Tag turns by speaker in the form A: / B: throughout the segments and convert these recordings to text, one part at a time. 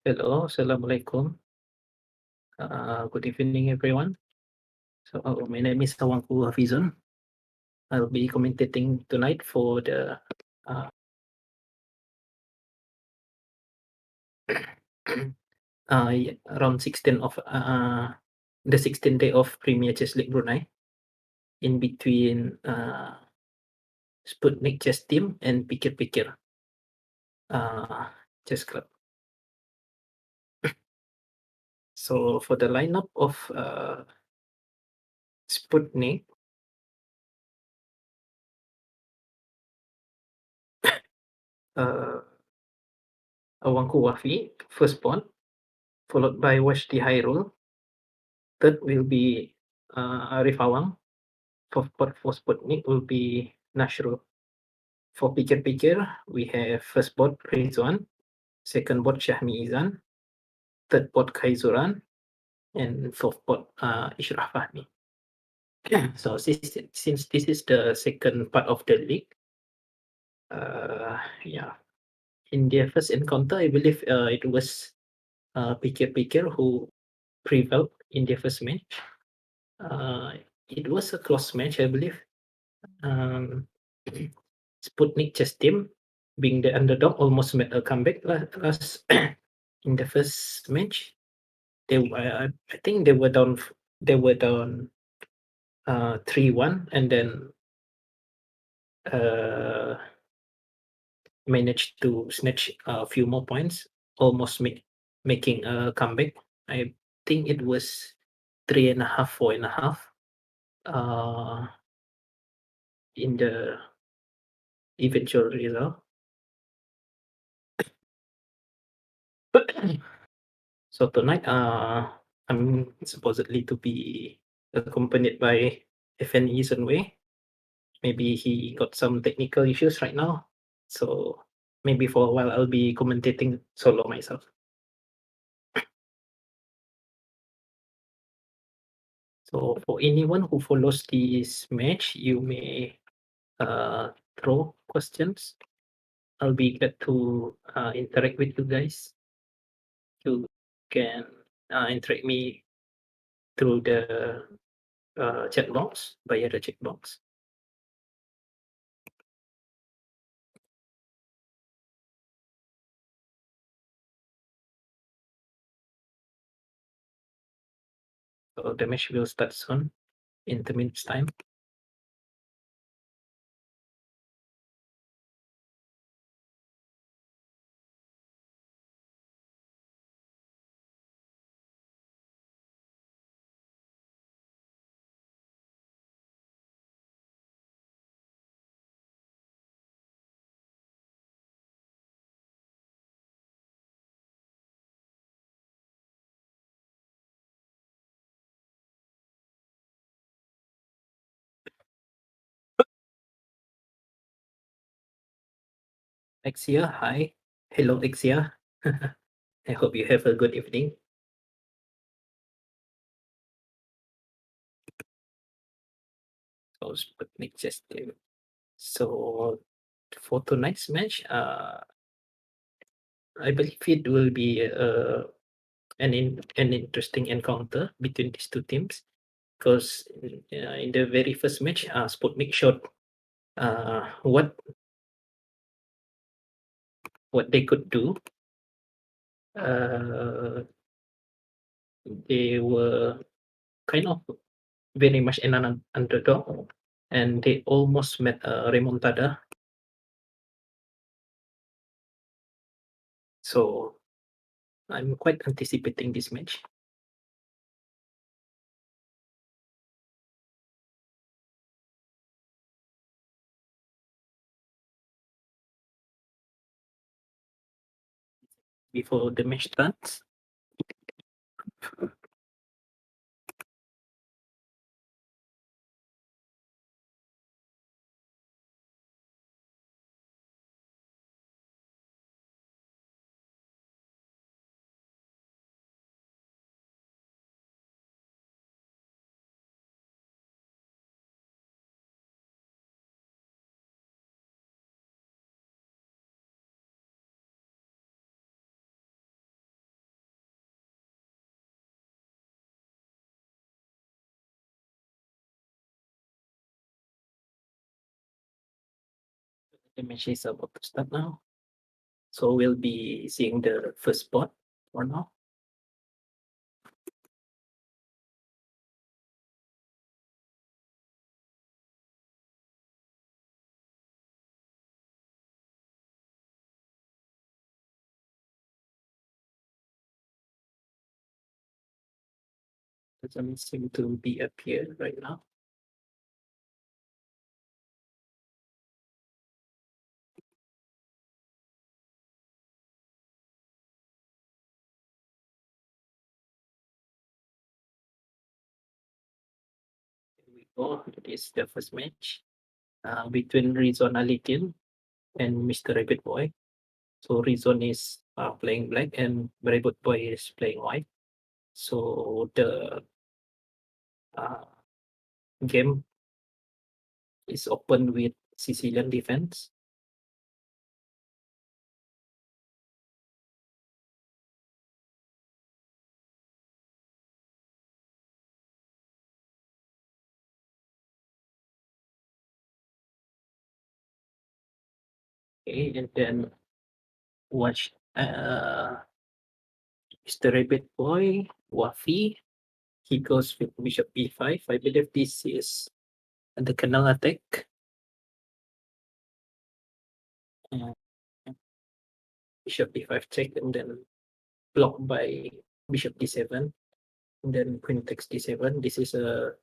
A: Hello, Assalamualaikum. Good evening, everyone. My name is Tawangku Hafizun. I'll be commentating tonight for uh, round 16 of the 16th day of Premier Chess League Brunei in between Sputnik Chess Team and Pikir Pikir Chess Club. So for the lineup of Sputnik, uh, Awangku Wafi, first pawn, followed by Washti Hairul. Third will be Arif Awang. For Sputnik will be Nashrul. For Pikir-Pikir, we have first bot Rizwan, second bot Syahmi Izan, third bot Khaizuran, and fourth bot Ishrah Fahmi. So since this is the second part of the league, yeah, in their first encounter, I believe it was Pikir-Pikir who prevailed in their first match. It was a close match, I believe. Um, Sputnik Chess Team, being the underdog, almost made a comeback last in the first match. I think they were down. They were down 3-1, and then uh, managed to snatch a few more points, almost making a comeback. I think it was 3.5, 4.5 in the eventual result. So tonight, I'm supposedly to be accompanied by FNE Sunway. Maybe he got some technical issues right now, so maybe for a while I'll be commentating solo myself. So for anyone who follows this match, you may throw questions. I'll be glad to interact with you guys. You can interact me through the chat box via the chat box. So the match will start soon in 2 minutes time. Exia, hi. Hello, Exia. I hope you have a good evening. So Sputnik Chess Team. So for tonight's match, I believe it will be an interesting encounter between these two teams because in the very first match, Sputnik showed what they could do. Uh, they were kind of very much an underdog, and they almost met a remontada. So I'm quite anticipating this match. Before the match starts, The match is about to start now. So we'll be seeing the first spot for now. Doesn't seem to be appear right now. Here we go. It is the first match between Rizwan Alikin and Mr. Rabbit Boy. So Rizwan is playing black and Rabbit Boy is playing white. So the uh, game is open with Sicilian defense. Okay, and then watch Mr. Rabbit Boy, Wafi. He goes with Bishop B5. I believe this is the canal attack. Uh, Bishop B5 check and then blocked by Bishop D7. And then Queen takes D7. This is the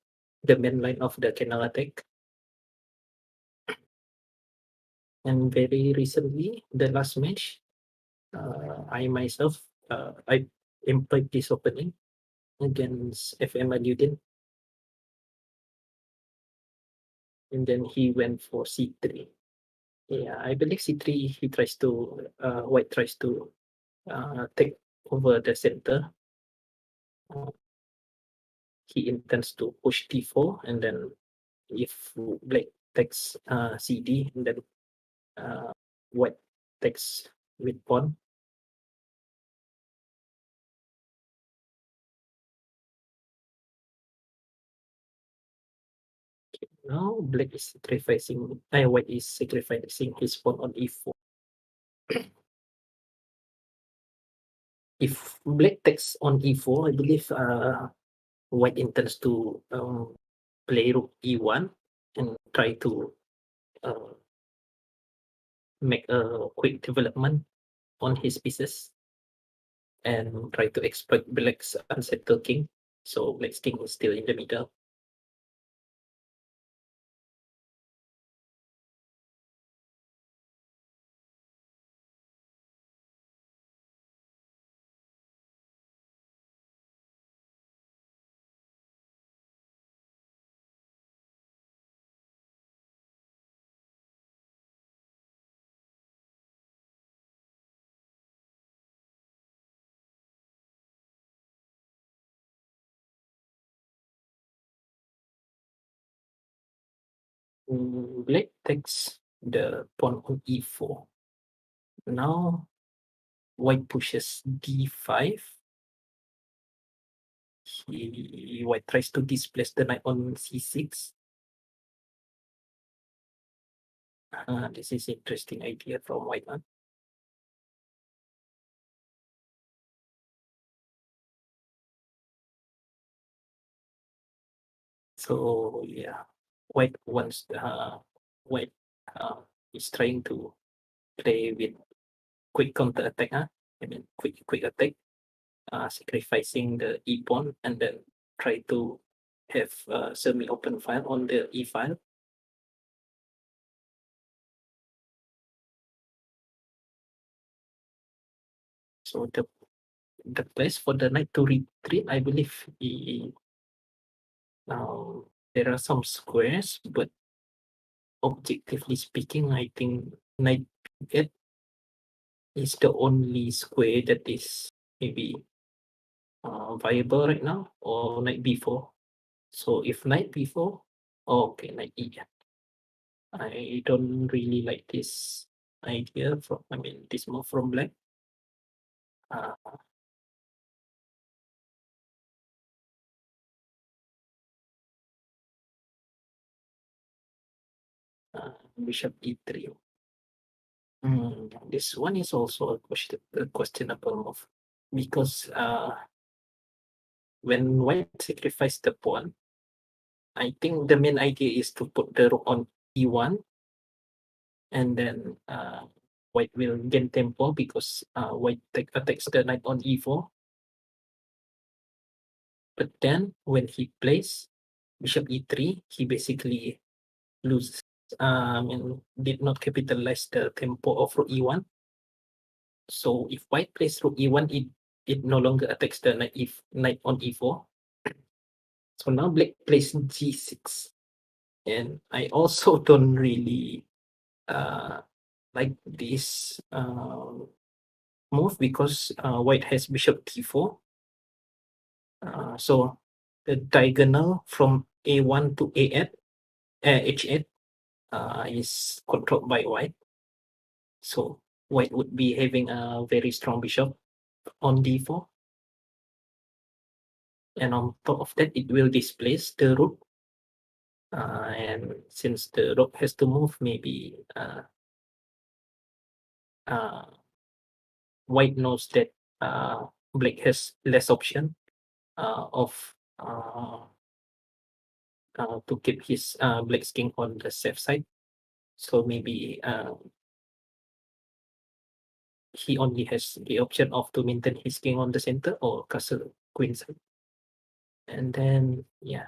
A: main line of the canal attack. And very recently, the last match, I myself, I employed this opening against FM Aludin. And then he went for C3. Yeah, I believe C3, he tries to, White tries to take over the center. Uh, he intends to push D4, and then if Black takes CD, and then uh, White takes with pawn. Now Black is sacrificing, White is sacrificing his pawn on E4. If Black takes on E4, I believe White intends to play Rook E1 and try to uh, make a quick development on his pieces and try to exploit Black's unsettled king. So Black's king is still in the middle. Black takes the pawn on E4. Now White pushes D5. White tries to displace the knight on C6. This is interesting idea from White. So yeah, White wants White is trying to play with quick counter attack. I mean quick attack, sacrificing the E pawn and then try to have semi open file on the E file. So the place for the knight to retreat, I believe there are some squares, but objectively speaking, I think knight b8 is the only square that is maybe viable right now, or knight b4. So if knight b4, okay, knight e8. I don't really like this idea from, I mean, this move from Black. Uh, Bishop e3. This one is also a questionable move because when white sacrifice the pawn, I think the main idea is to put the rook on e1, and then white will gain tempo because white attacks the knight on e4. But then when he plays bishop e3, he basically loses. And did not capitalize the tempo of rook e1. So if white plays rook e1, it no longer attacks the knight if knight on e4. So now black plays g6, and I also don't really like this move because white has bishop d4. So the diagonal from a1 to a8, h8 is controlled by white. So white would be having a very strong bishop on d4. And on top of that, it will displace the rook. And since the rook has to move, maybe white knows that black has less option of to keep his black's king on the safe side. So maybe he only has the option of to maintain his king on the center or castle queen side. And then yeah,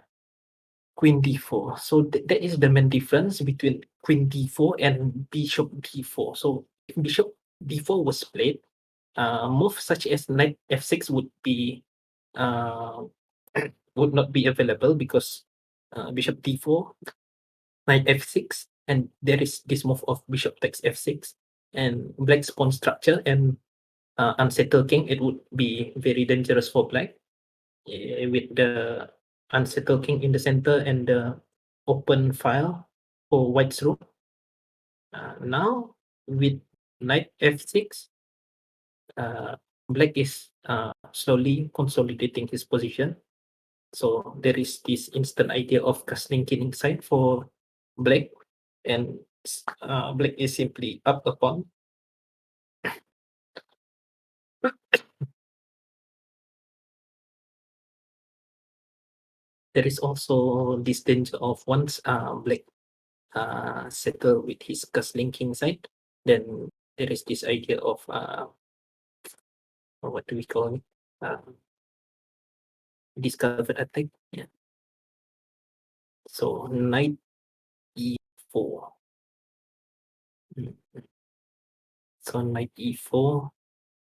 A: queen d4. So that is the main difference between queen d4 and bishop d4. So if bishop d4 was played, moves such as knight f6 would be uh, would not be available because bishop d4, knight f6, and there is this move of bishop takes f6, and black's pawn structure and unsettled king. It would be very dangerous for black with the unsettled king in the center and the open file for white's rook. Now with knight f6, black is slowly consolidating his position. So there is this instant idea of castling king inside for black, and black is simply up a pawn. There is also this danger of once black settle with his castling king side, then there is this idea of what do we call it? Discovered attack. Yeah. So knight e4. Mm. So knight e4.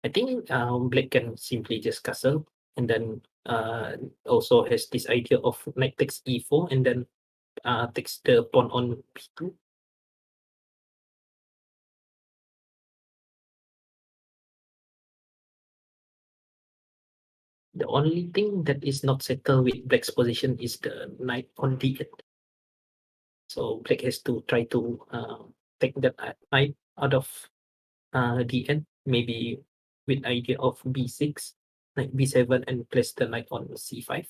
A: I think black can simply just castle, and then also has this idea of knight takes e4 and then takes the pawn on b2. The only thing that is not settled with black's position is the knight on d8. So black has to try to take that knight out of d8, maybe with idea of b6, knight b7, and place the knight on c5.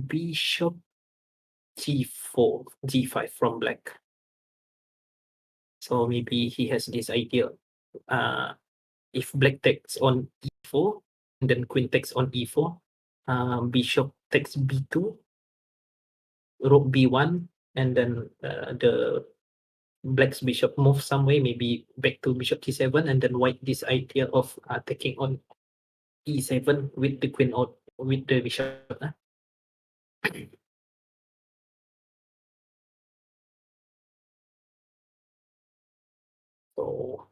A: Bishop g4, g5 from black. So maybe he has this idea. If black takes on e4, and then queen takes on e4, bishop takes b2, rook b1, and then the black's bishop moves some way, maybe back to bishop g7, and then white this idea of taking on e7 with the queen out with the bishop. So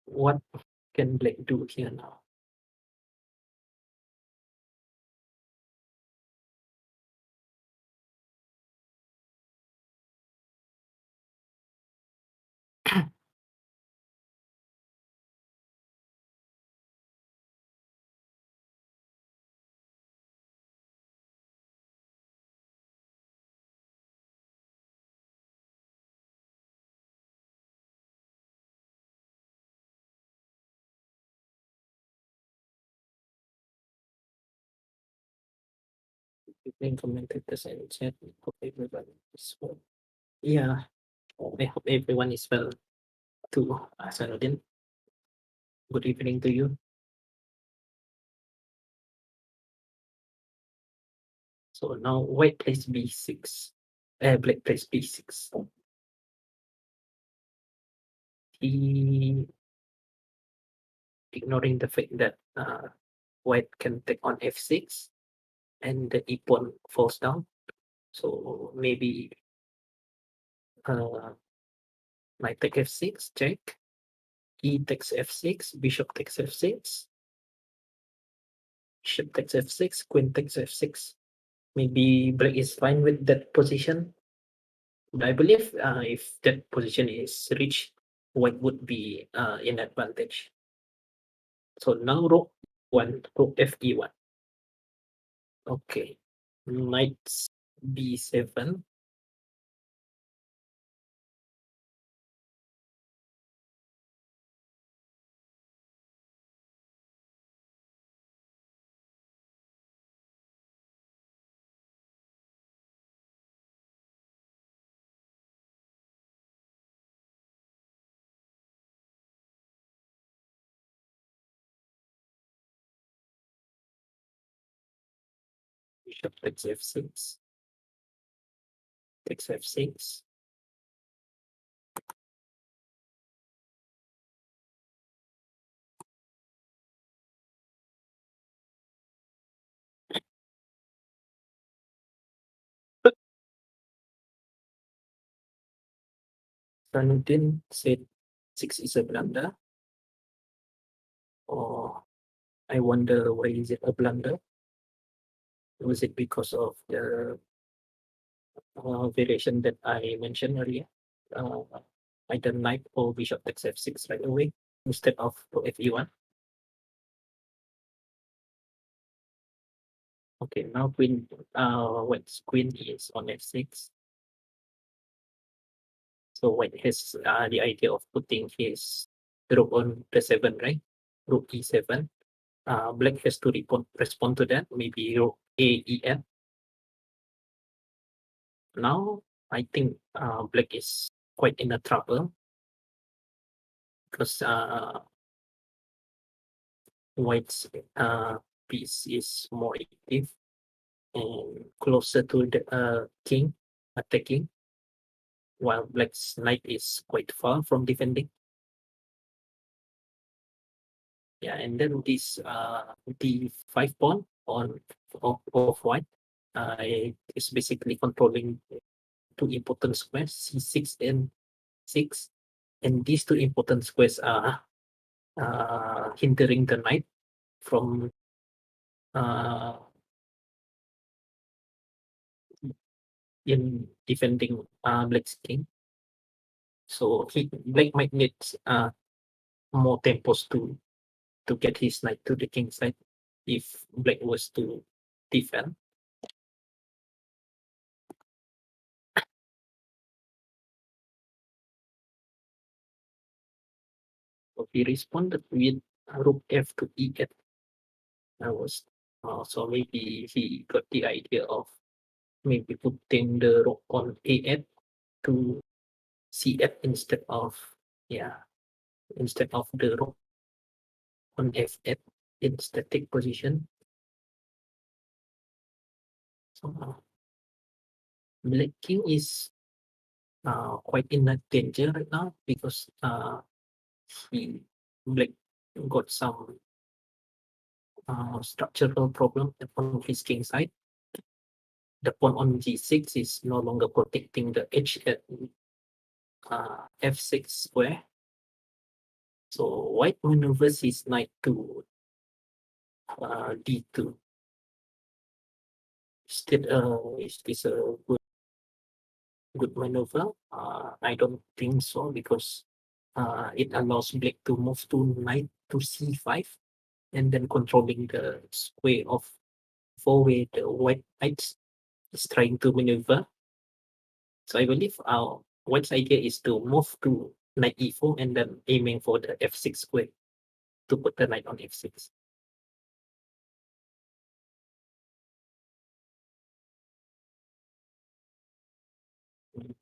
A: what can black do here now? You can comment it as in chat. Okay, everybody. So, yeah, I hope everyone is well too. Sanuddin, good evening to you. So now white plays b6, black plays b6. He ignoring the fact that white can take on f6 and the e pawn falls down. So maybe knight take f6, check. E takes f6, bishop takes f6, bishop takes f6, queen takes f6. Maybe black is fine with that position. But I believe if that position is reached, white would be in advantage. So now rook one, rook f e1. Okay, knight b7. Bishop takes f6, takes f6. Sanuddin said 6 is a blunder. Or I wonder why is it a blunder? Was it because of the variation that I mentioned earlier? Uh, Either knight or bishop takes f6 right away instead of rook f e1. Okay, now queen, white's queen is on f6. So white has the idea of putting his rook on the 7, right? Rook e7. Black has to respond to that. Maybe rook a ef. Now I think black is quite in a trouble because white's piece is more active and closer to the king attacking, while black's knight is quite far from defending. Yeah, and then this d5 pawn on of white is basically controlling two important squares, c6 and 6, and these two important squares are hindering the knight from in defending black's king. So black might need more tempos to get his knight to the king side if black was to defend. So he responded with rook f to e8. I was so maybe he got the idea of maybe putting the rook on a8 to c8 instead of the rook on f8 in static position. So black king is quite in a danger right now because he black got some structural problem on his king side. The pawn on g6 is no longer protecting the edge at f6 square. So white maneuvers his knight to d2. Still, is this a good maneuver? I don't think so because it allows black to move to knight to c5 and then controlling the square of 4 where the white knight is trying to maneuver. So I believe white's idea is to move to knight e4 and then aiming for the f6 square to put the knight on f6.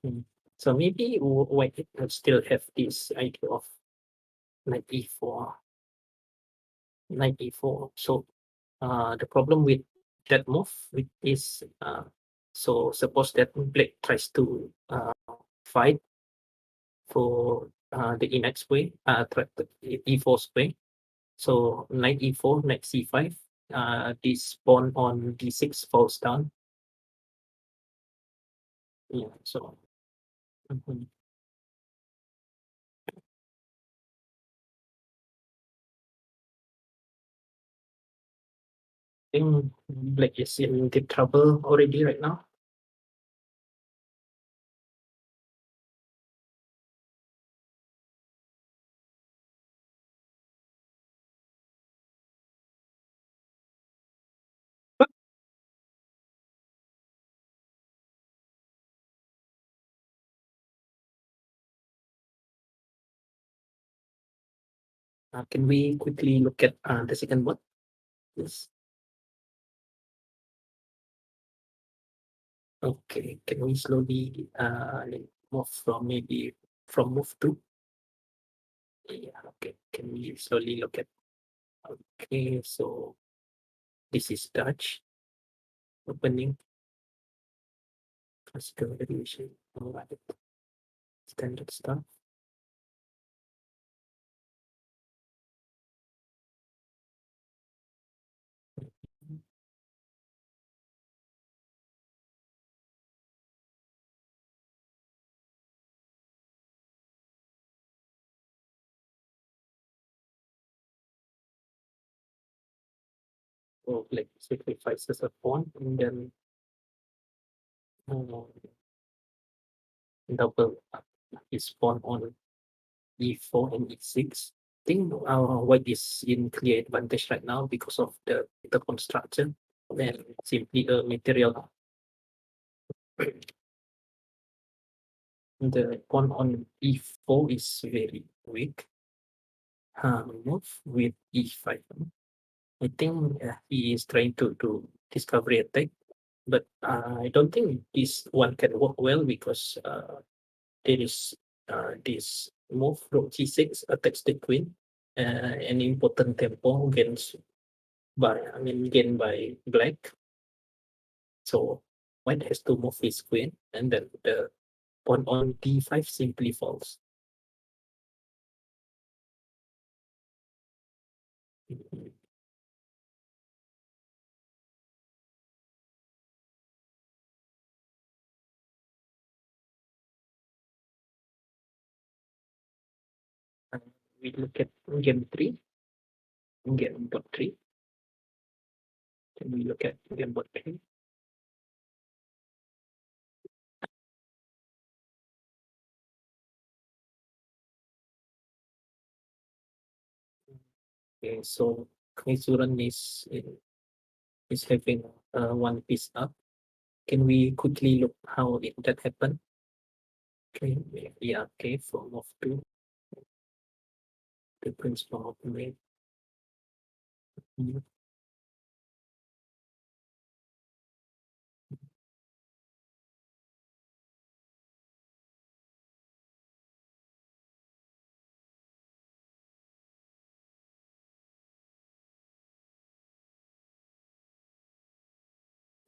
A: Mhm. So maybe white will still have this idea of knight e4, knight e4. So the problem with that move is so suppose that black tries to fight for the e-knight square, e4 square. So knight e4, knight c5, this pawn on d6 falls down. Yeah, so mhm. I think black is in deep trouble already right now. Can we quickly look at the second one? Yes. Okay, can we slowly move from maybe from move two? Yeah, okay. Can we slowly look at okay, so this is Dutch opening classical variation. All right, standard stuff. So like sacrifices a pawn and then uh, double up his pawn on e4 and e6. I think white is in clear advantage right now because of the construction and simply a material. The pawn on e4 is very weak. Move with e5. I think he is trying to do discovery attack, but I don't think this one can work well because there is this move rook g6 attacks the queen, an important tempo gains gained by black. So white has to move his queen, and then the pawn on d5 simply falls. We look at game three, game board three. Can we look at game board three? Okay, so Kaisuran is having one piece up. Can we quickly look how that happened? Okay, yeah, okay, from off to the principal of the main.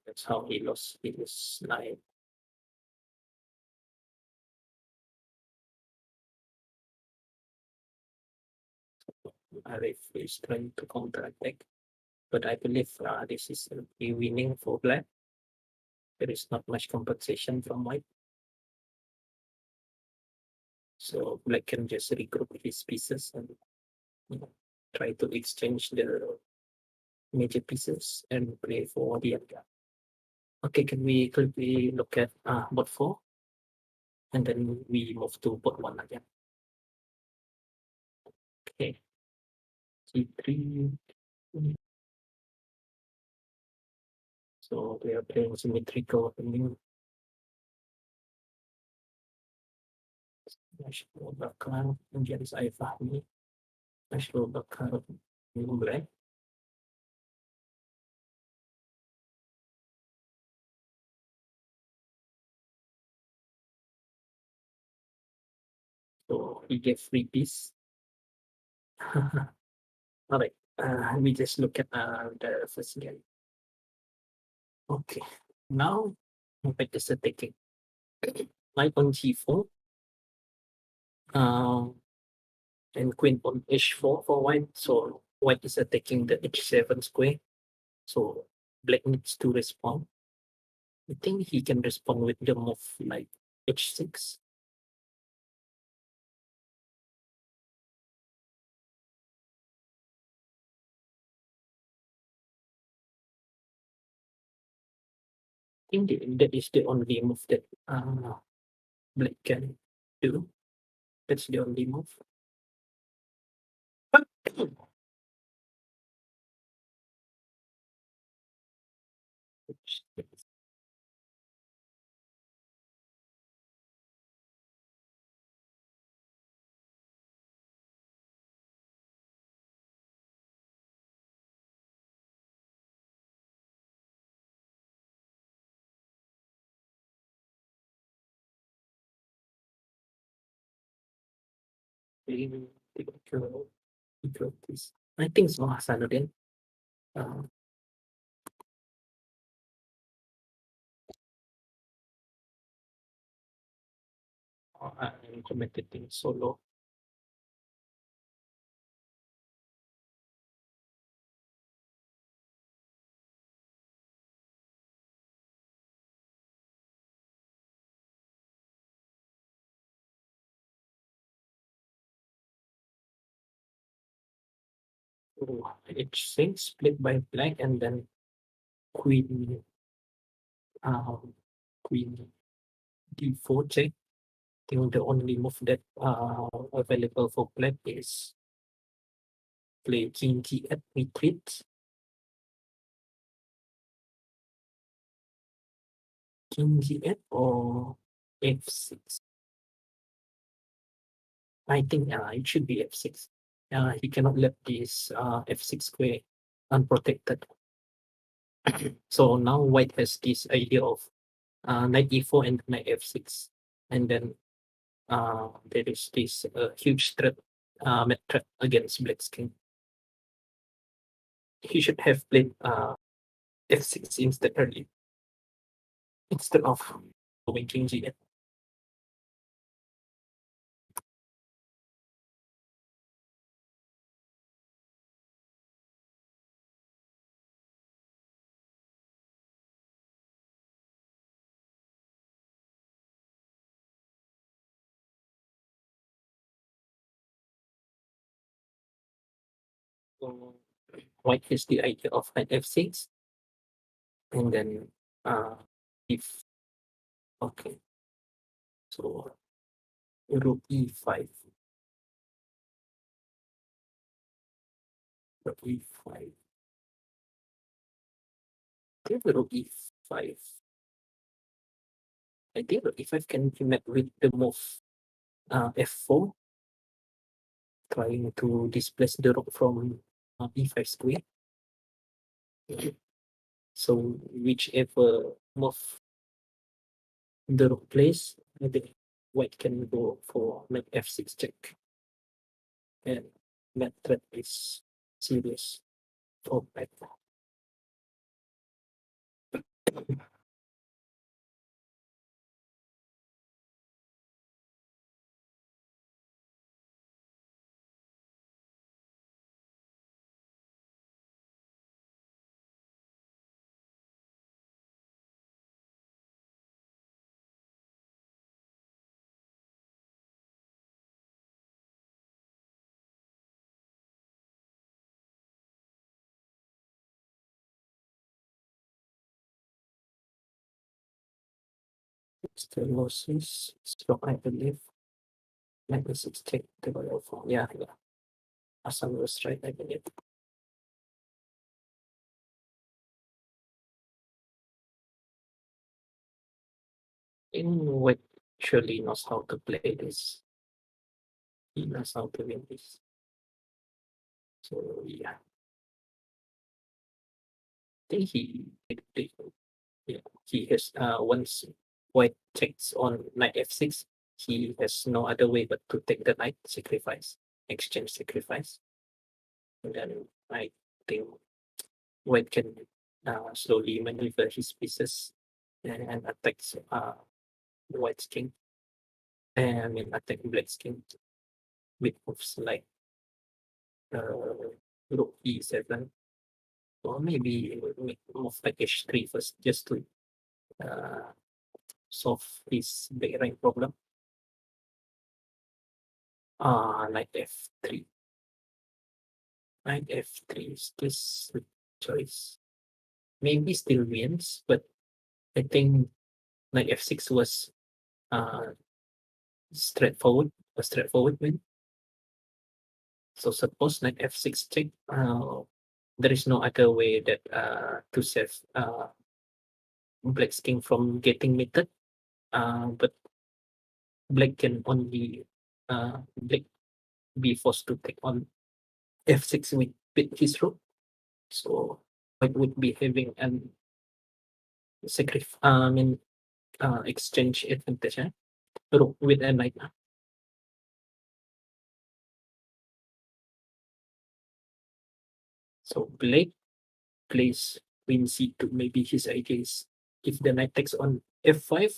A: That's how he lost his knight. Arif is trying to counter attack, but I believe this is a winning for black. There is not much compensation from white. So black can just regroup his pieces and try to exchange the major pieces and play for the other. Okay, can we quickly look at bot 4? And then we move to bot 1 again. Okay. G3. So we are playing symmetrical opening. National bakal menjadi saya fahmi. National bakal mulai. he gave free piece. All right. We just look at the first game. Okay. Now, white is attacking. Knight on g4. And queen on h4 for white. So white is attacking the h7 square. So black needs to respond. I think he can respond with the move like h6. I think that is the only move that black can do. That's the only move. I think so, Hasanuddin. Uh, I'm committed in solo. H6 split by black and then queen um, queen d4 check. I think the only move that available for black is play king g8 retreat. King g8 or f6. I think it should be f6. He cannot let this f6 square unprotected. So now white has this idea of knight e4 and knight f6, and then there is this huge threat, mad threat against black's king. He should have played f6 instead early, instead of going king g8. So white has the idea of knight f6, and then if okay, so rook e5, rook e5. I think rook e5. I think rook e5 can be met with the move f4, trying to displace the rook from e5 square. So whichever move the rook plays, I think white can go for like f6 check, and that threat is serious for black. Still losses, so I believe like the 6 check the royal form. Yeah, Assam was right, I believe. In white surely knows how to play this. He knows how to win this. So yeah, I think yeah, he has once white checks on knight f6, he has no other way but to take the knight, sacrifice, exchange sacrifice. And then I think white can slowly maneuver his pieces and attacks the white's king. And I mean attack black's king with moves like rook e7, or maybe make move like h3 first, just to uh, solve his back rank problem. Knight f3. Knight f3 is this choice. Maybe still wins, but I think knight f6 was uh, straightforward, a straightforward win. So suppose knight f6 check. There is no other way that to save black's king from getting mated. But black can only black be forced to take on f6 with his rook. So white would be having an sacrifice. I mean exchange advantage. Rook with a knight. So black plays queen c2. Maybe his idea is if the knight takes on f5,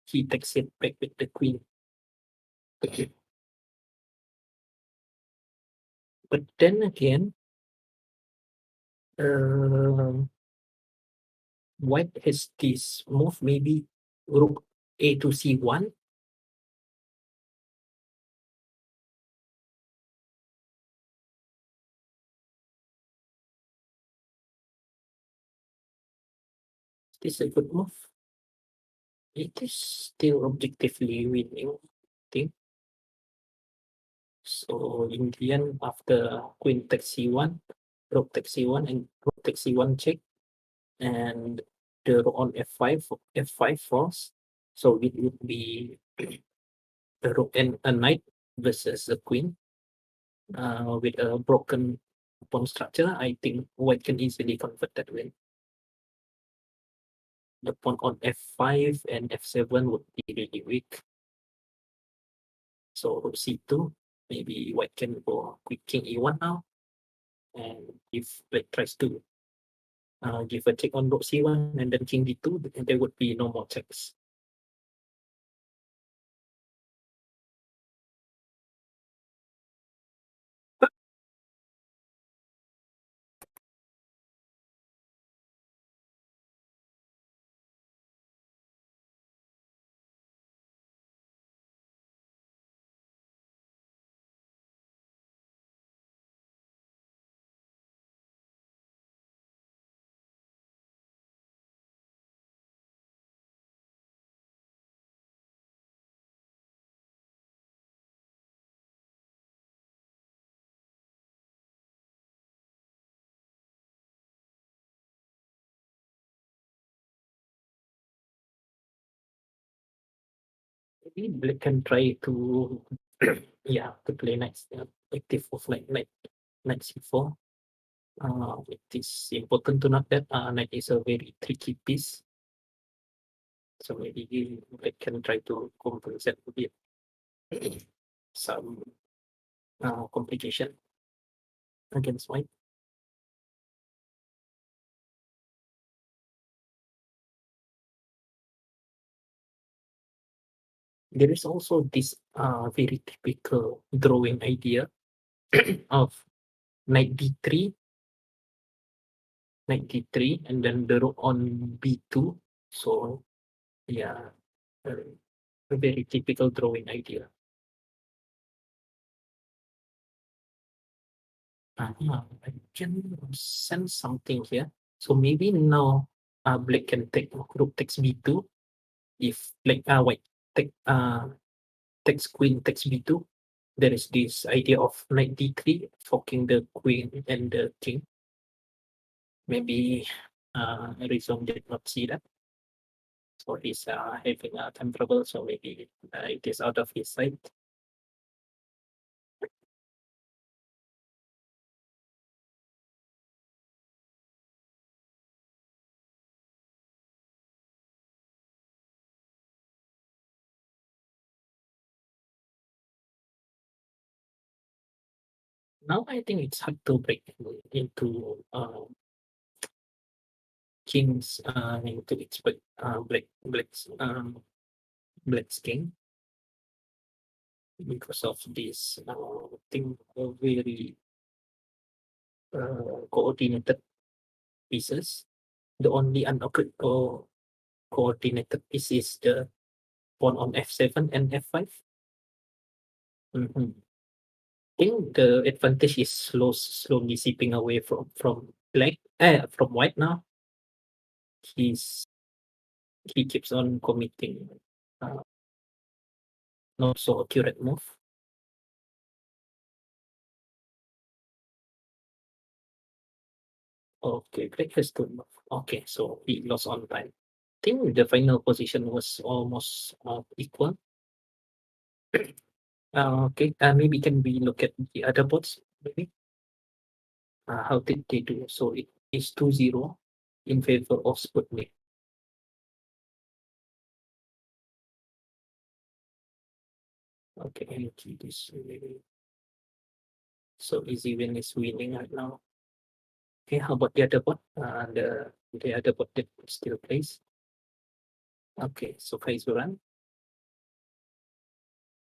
A: he takes it back with the queen. Okay. But then again, white has this move, maybe rook a to c1. Is this a good move? It is still objectively winning, I think. So in the end, after queen takes c1, rook takes c1, and rook takes c1 check, and the rook on f5 falls. So it would be a rook and a knight versus a queen with a broken pawn structure. I think white can easily convert that win. The pawn on f5 and f7 would be really weak. So rook c2, maybe white can go quick king e1 now. And if black tries to give a check on rook c1 and then king d2, there would be no more checks. Maybe black can try to yeah, to play knight active of like knight c4. It is important to note that knight is a very tricky piece. So maybe black can try to compensate with some complication against white. There is also this very typical drawing idea of knight d3, and then the rook on b2. So yeah, a very typical drawing idea. I can sense something here. So maybe now black can take rook takes b2. If black white take takes queen takes b2, there is this idea of knight d3 forking the queen and the king. Maybe Rizom did not see that. So he's having time trouble, so maybe it is out of his sight. Now I think it's hard to break into kings into expect black's king because of this thing very coordinated pieces. The only coordinated piece is the pawn on f7 and f5. Mhm. Think the advantage is slowly seeping away from from white now. He's he keeps on committing uh, not so accurate move. Okay, black has to move. Okay, so he lost on time. Think the final position was almost equal. Okay, maybe can we look at the other bots? Maybe how did they do? So it is 2-0 in favor of Sputnik. Okay, I see this maybe. So easy win is winning right now. Okay, how about the other bot? The other bot that still plays. Okay, so Kaizuran.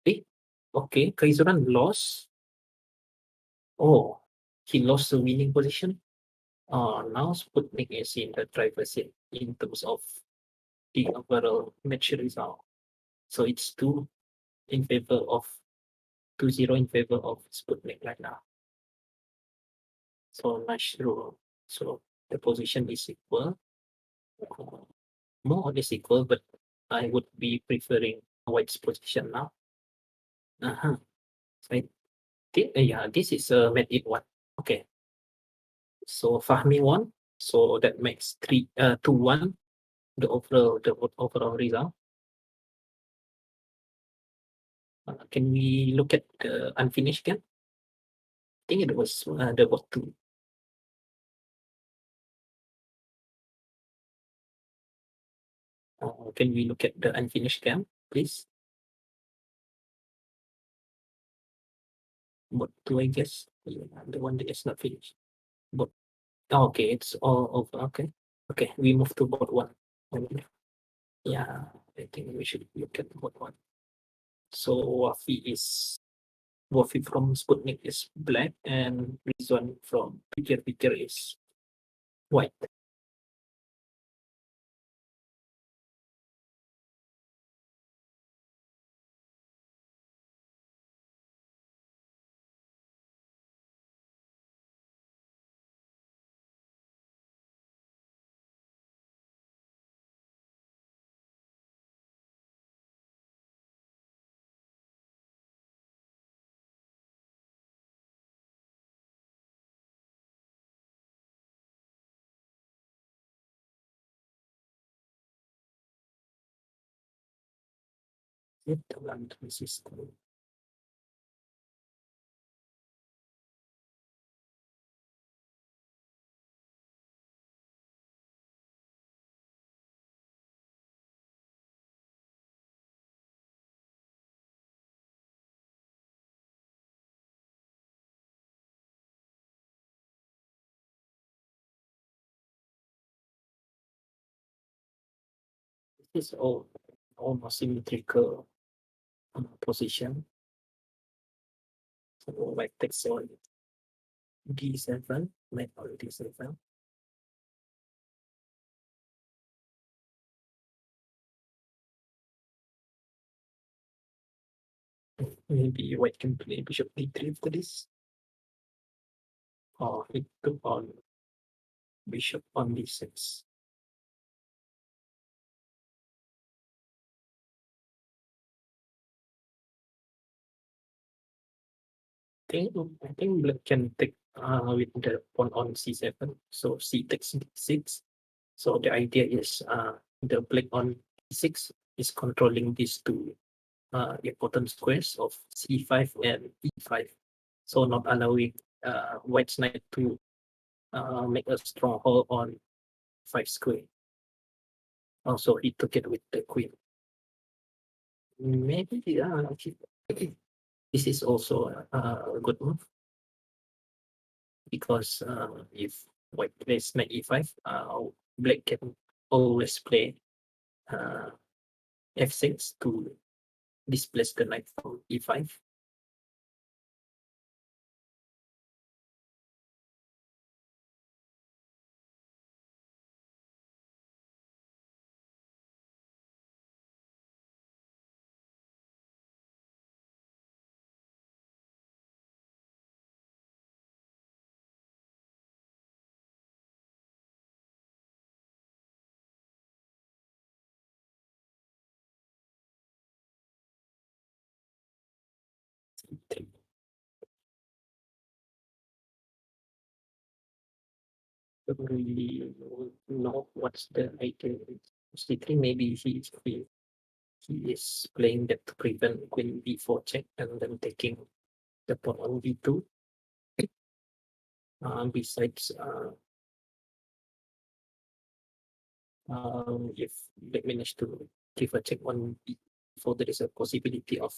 A: Eh, okay, Kaizuran lost. Oh, he lost the winning position. Now Sputnik is in the driver's seat in terms of the overall match result. So it's in favor of 2-0 in favor of Sputnik right now. So nice draw. So the position is equal. Uh, More or less equal, but I would be preferring White's position now. Uh-huh. So I think, yeah, this is a made it one. Okay, so Fahmi won. So that makes 2-1 the overall result. Can we look at the unfinished game? I think it was there was two. Can we look at the unfinished game, please? Bot two, I guess. Yeah, the one that is not finished. Bot. Okay, it's all over. Okay. Okay, we move to bot one. Yeah, I think we should look at bot one. So Wafi from Sputnik is black and Rizwan from Pikir is white. The land system. This is almost symmetrical position. So white takes on D7, knight on D7. Maybe white can play bishop D3 after this. Or it took on bishop on D6. I think black can take with the pawn on C7. So C takes D6. So the idea is the black on D6 is controlling these two important squares of C5 and E5. So not allowing white's knight to make a stronghold on 5 square. Also, he took it with the queen. Maybe this is also a good move. because if white plays knight e5, black can always play f6 to displace the knight from e5. Don't really know what's the idea. C3, maybe he is playing that to prevent queen b4 check and then taking the pawn on b2. Besides, if they manage to give a check on b4, there is a possibility of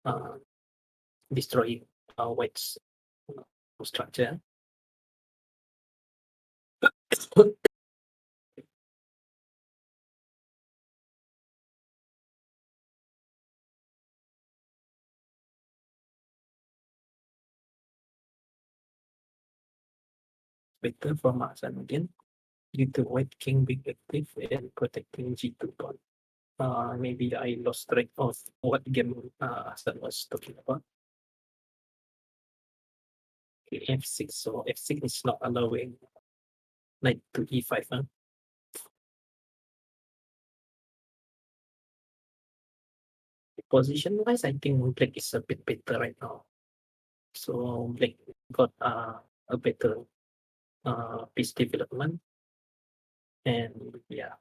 A: uh, destroying white's structure. Better for Marsan again, due to white king being active and protecting g2 pawn. Maybe I lost track of what game Hassan was talking about. Okay, f6, so f6 is not allowing knight to e5. Huh? Position wise, I think black is a bit better right now. So black got a better piece development, and yeah,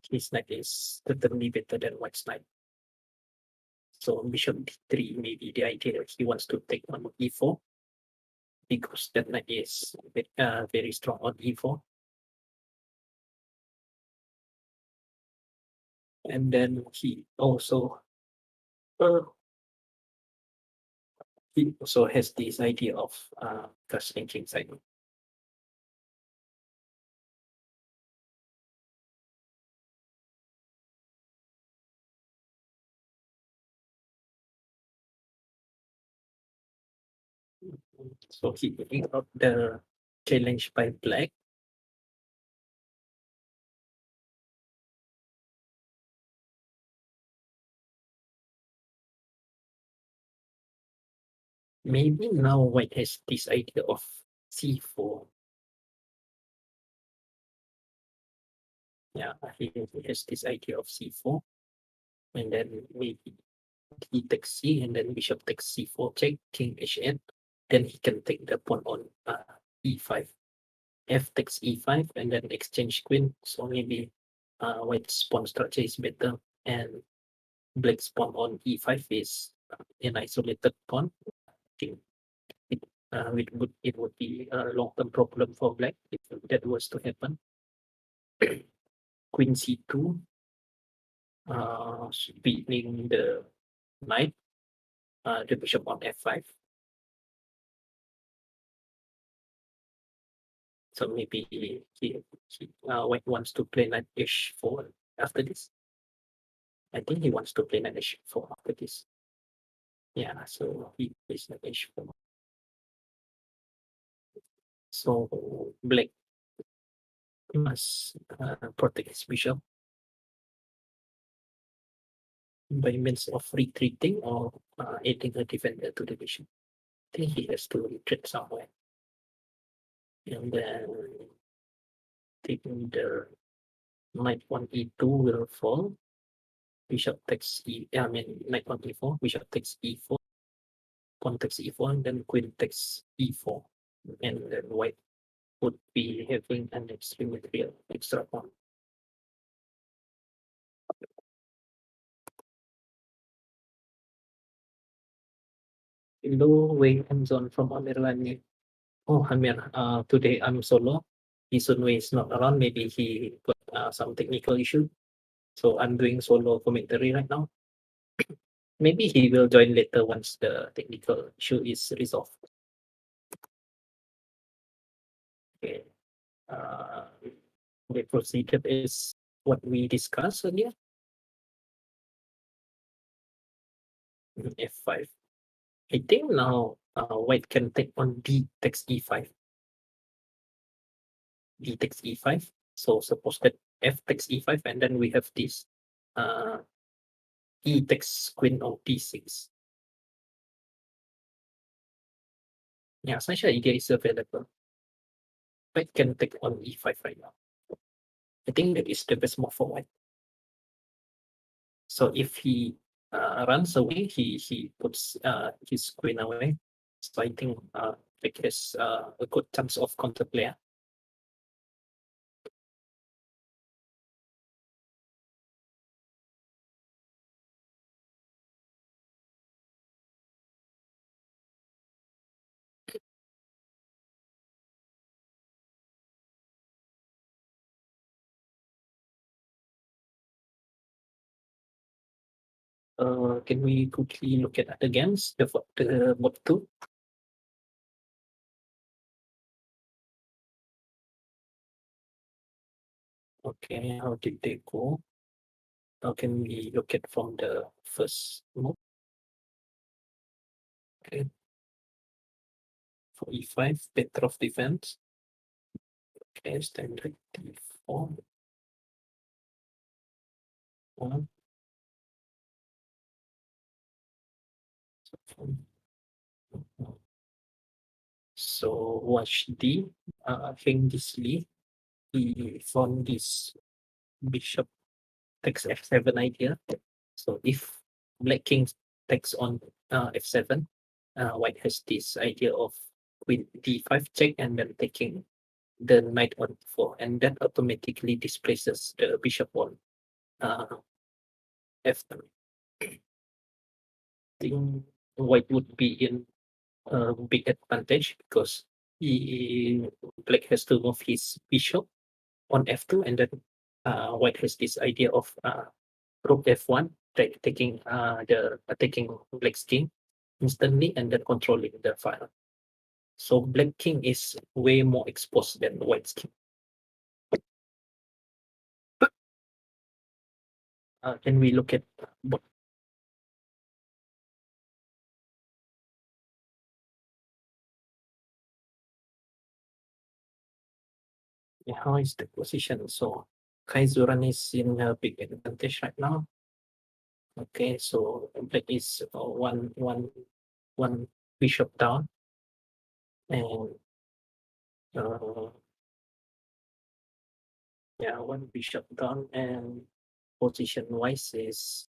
A: his knight is certainly better than white's knight. So bishop d3, maybe the idea he wants to take on e4 because that knight is very strong on e4. And then he also has this idea of castling kingside. So he got the challenge by black. Maybe now white has this idea of c4. Yeah, he has this idea of c4, and then maybe he takes c, and then bishop takes c4 check, king h8. Then he can take the pawn on e5. F takes e5, and then exchange queen. So maybe white's pawn structure is better, and black's pawn on e5 is an isolated pawn. I think it would be a long-term problem for black if that was to happen. Queen c2, spinning the knight, the bishop on f5. So maybe white wants to play knight h4 after this. I think he wants to play knight h4 after this. Yeah, so he plays knight h4. So black must protect his bishop by means of retreating or adding a defender to the bishop. I think he has to retreat somewhere. And then taking the knight on e2 will fall. Bishop takes knight on e4, bishop takes e4, pawn takes e4, and then queen takes e4. And then white would be having an extremely real extra pawn. Hello, Wei and John from Amirani. Oh, Amir, today I'm solo. Isunwei is not around. Maybe he got some technical issue. So I'm doing solo commentary right now. Maybe he will join later once the technical issue is resolved. Uh, the procedure is what we discussed earlier. F5. I think now white can take on D takes E5. D takes E5. So suppose that F takes E5, and then we have this E takes queen on D6. Yeah, such an idea is available. White can take on E5 right now. I think that is the best move for white. So if he runs away, he puts his queen away. So I think black has a good chance of counterplay. Can we quickly look at other games? The bot two. Okay, how did they go? How can we look at from the first move? Okay, for E5, better of defense. Okay, standard D4. One. So watch D. I think this Lee, he found this bishop takes F7 idea. So if black king takes on F7, white has this idea of queen D5 check and then taking the knight on D4, and that automatically displaces the bishop on F3. I think white would be in a big advantage because he black has to move his bishop on F2, and then white has this idea of rook F1, taking the attacking black's king instantly and then controlling the file. So black king is way more exposed than white's king. Can we look at what? How is the position? So Kaizuran is in a big advantage right now. Okay, so black is one bishop down, and uh, yeah, one bishop down, and position wise is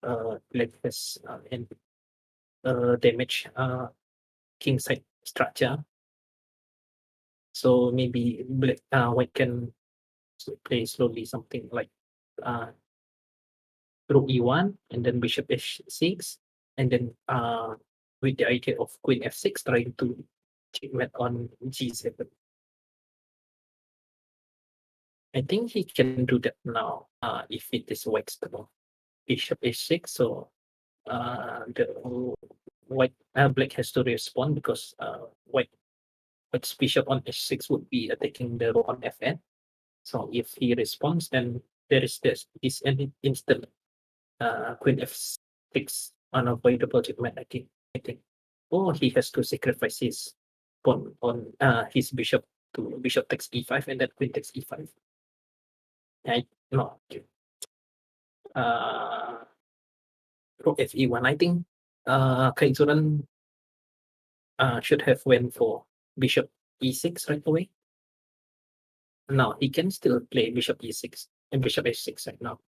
A: black has and damage king side structure. So maybe black white can play slowly something like uh, rook e1 and then bishop h6, and then with the idea of queen f6 trying to checkmate on g7. I think he can do that now if it is white's turn. Bishop h6, so the white black has to respond because white's bishop on h6 would be attacking the rook on fn. So if he responds, then there is this instant queen f6 unavoidable checkmate. I think. Or he has to sacrifice his pawn on his bishop to bishop takes e5 and then queen takes e5. I no. Uh, rook fe1. I think Kaizuran should have went for bishop e6 right away. No, he can still play bishop e6 and bishop h6 right now.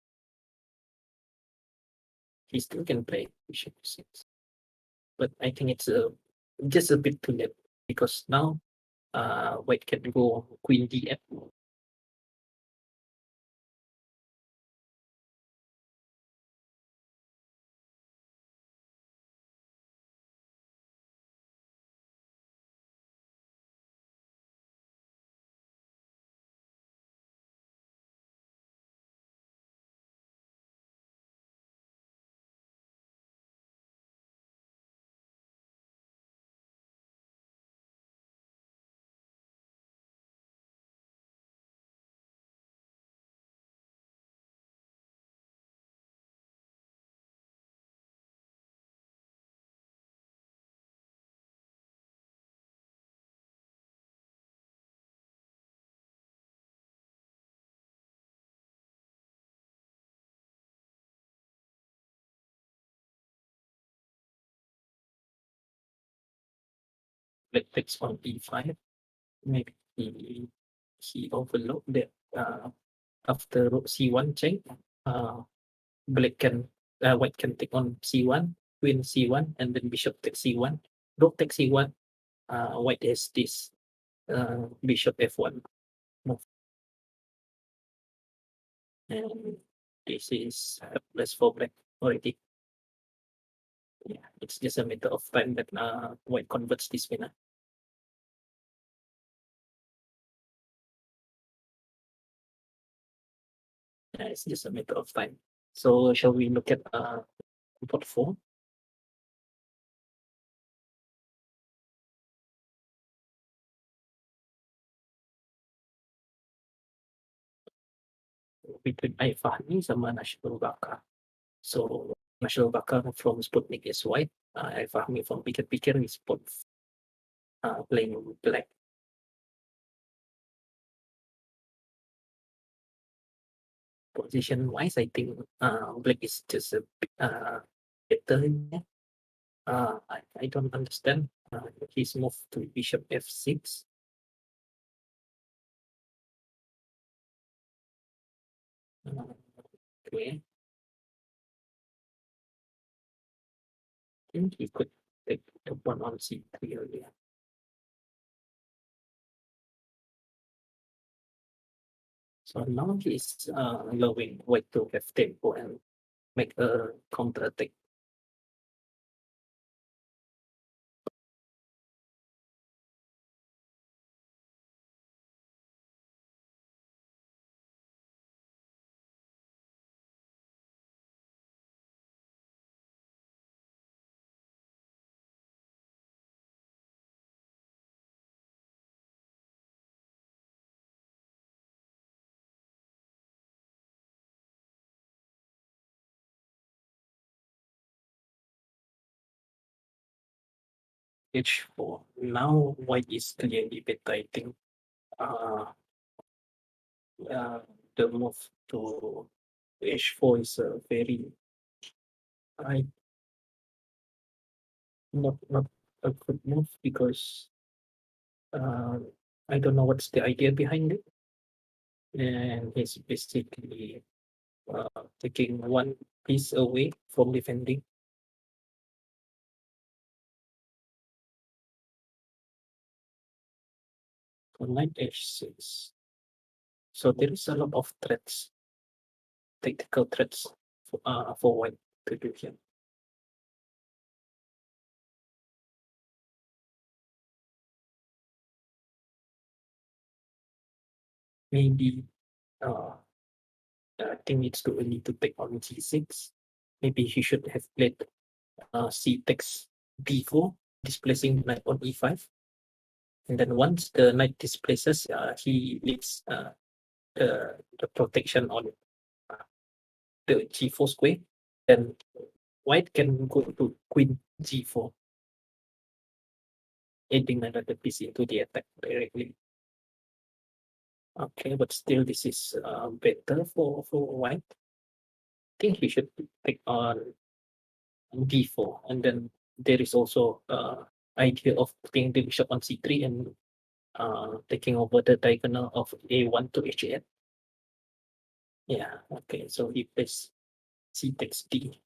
A: He still can play bishop e6, but I think it's just a bit too late because now white can go queen df. black takes on e5. Maybe he overlooked that after rook c1 check, black can white can take on c1, queen c1, and then bishop takes c1, rook takes c1. White has this bishop f1 move, and this is helpless for black already. Yeah, it's just a matter of time that white converts this winner. Yeah, it's just a matter of time. So shall we look at pot 4? Between Fahmi sama National Baka. So National Baka from Sputnik is white. Fahmi from Pikir Pikir is both playing black. Position wise, I think black is just a better. I don't understand his move to bishop f6. Okay, I think he could take the one on c3 earlier. So now he's allowing white to have tempo and make a counter attack. H4. Now white is clearly better, I think. Uh, the move to H4 is a very I not a good move because uh, I don't know what's the idea behind it, and he's basically taking one piece away from defending. So knight H6. So there is a lot of threats, tactical threats for white to do here. Maybe I think it's too early to take on G6. Maybe he should have played C takes B4, displacing knight on E5. And then once the knight displaces, he leaves the protection on the G4 square. Then white can go to queen G4, adding another piece into the attack directly. Okay, but still this is better for white. I think he should take on b4, and then there is also idea of putting the bishop on c3 and taking over the diagonal of a1 to h8. Yeah, okay, so he plays c takes d.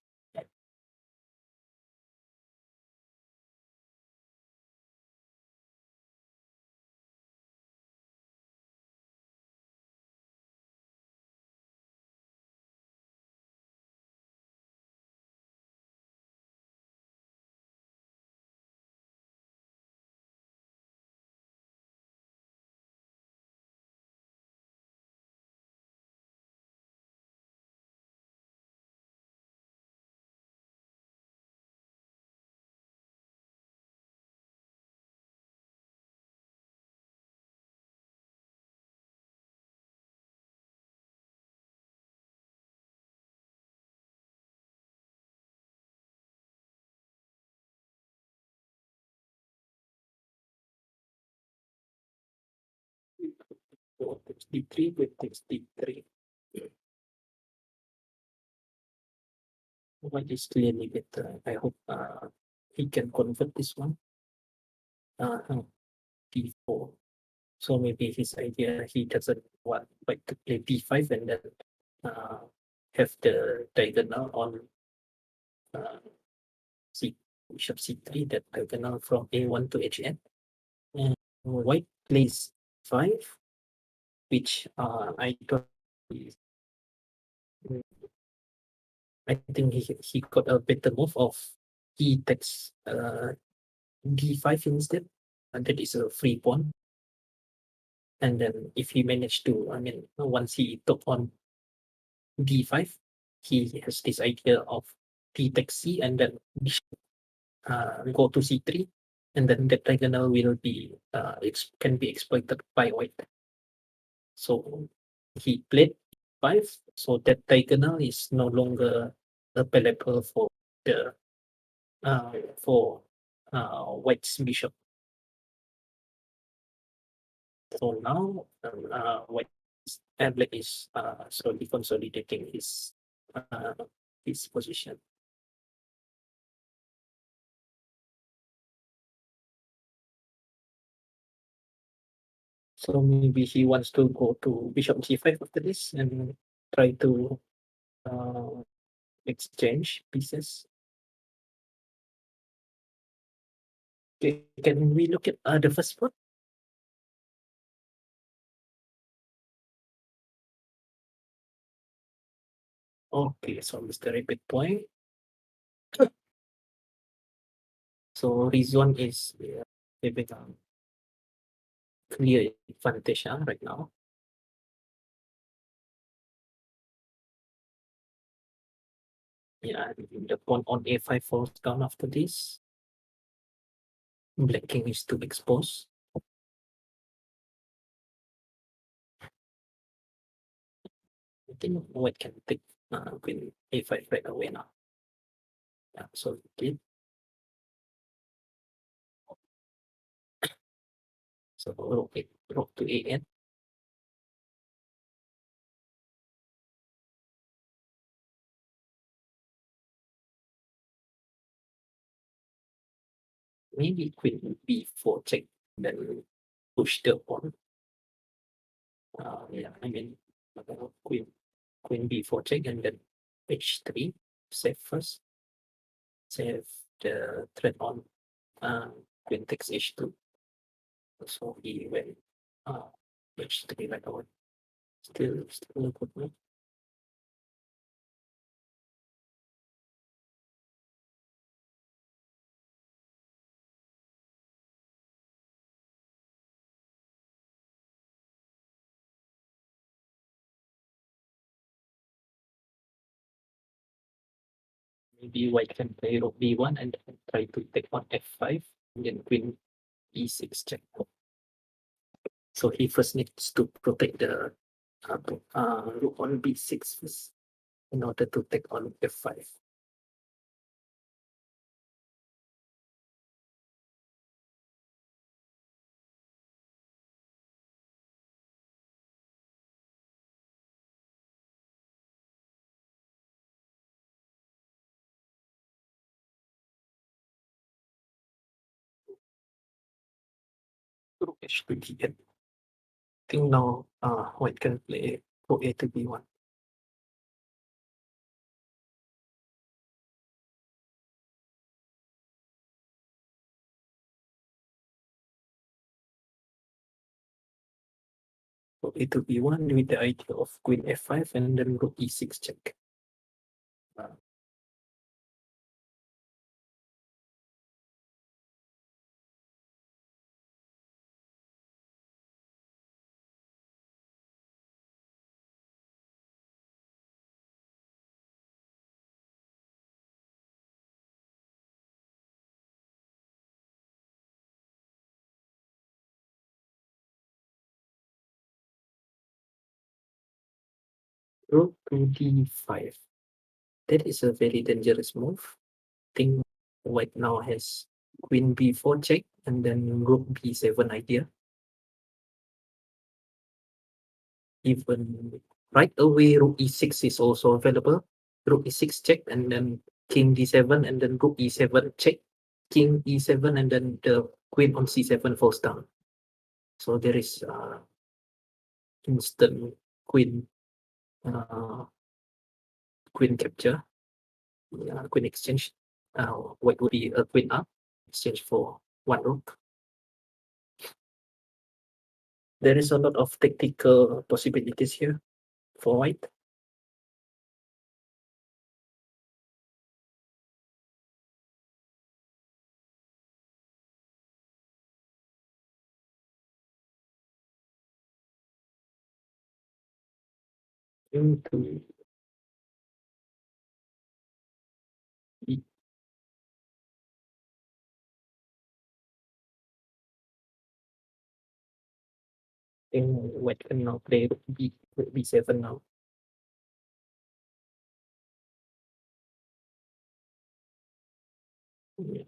A: So takes d3, with takes d3. White is clearly better. I hope he can convert this one. d4. So maybe his idea, he doesn't want white to play d5 and then have the diagonal on c bishop c3, that diagonal from a1 to hn. And white plays 5, which I don't. I think he got a better move of he takes d5 instead, and that is a free pawn. And then if he managed to, I mean, once he took on d5, he has this idea of d takes c and then go to c3, and then that diagonal will be can be exploited by white. So he played 5, so that diagonal is no longer available for the white's bishop. So now white's black is slowly consolidating his position. So maybe he wants to go to bishop g5 after this and try to exchange pieces. Okay, can we look at the first spot? Okay, so Mr. Repeat point. So Rizwan is having a clear advantage right now. Yeah, the pawn on a5 falls down after this. Black king is too exposed. I think white can take queen a5 right away now. Yeah, so okay. So rook to an. Maybe queen b4 check, then push the pawn. Yeah, I mean queen b4 check and then h3, save first. Save the threat on queen takes h2. So he went h3 right away. Still a good move. Maybe white can play rook b1 and try to take on f5 and then queen e6 check. So he first needs to protect the rook on b6 first in order to take on f5. Rook h2 again. I think now white can play rook a to b1. Rook a to b1 with the idea of queen f5 and then rook e6 check. Rook to d5. That is a very dangerous move. I think white now has queen b4 check and then rook b7 idea. Even right away, rook e6 is also available. Rook e6 check and then king d7 and then rook e7 check. King e7 and then the queen on c7 falls down. So there is instant queen queen capture, queen exchange. White would be a queen up, exchange for one rook. There is a lot of tactical possibilities here for white. Into E. White can now play b7 now. Yeah.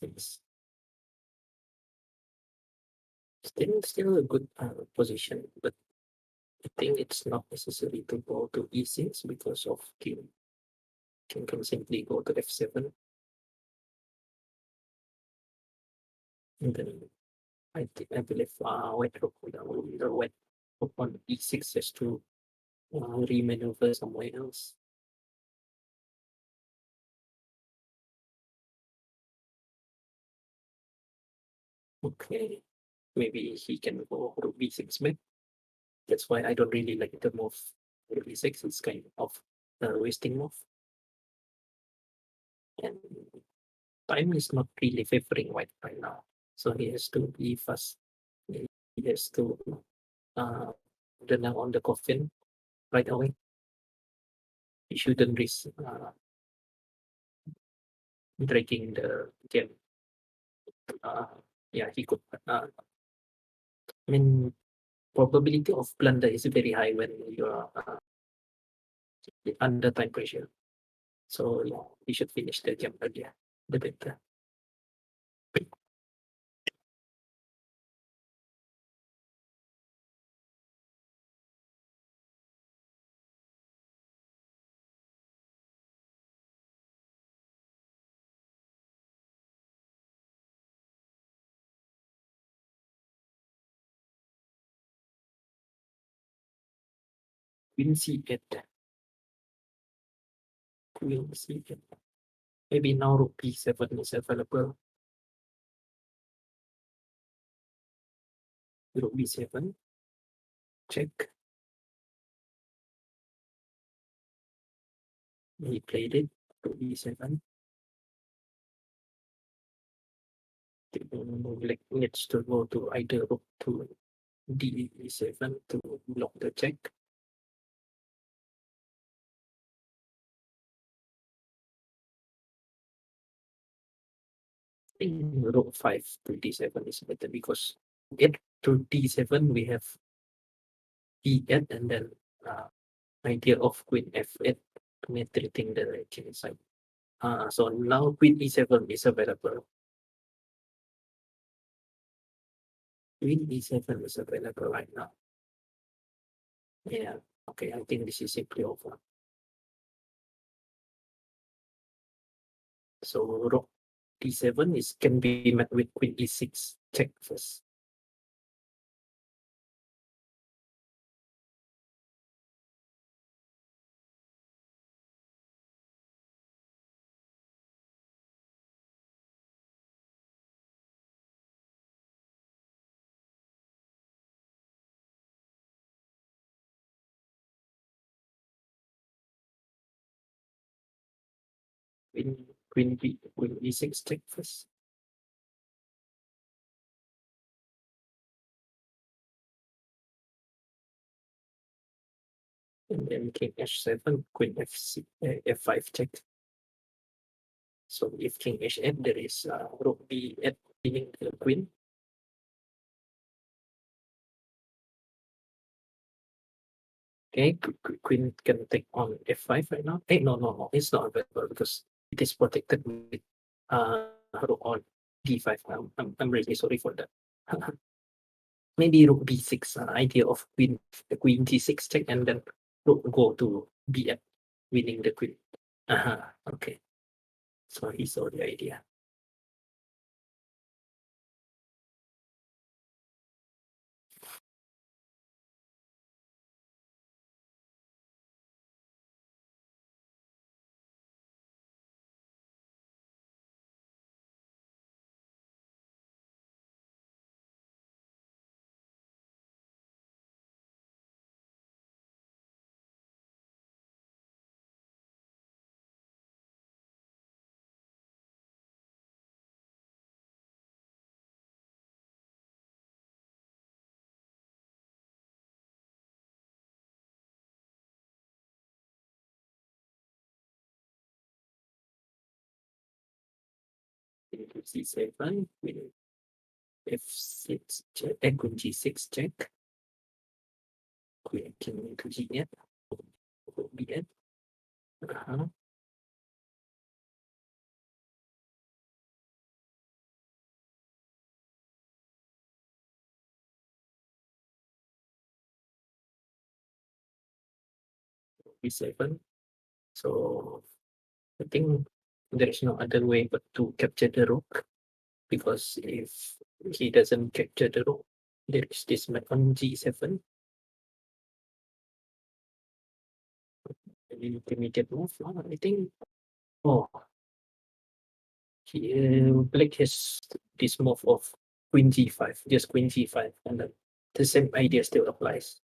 A: It's still a good position, but I think it's not necessary to go to e6 because of king. King can simply go to f7. And then I believe white rook the white rook on e6 has to remaneuver somewhere else. Okay, maybe he can go rook b6 back. That's why I don't really like the move rook b6. It's kind of a wasting move. And time is not really favoring white right now. So he has to be fast. He has to on the coffin right away. He shouldn't risk breaking the game. Yeah, he could. I mean, probability of blunder is very high when you are under time pressure. So yeah, he should finish the game earlier, the better. Queen c8. Queen c8. Maybe now rook b7 is available. Rook b7. Check. He played it. Rook b7. Like needs to go to either rook to d7 to block the check. I think rook 5 to d7 is better because get to d7 we have e8 and then idea of queen f8 penetrating the king side. So now queen e7 is available. Queen e7 is available right now. Yeah, okay, I think this is simply over. So rook d7 can be met with queen e6 check first. Queen e6 check first. And then king h7, queen f6, f5 check. So if king h8, there is rook b8 pinning the queen. Okay, queen can take on f5 right now. Hey, no, it's not available because it is protected with rook on d5. I'm really sorry for that. Maybe rook b6, idea of queen d6 check and then rook go to b8, winning the queen. Okay. So he saw the idea. Into c7, queen f6 check, queen g6 check, queen king into g8, b8. B7. So I think there is no other way but to capture the rook, because if he doesn't capture the rook, there is this map on g7. An intermediate move. I think. Oh, black has this move of queen g5, just queen g5, and then the same idea still applies.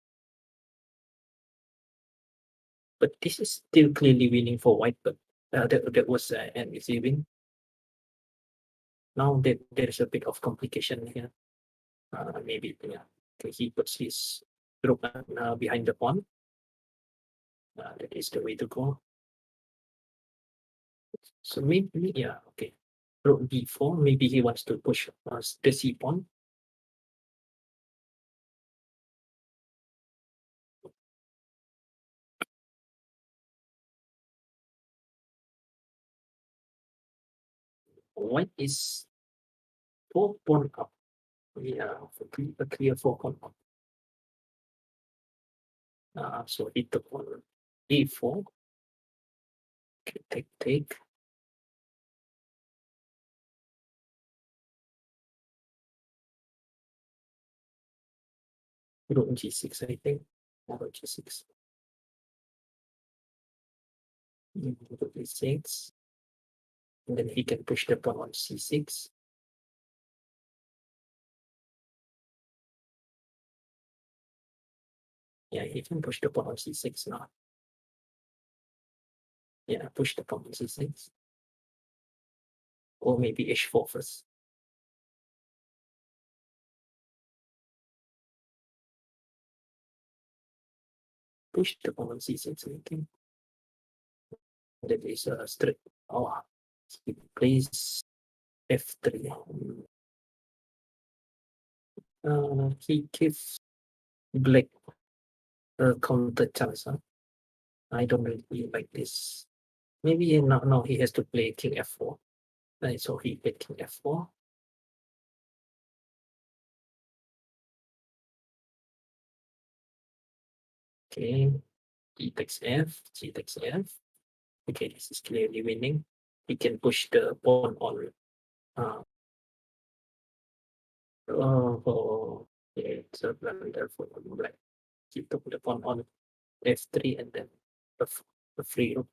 A: But this is still clearly winning for white, but that was an easy win. Now that there's a bit of complication here. Maybe he puts his rook behind the pawn. That is the way to go. So maybe, yeah, okay. Rook b4, maybe he wants to push the c pawn. White is 4 pawn up. Yeah, a clear 4 pawn up. So he took on a4. Okay, take. Rook g6, I think. Rook g6. Rook g6. And then he can push the pawn on c6. Yeah, he can push the pawn on c6 now. Yeah, push the pawn on c6. Or maybe h4 first. Push the pawn on c6, I think. That is a straight. Oh, he plays f3. He gives black a counter chance. I don't really like this. Maybe now he has to play king f4. So he played king f4. Okay, he takes f, g takes f. Okay, this is clearly winning. He can push the pawn on. Oh, yeah, it's a blunder for black. He took the pawn on f3 and then the free rook.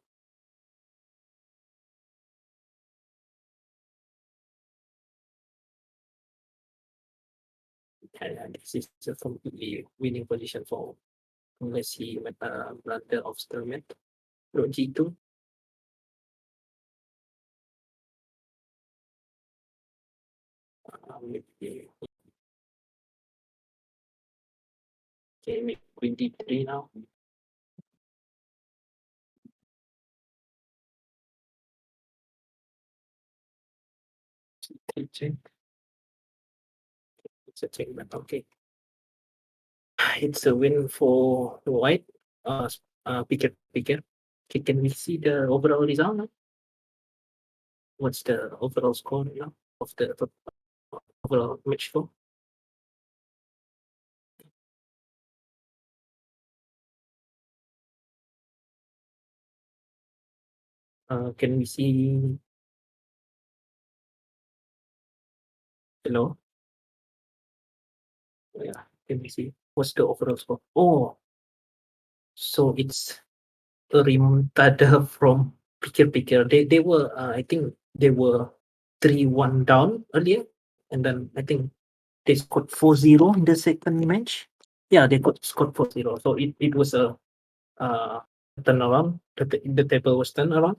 A: And this is a completely winning position for, unless he met a blunder of stalemate. Rook g2. Maybe. Okay, maybe queen d3 now. Check. It's a checkmate. Okay. It's a win for white. picker picker. Okay, can we see the overall result now? What's the overall score now of the overall match score? Can we see? Hello? Yeah, can we see? What's the overall score? Oh, so it's a remontada from picker picker. They were I think they were 3-1 down earlier, and then I think they scored 4-0 in the second match. Yeah, they got scored 4-0. So it was a uh, turnaround. The table was turned around.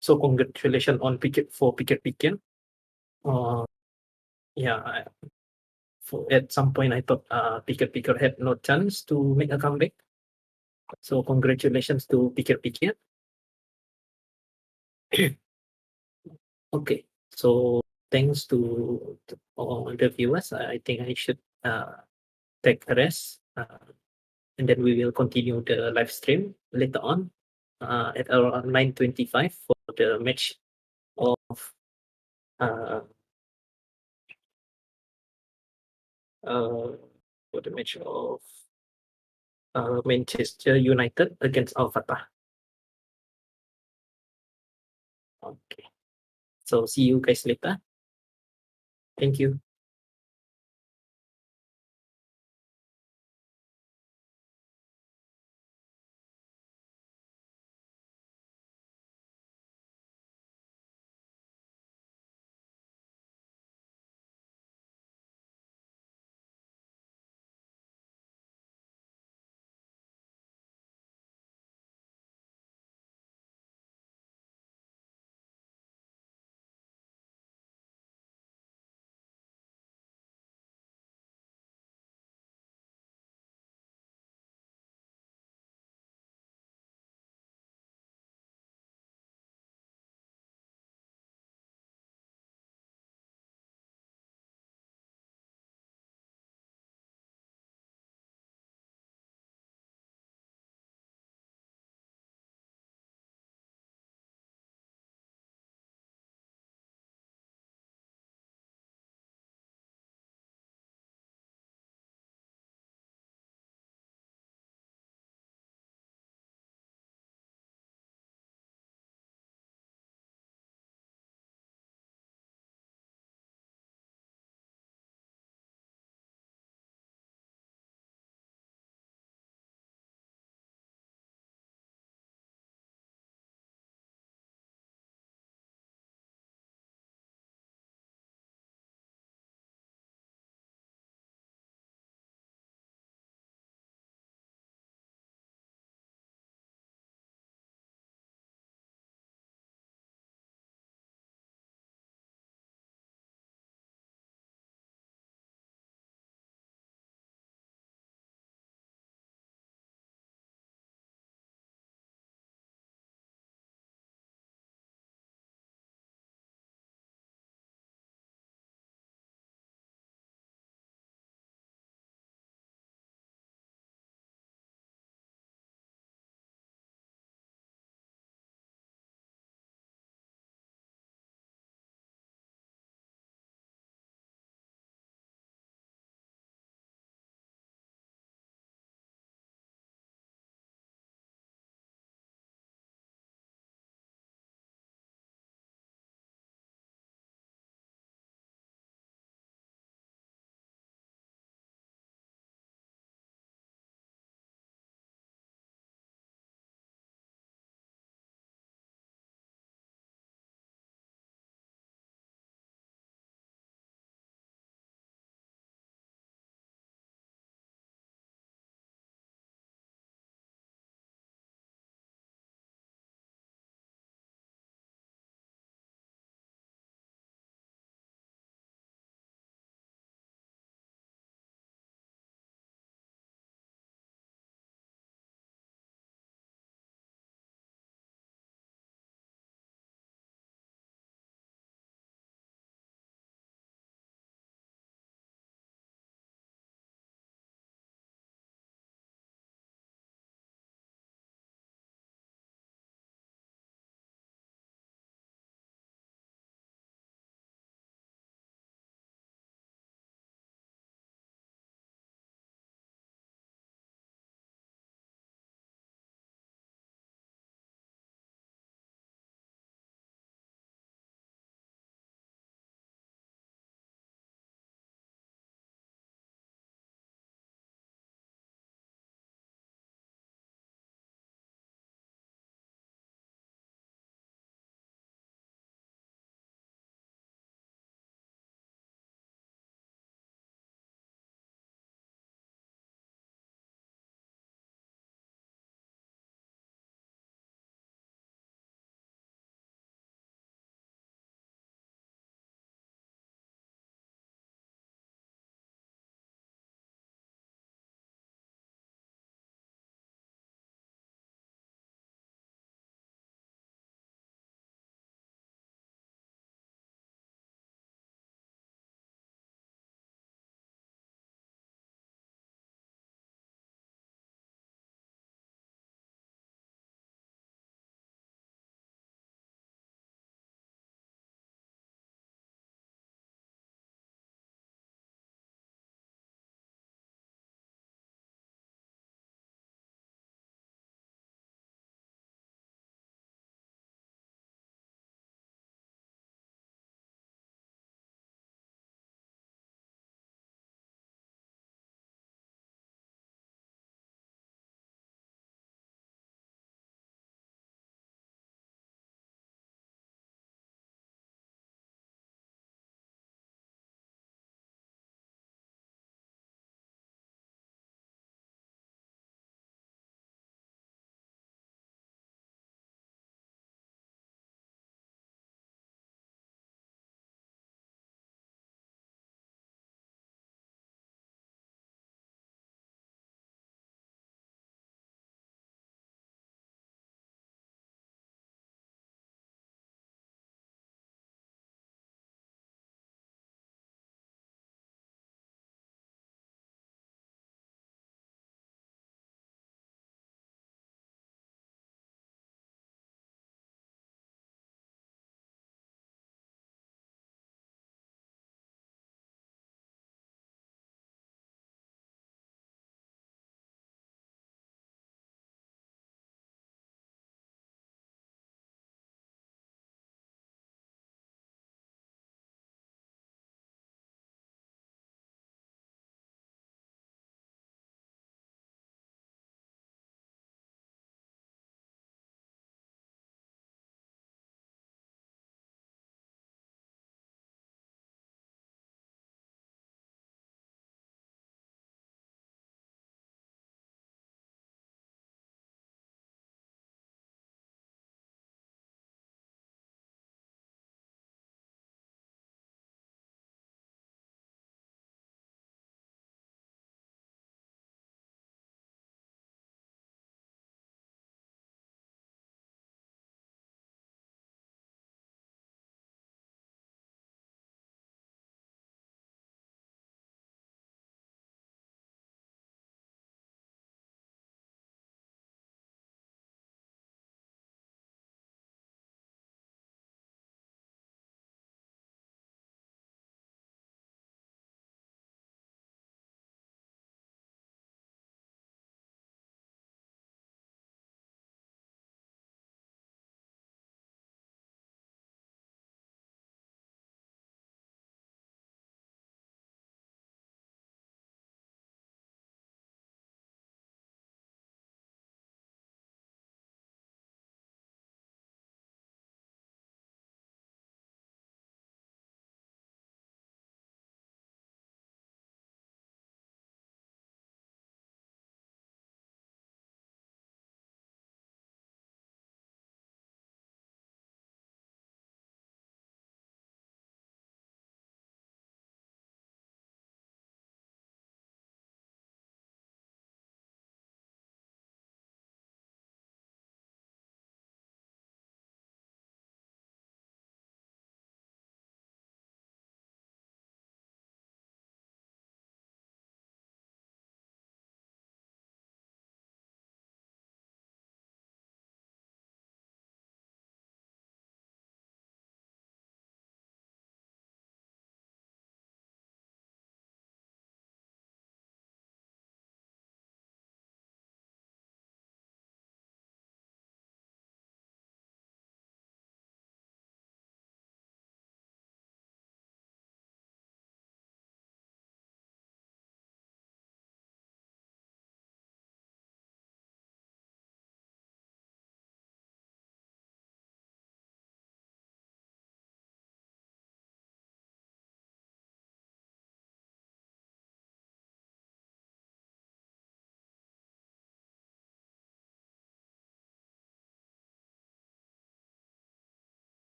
A: So congratulations on Picket Picket. Uh, yeah, at some point I thought Picket Picket had no chance to make a comeback. So congratulations to Picket Picket. Okay, so thanks to all the viewers. I think I should take a rest, and then we will continue the live stream later on at around 9:25 for the match of uh, uh, for the match of Manchester United against Al Fatah. Okay, so see you guys later. Thank you.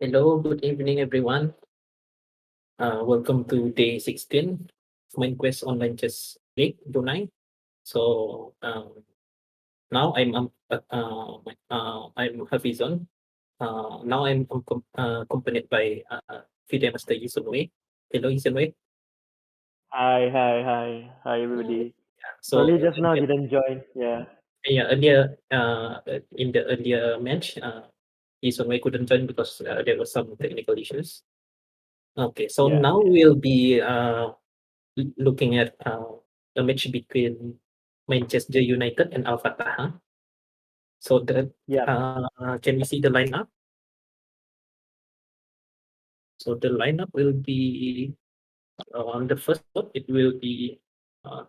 A: Hello, good evening, everyone. Welcome to day 16 of MindQuest Online Chess League, Brunei. So now I'm Hafizon. Now I'm accompanied by FIDE Master Yisunwei. Hello, Yisunwei.
B: Hi,
A: Uh,
B: everybody.
A: so
B: Sorry, just now didn't join. Yeah,
A: yeah, earlier in the earlier match, Yisunwei couldn't join because there were some technical issues. Okay, so
B: yeah,
A: now
B: yeah,
A: we'll be looking at a match between Manchester United and Al Fatah. So that
B: yeah,
A: can we see the lineup? So the lineup will be on the first spot. It will be uh,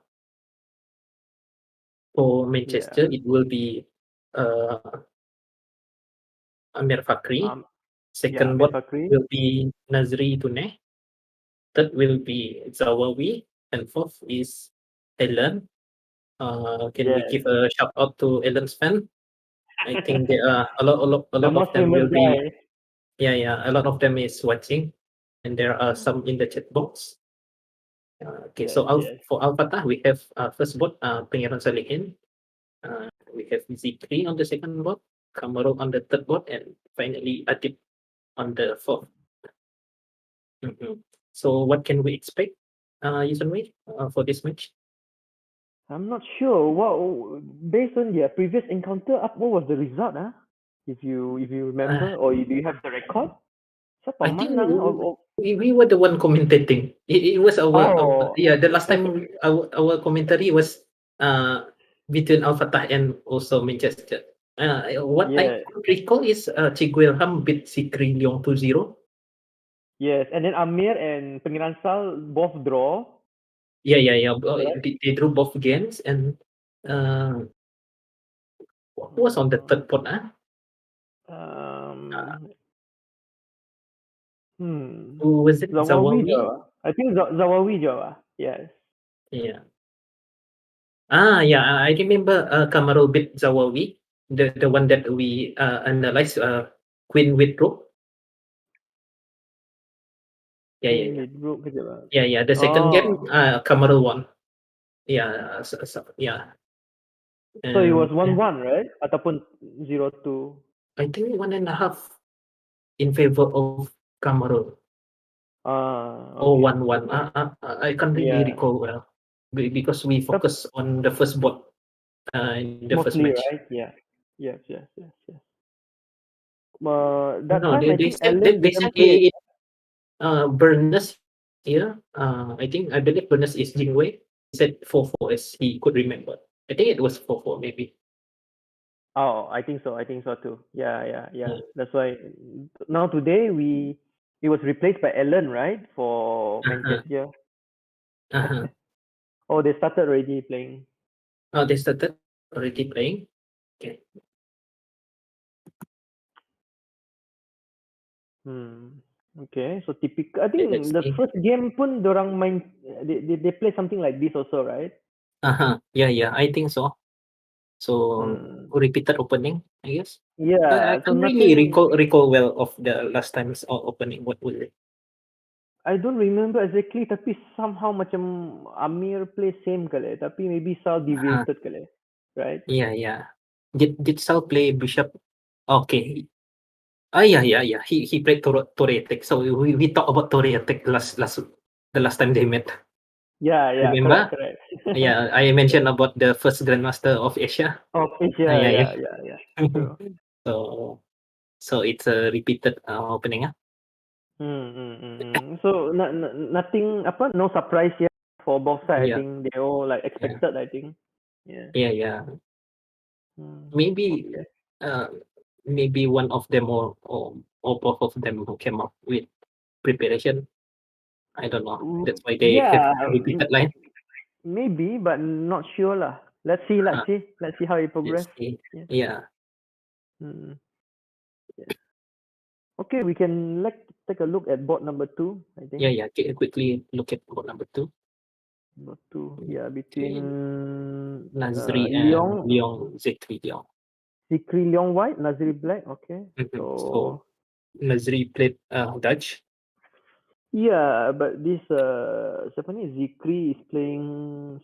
A: for
B: yeah.
A: Manchester. It will be uh, Amir Fakri.
B: Um, yeah,
A: Second
B: Amir
A: spot
B: Fakri.
A: will be Nazri Tuneh. Third will be Zawawi, and fourth is Ellen. Can we
B: Yes,
A: give a shout out to Ellen's fan? I think there are a
B: the
A: lot of
B: most
A: them
B: famous
A: will be.
B: guy.
A: Yeah, a lot of them is watching, and there are some in the chat box. Okay,
B: Yes,
A: so
B: yes.
A: for Al Fatah, we have first bot Pangeran Salihin. We have Zikri on the second bot, Kamarul on the third bot, and finally Adib on the fourth. So what can we expect, Yusunwei, for this match?
B: I'm not sure. Based on their previous encounter, what was the result? If you
A: Uh,
B: remember, or do you have the record? Siapa
A: I think
B: menang? Or
A: we were the one commentating. It was our
B: oh,
A: yeah, the last time our commentary was uh between Al Fatah and also Manchester. What I
B: yeah,
A: could recall is Chiguelham beat Sikri Leong 2-0.
B: yes. And then Amir and Pengiran Sal both draw.
A: Yeah.
B: Correct.
A: They drew both games, and uh who was on the
B: Uh,
A: third pot? Uh,
B: um, Hmm.
A: who was it?
B: Zawawi
A: Zawawi?
B: Jawa. I think Zawawi Jawa. Yes.
A: Yeah. Yeah, I remember Kamarul beat Zawawi, the one that we analyzed, Queen with Rook.
B: Queen
A: Yeah.
B: Lidbrook ke siapa?
A: Yeah. The second
B: Oh,
A: game, Kamarul won. Yeah, yeah.
B: so it was
A: And
B: 1-1, right? Ataupun 0-2.
A: I think 1.5 in favor of Kamarul,
B: Ah,
A: or
B: okay.
A: 1-1.
B: Okay.
A: I can't really
B: Yeah.
A: recall well because we
B: Tapi
A: focus on the first bot in the first
B: mostly,
A: match.
B: right? Yeah. Yes. That
A: No,
B: time I
A: they
B: think
A: said
B: Ellen
A: they
B: didn't
A: said
B: play.
A: Burness here. I believe Burness is Jingwei. He said 4-4 as he could remember. I think it was 4-4 maybe.
B: Oh, I think so. I think so too. Yeah.
A: Yeah.
B: That's why now today he was replaced by Ellen, right? For
A: Uh-huh.
B: Manchester.
A: Uh-huh.
B: Oh, they started already playing.
A: Oh, they started already playing. Okay.
B: Hmm. Okay, so typical. I
A: Okay, let's
B: think the
A: see.
B: first game pun dorang main they play something like this also, right?
A: Uh-huh. Yeah, I think so. So
B: Hmm.
A: repeated opening, I guess. I
B: Yeah, so
A: can't really
B: nothing.
A: recall well of the last time's opening. What was it?
B: I don't remember exactly, tapi somehow macam Amir play same kali, tapi maybe Sal
A: Uh-huh.
B: deviated kali, right?
A: Yeah. Did Sal play Bishop? Okay. Yeah. He played Torre Attack. So we talked about Torre Attack the last time they met.
B: Yeah, correct,
A: Remember?
B: correct.
A: Yeah, I
B: Yeah.
A: mentioned about the first Grandmaster of Asia.
B: Oh,
A: Yeah.
B: yeah. True.
A: So it's a repeated opening.
B: So nothing apa no surprise here for both sides. I
A: Yeah,
B: think they all like
A: yeah,
B: expected. I think. Yeah.
A: yeah.
B: Hmm.
A: Maybe
B: Okay.
A: uh, maybe one of them or both of them who came up with preparation. I don't know. That's why they have
B: Yeah,
A: repeated line.
B: maybe, but not sure lah. Let's see.
A: Uh,
B: Let's see how it
A: let's
B: progress.
A: see.
B: Yeah.
A: Yeah,
B: Hmm. Yeah. Okay, we can take a look at board number two. I think
A: yeah. Quickly look at board number two.
B: board two. Yeah, between
A: Okay, Nazri and
B: Leong,
A: Leong Zikri Leong.
B: Sikri Leong White, Naziri Black. Okay,
A: Mhm. So
B: so
A: Nazri played Dutch.
B: Yeah, but this siapa ni Zikri is playing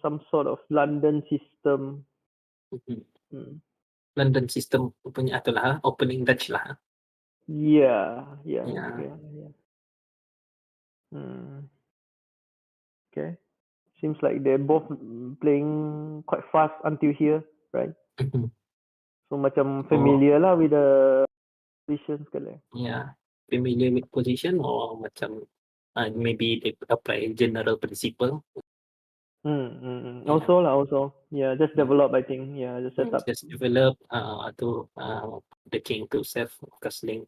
B: some sort of London system. Hmm.
A: London system punya itulah opening Dutch lah.
B: Yeah, yeah,
A: Yeah.
B: yeah. Hmm. Okay. Seems like they're both playing quite fast until here, right? So macam familiar lah with the positions kali.
A: Yeah, familiar with position or macam maybe they apply general principle.
B: Also lah, also. Yeah, just develop I think. Yeah, just set up.
A: Just develop to the king to self castling.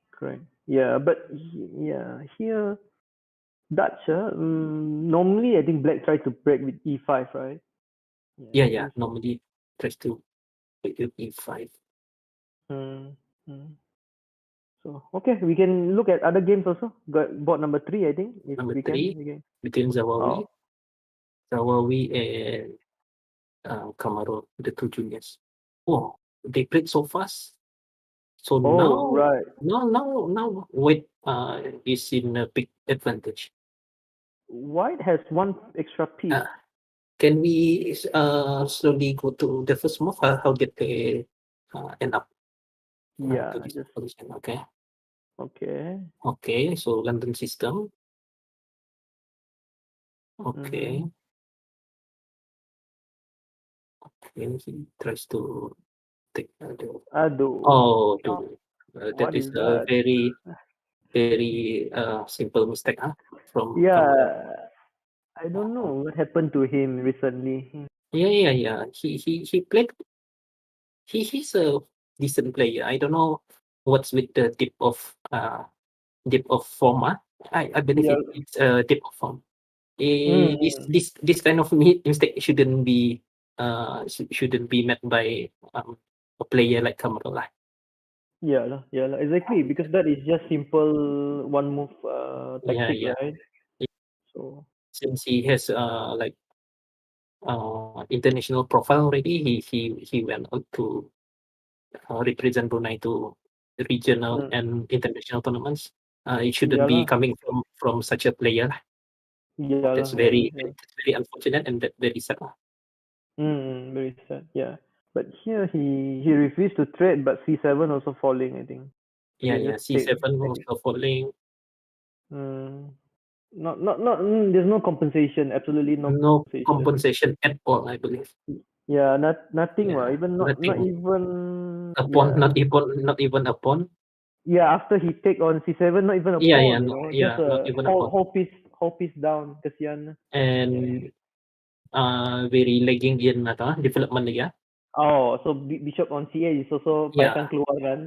B: Correct. Yeah, but yeah, here Dutch, normally I think black try to break with e5, right?
A: Yeah,
B: Seems like.
A: normally tries to play with e5.
B: Mm, mm. So okay, we can look at other games also. Got board number 3, I think. If
A: Number
B: we can.
A: 3
B: Okay.
A: between
B: Oh.
A: Zawawi and Kamaru, the two juniors. Oh, they played so fast. So
B: Oh, right.
A: now White is in a big advantage.
B: White has one extra piece.
A: Can we slowly go to the first move? How did they end up
B: Yeah,
A: to this
B: just
A: position? Okay.
B: okay.
A: Okay, so London system. Okay. Okay, he tries to take the.
B: Aduh.
A: Oh, that
B: What
A: is
B: is
A: a
B: that?
A: very simple mistake, from Kamara.
B: Yeah, I don't know what happened to him recently.
A: Yeah. He played. He's a decent player. I don't know what's with the dip of form. I believe
B: Yeah.
A: it's a dip of form. This
B: Mm.
A: this this kind of mistake shouldn't be met by a player like Kamara lah.
B: Yeah, exactly. Because that is just simple one move tactic,
A: Yeah.
B: right? So
A: Since he has like international profile already, he went on to represent Brunei to regional and international tournaments. It shouldn't
B: yeah
A: be
B: lah,
A: coming from such a player. That's
B: yeah lah.
A: very unfortunate and that very sad.
B: Very sad. Yeah, but here he refused to trade, but C7 also falling. I think he can
A: Yeah.
B: just take
A: C7
B: it.
A: also falling.
B: Not. There's no compensation. Absolutely no
A: No
B: compensation.
A: compensation at all, I believe.
B: Yeah, nothing.
A: Yeah,
B: Even not
A: nothing.
B: even.
A: Upon,
B: Yeah.
A: not even upon.
B: Yeah, after he take on C7, not even a
A: Yeah,
B: pawn.
A: no,
B: Just
A: not
B: a
A: even upon.
B: whole piece down. Kasihan.
A: And very lagging in development lagi.
B: Oh, so bishop on C8 is also
A: Yeah,
B: paisan keluar kan?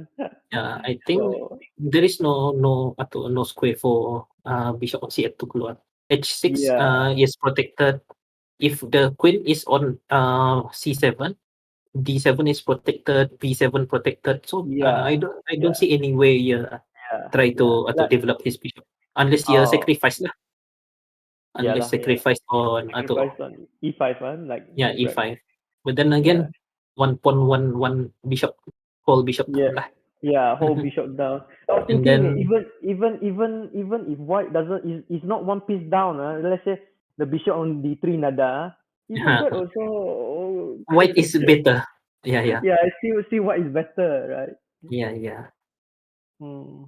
A: I think
B: So
A: there is no square for bishop on C8 to keluar. H6
B: yeah,
A: is protected. If the queen is on C7, D7 is protected, B7 protected. So
B: yeah,
A: I don't
B: yeah,
A: see any way try
B: yeah.
A: to develop his bishop unless you
B: Oh,
A: sacrifice lah.
B: yeah
A: Unless
B: lah, yeah.
A: sacrifice on
B: Sacrifice on E5 one, like black.
A: E5. But then
B: Yeah,
A: again, one pawn, one bishop, whole bishop
B: yeah,
A: down lah.
B: yeah. Whole bishop down. I was
A: And
B: thinking
A: then
B: even if white doesn't is not one piece down. Let's say the bishop on D3 nada. Even that also.
A: white is better. Yeah.
B: Yeah, I see what is better, right?
A: Yeah.
B: Hmm.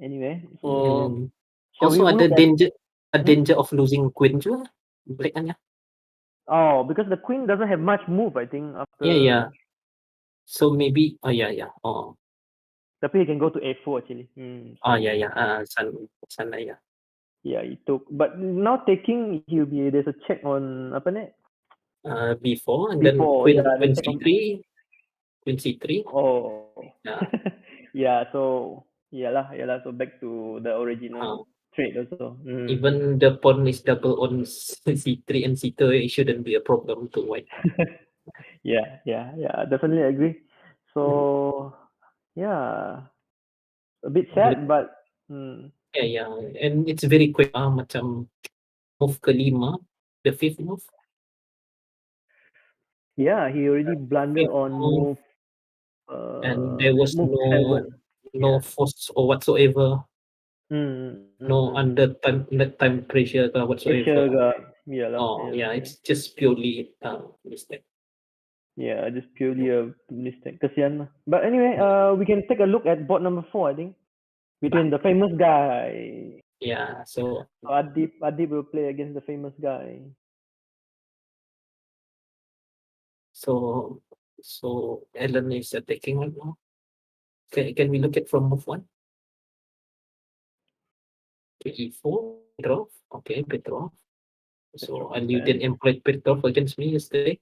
B: Anyway, so
A: And
B: shall we
A: also ada
B: look at?
A: danger of losing queen juga. Black kan ya?
B: Oh, because the queen doesn't have much move, I think.
A: Yeah. So maybe yeah. Oh.
B: Tapi he can go to A4 actually.
A: Yeah. Sana ya.
B: Yeah, he took. But now taking, there's a check on apa ni?
A: B4 and then
B: B4.
A: queen
B: Yeah, the
A: queen
B: check on.
A: C3, queen C3.
B: Oh.
A: Yeah.
B: Yeah. So yeah lah. So back to the
A: Uh,
B: original trade also.
A: Even the pawn is double on C3 and C2, it shouldn't be a problem to white.
B: Yeah. Definitely agree. So yeah, a bit sad, but.
A: Yeah. And it's very quick. Macam move ke-5, the fifth move.
B: Yeah, he already blundered
A: Fifth
B: on
A: move,
B: move
A: and there was
B: move 7.
A: no
B: Yeah.
A: force or whatsoever, no
B: Mm.
A: time pressure whatsoever.
B: Pressure ke, iyalah,
A: Oh yeah,
B: iyalah.
A: it's just purely mistake.
B: Yeah, just purely a mistake. Kesian lah. But anyway, we can take a look at board number 4, I think. Between the famous guy.
A: Yeah, so
B: So Adib will play against the famous guy.
A: so Alan is attacking right now. Can we look at from move 1? Okay, e4, Petrov. Okay, Petrov. So
B: Petrov,
A: and you did
B: kan?
A: employ Petrov against me yesterday.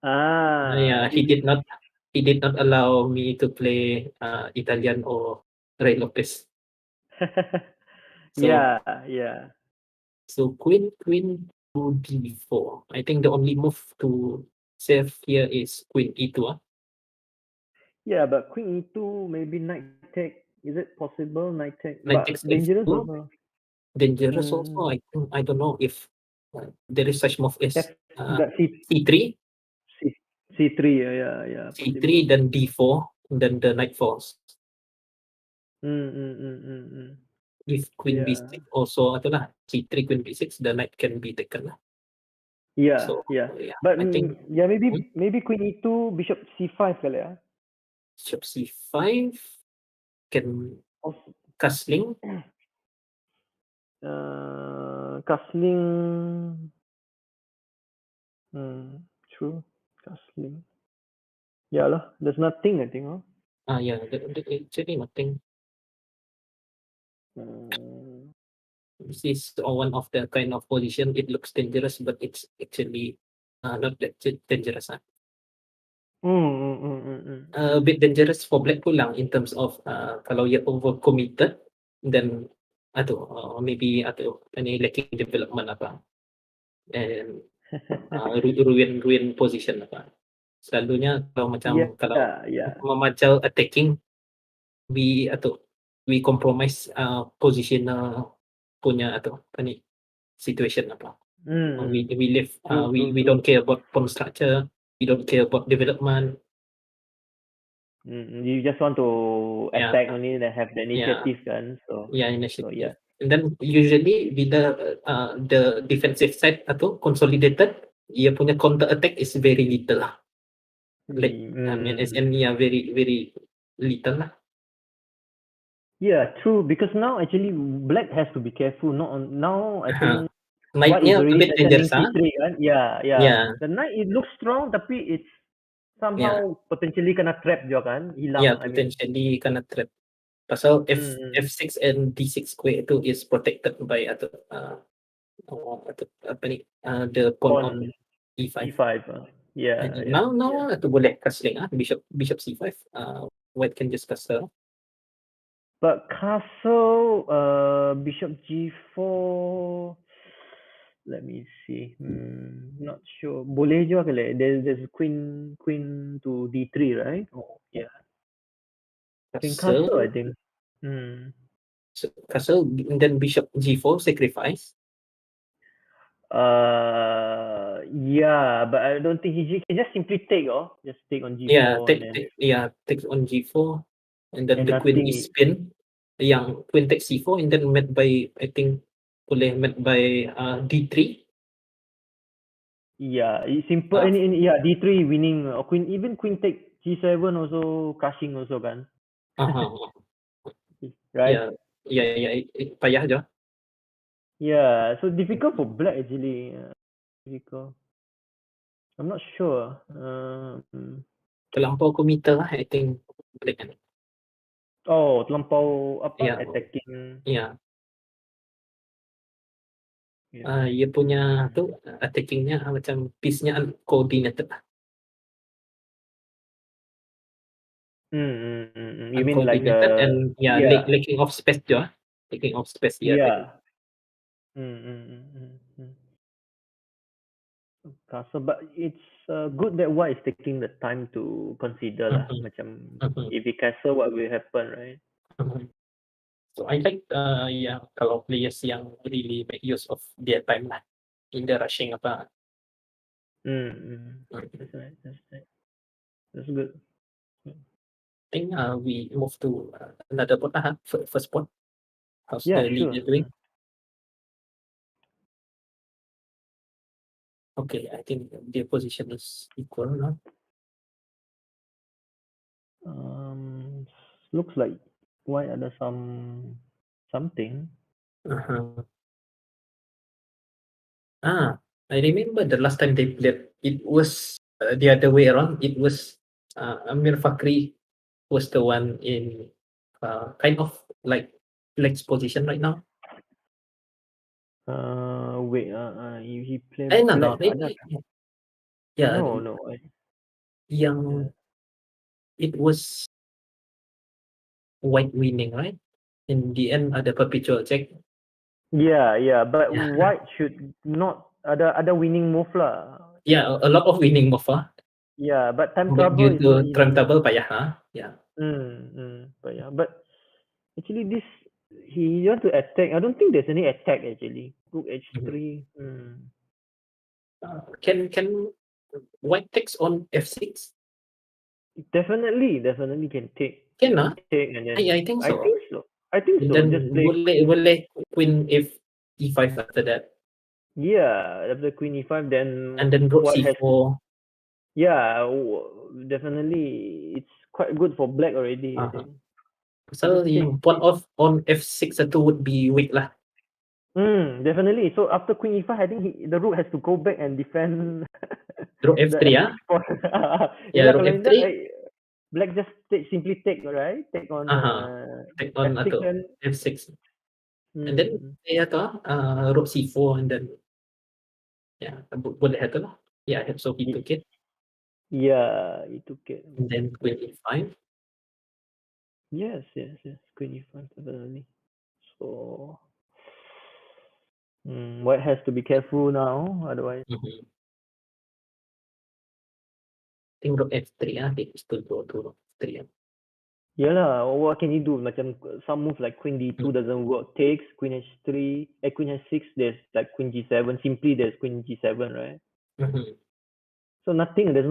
A: Yeah,
B: This
A: he did not allow me to play Italian or Ray Lopez. So
B: yeah.
A: so queen to d4. I think the only move to save here is queen e2.
B: Yeah, but queen e2, maybe knight take. Is it possible knight take?
A: Knight
B: But
A: takes
B: dangerous
A: f2.
B: also.
A: Dangerous also. I don't know if there is such move as
B: That
A: c3,
B: C3, yeah, possible.
A: c3, then d4, then the knight falls. If queen
B: Yeah.
A: b6 also itulah c3 queen b6, the knight can be taken lah.
B: Yeah,
A: So
B: yeah.
A: yeah,
B: But
A: I think
B: yeah, maybe queen e2, bishop c5 kali ya.
A: bishop c5 can
B: Also,
A: castling.
B: castling. True. Castling. Yeah lah, there's nothing I think.
A: Yeah, actually nothing. This is one of the kind of position it looks dangerous, but it's actually not that dangerous. A bit dangerous for black pulang in terms of kalau you overcommitted, then maybe any lacking development apa, and ruin position apa. Selalunya kalau
B: Yeah.
A: memacau attacking, we compromise positional punya situation apa. We live we
B: True.
A: don't care about pawn structure, we don't care about development.
B: You just want to
A: Yeah,
B: attack only and have the
A: yeah,
B: initiative kan. So
A: initiative.
B: yeah.
A: And then usually bila the defensive side consolidated, ia punya counter attack is very little lah. Like I mean SN very very little lah.
B: Yeah, true. Because now actually black has to be careful. Not on now. I think white is
A: Knight-nya a
B: already
A: bit
B: threatening
A: dangerous
B: c3 kan. Yeah.
A: Yeah,
B: The knight it looks strong, tapi it's
A: yeah,
B: somehow potentially kena trap juga kan.
A: yeah,
B: Hilang. I mean.
A: potentially kena trap. Pasal
B: Mm.
A: F6 and D6 square itu is protected by the pawn on
B: Pawn
A: E5.
B: e5. Yeah.
A: Now boleh castling bishop C5. White can just castle.
B: But castle, bishop g4. Let me see. Not sure. Boleh juga kali. There's queen to d3, right? Oh, yeah. Queen castle, I
A: Castle,
B: think. Hmm.
A: castle, and then bishop G4 sacrifice.
B: Yeah, but I don't think he can just simply take, just take on g4
A: Yeah,
B: and then
A: takes on G4, and then
B: and
A: the queen
B: nothing.
A: is spin. Yang queen takes C4, and then met by D3.
B: Yeah, it's simple.
A: Uh,
B: Yeah, d3 winning. Or queen take g7 also crushing also kan. Right?
A: Yeah, payah je.
B: Yeah, so difficult for black actually. Difficult. I'm not sure.
A: Terlampau committal lah, I think. Black kan.
B: Terlampau apa
A: Yeah,
B: attacking.
A: yeah.
B: Yeah.
A: Ia punya attackingnya macam piece-nya uncoordinated lah.
B: You mean like
A: Uncoordinated and lacking of space je. Lacking of space dia attack.
B: Castle, but it's good that white is taking the time to consider lah. Macam if he castle, what will happen, right?
A: So I like kalau players yang really make use of their time lah in the rushing apa.
B: That's right. That's good.
A: think we move to another pawn. First pawn. How's
B: Yeah,
A: the
B: sure.
A: leader doing? Okay, I think their position is equal now.
B: Looks like white ada something.
A: Uh-huh. I remember the last time they played, it was the other way around. It was Amir Fakri was the one in kind of like flex position right now.
B: Wait, he play
A: No,
B: black.
A: maybe yeah,
B: No.
A: yang it was white winning, right? In the end, ada perpetual check.
B: Yeah, but
A: Yeah,
B: white should not ada winning move lah.
A: yeah, a lot of winning move.
B: Yeah, but time
A: But
B: trouble
A: due
B: is not
A: to time
B: easy.
A: trouble, payah. Yeah.
B: But yeah, but actually this he want to attack. I don't think there's any attack actually. Rook h3.
A: Can white takes on f6?
B: Definitely can take.
A: Can
B: Take and then
A: I think
B: I
A: so.
B: think so. I think
A: And
B: so.
A: then
B: Just play.
A: boleh queen if e5 after that,
B: Yeah, after queen e5, then
A: and then rook
B: white has
A: c4.
B: yeah, definitely it's quite good for black already. I
A: Uh,
B: think.
A: so
B: Just
A: yung
B: take.
A: pawn off on f6 satu would be weak lah.
B: Definitely. So after queen e5, I think the rook has to go back and defend
A: Rook
B: the
A: f3
B: f6 pawn.
A: Yeah,
B: Yelah,
A: rook
B: kalau
A: f3.
B: tidak, black just simply take, right? Take on
A: Take on
B: f6
A: atau
B: and
A: f6. And then rook c4 and then boleh itu lah. Yeah, so he took it.
B: Yeah, he took it.
A: And then queen e5.
B: Yes. Queen e5 definitely. So white has to be careful now, otherwise.
A: I think rook f3 they still go to rook f3.
B: Yeah, what can you do? Macam some moves like queen d2 doesn't work. Takes queen h3, queen h6. There's like queen g7. Simply there's queen g7, right? So nothing. There's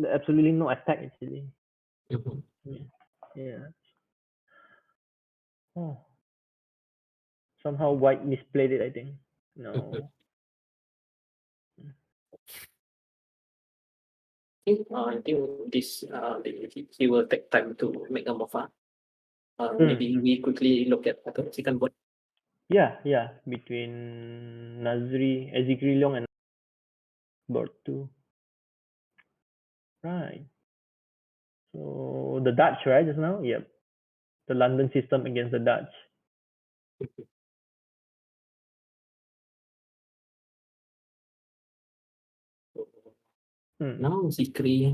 B: absolutely no attack actually. Yeah. Oh. Somehow white misplayed it. I think. No.
A: I think this he will take time to make a move. Maybe we quickly look at the second board.
B: Yeah. Between Ezekri Leong and board 2. Right. So the Dutch, right, just now? Yep. The London system against the Dutch.
A: Now Zikri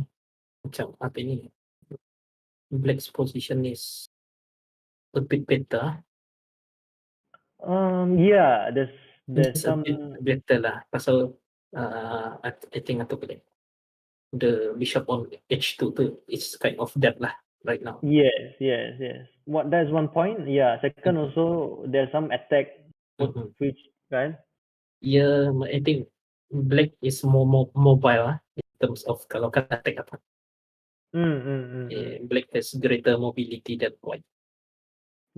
A: macam apa ini? Black's position is a bit better.
B: Yeah, there's some
A: a bit better lah. Pasal I think atau boleh. The bishop on h2 tu is kind of dead lah right now.
B: Yes. That's one point. Yeah. Second also there's some attack which right?
A: Yeah, I think black is more mobile in terms of kalau kan attack apa. Black has greater mobility than white.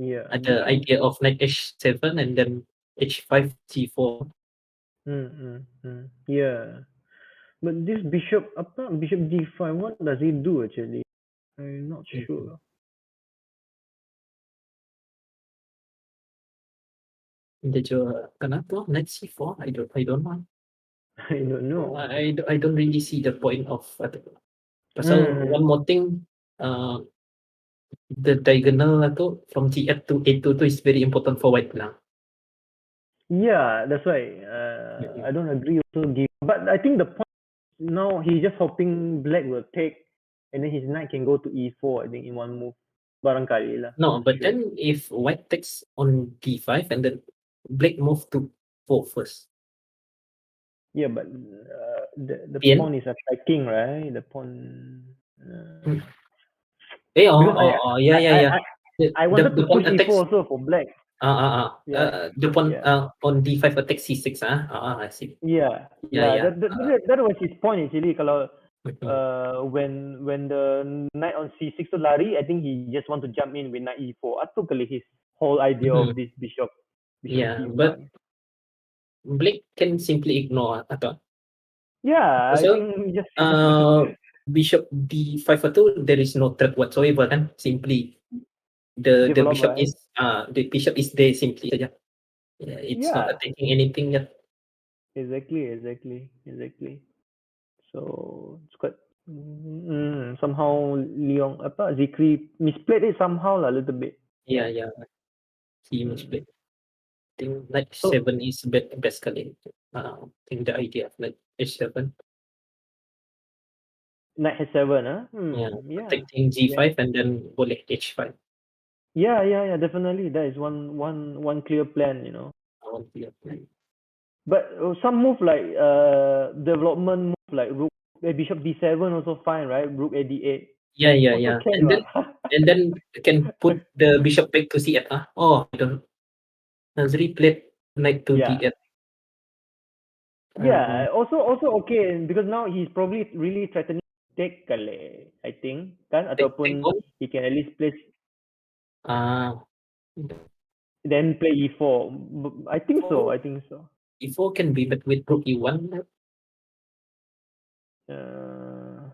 B: Yeah.
A: Ada idea of knight h7 and then h5 g4.
B: Yeah. But this bishop d5, what does it do actually? I'm not sure.
A: Dia jual kenapa knight c4? I don't know.
B: I don't know.
A: I don't really see the point of pasal one more thing, the diagonal tu from g8 to a2 tu is very important for white lang.
B: Yeah, that's why. I don't agree also. But I think the point now he's just hoping black will take, and then his knight can go to e4. I think in one move, barangkali lah.
A: No, but then if white takes on d5 and then black move to 4 first.
B: Yeah, but the pawn is attacking, right? The pawn.
A: Yeah.
B: I wanted to push e4 also for black.
A: The pawn on d5 attack c6. I see.
B: Yeah. That was his point actually. Kalau when the knight on c6 tu lari, I think he just want to jump in with knight e4. Atau kali his whole idea of this bishop
A: Yeah, but
B: c5.
A: Black can simply ignore atau
B: Yeah, I
A: also
B: think just
A: bishop d5 itu there is no threat whatsoever kan, simply the
B: develop,
A: bishop
B: right?
A: is there simply saja. Yeah, it's not
B: Yeah,
A: attacking anything yet.
B: exactly. So it's quite somehow Leon apa Zikri misplayed it somehow lah, a little bit.
A: Yeah, he
B: Hmm.
A: misplayed. I think knight
B: So
A: 7 is best kali. I think the idea of knight h7,
B: knight h7,
A: yeah,
B: yeah,
A: protecting
B: yeah,
A: g5 and then boleh h5.
B: yeah, definitely. That is one clear plan, you know.
A: I want to play.
B: But some move like development move like rook bishop d7 also fine, right? Rook a d8 also
A: Yeah.
B: can
A: And then
B: lah.
A: and then you can put the bishop back to c8. Oh, I don't. Nazri played knight to
B: Yeah,
A: d8.
B: yeah. Also okay because now he's probably really threatening to take kali, I think kan
A: Take
B: ataupun
A: on.
B: he can at least place
A: Uh,
B: then play e4. I think so.
A: e4,
B: I think so.
A: e4 can be bet with rook e1.
B: Uh,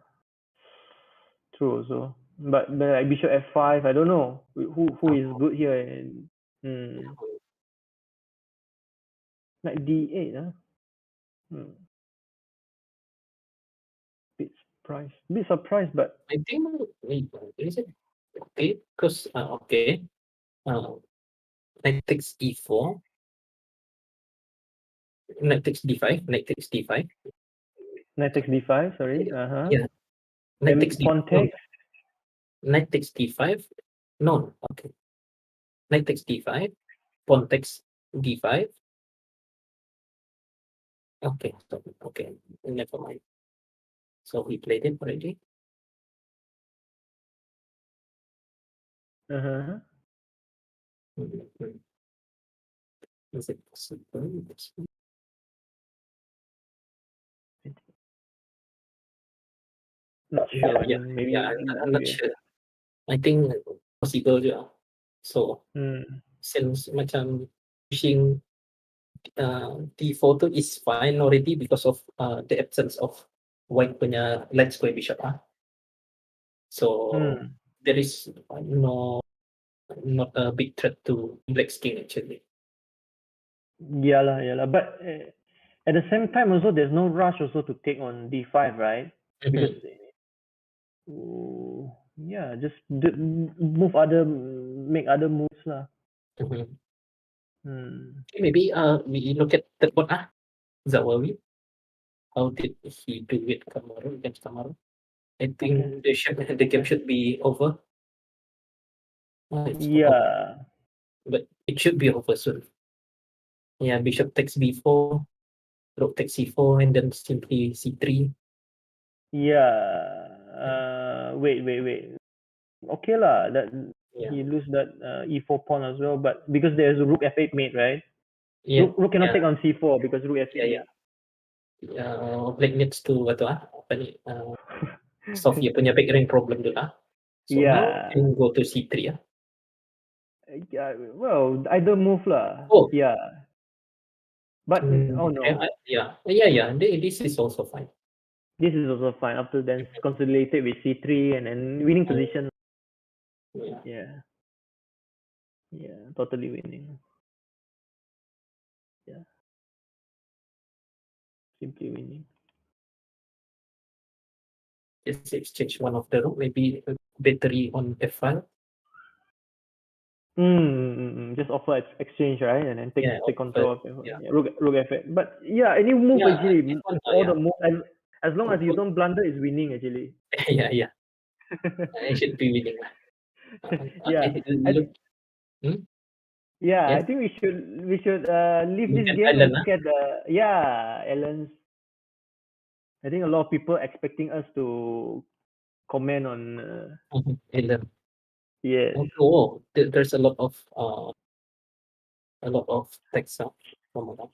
B: true also. But like bishop f5, I don't know who is
A: Uh,
B: good here. And, like d8, Hmm. Bit surprised, but
A: I think is it okay? Because okay, uh, knight takes e4, knight takes d5, knight takes d5.
B: knight takes d5. Sorry.
A: Yeah, knight takes
B: Then
A: d5.
B: pawn
A: No,
B: takes.
A: knight takes d5. No, okay. Knight takes d5, pawn takes d5. Okay, so okay, never mind. So we played it already.
B: Uh-huh.
A: Mhm. Is it possible?
B: Not
A: Yeah,
B: sure. I
A: yeah,
B: mean,
A: yeah.
B: maybe.
A: I'm not sure. I think possible juga. So
B: Hmm.
A: since macam pushing d4 tu is fine already because of the absence of white punya light square bishop. So
B: Hmm.
A: there is not a big threat to black's king actually.
B: Yeah lah. But at the same time, also there's no rush also to take on d5, right? Because
A: Mhm,
B: yeah, just make other moves lah.
A: mhm.
B: Hmm.
A: Maybe we look at that one Zawawi. How did he do it Kamaru against Kamaru? I
B: Okay.
A: think the game should be over. It's not over,
B: Yeah.
A: but it should be over soon. Yeah, bishop takes b4, rook takes c4, and then simply c3.
B: Yeah. Wait. Okay lah. That
A: Yeah,
B: he lose that e4 pawn as well, but because there's a rook f8 mate, right?
A: yeah,
B: Rook cannot
A: yeah,
B: take on c4 because rook f8
A: yeah.
B: mate.
A: Black needs to apa ni? Solve dia punya background problem dulu So now
B: Yeah.
A: can go to c3
B: Yeah. Well, either move lah.
A: Oh,
B: Yeah. But oh
A: yeah,
B: no,
A: yeah. This is also fine.
B: this is also fine. After then consolidated with c3 and then winning position.
A: Yeah.
B: Yeah. Yeah. Totally winning. Yeah. Simply winning.
A: Just exchange one of the rook, maybe battery on f5.
B: Just offer exchange, right? And then
A: Yeah,
B: take
A: offer.
B: control of it.
A: Yeah,
B: Yeah, rook f8. But yeah, any move
A: yeah.
B: actually,
A: This one,
B: all
A: yeah.
B: the move as long as you
A: Good.
B: don't blunder, is winning actually.
A: Yeah. I should be winning lah.
B: Yeah,
A: Okay,
B: I
A: look.
B: yeah, I
A: Yes,
B: think we should leave
A: look
B: this
A: at
B: game and
A: Alan.
B: look at the Ellen's. I think a lot of people expecting us to comment on
A: Alan.
B: yes.
A: Oh, there's a lot of text from Alan.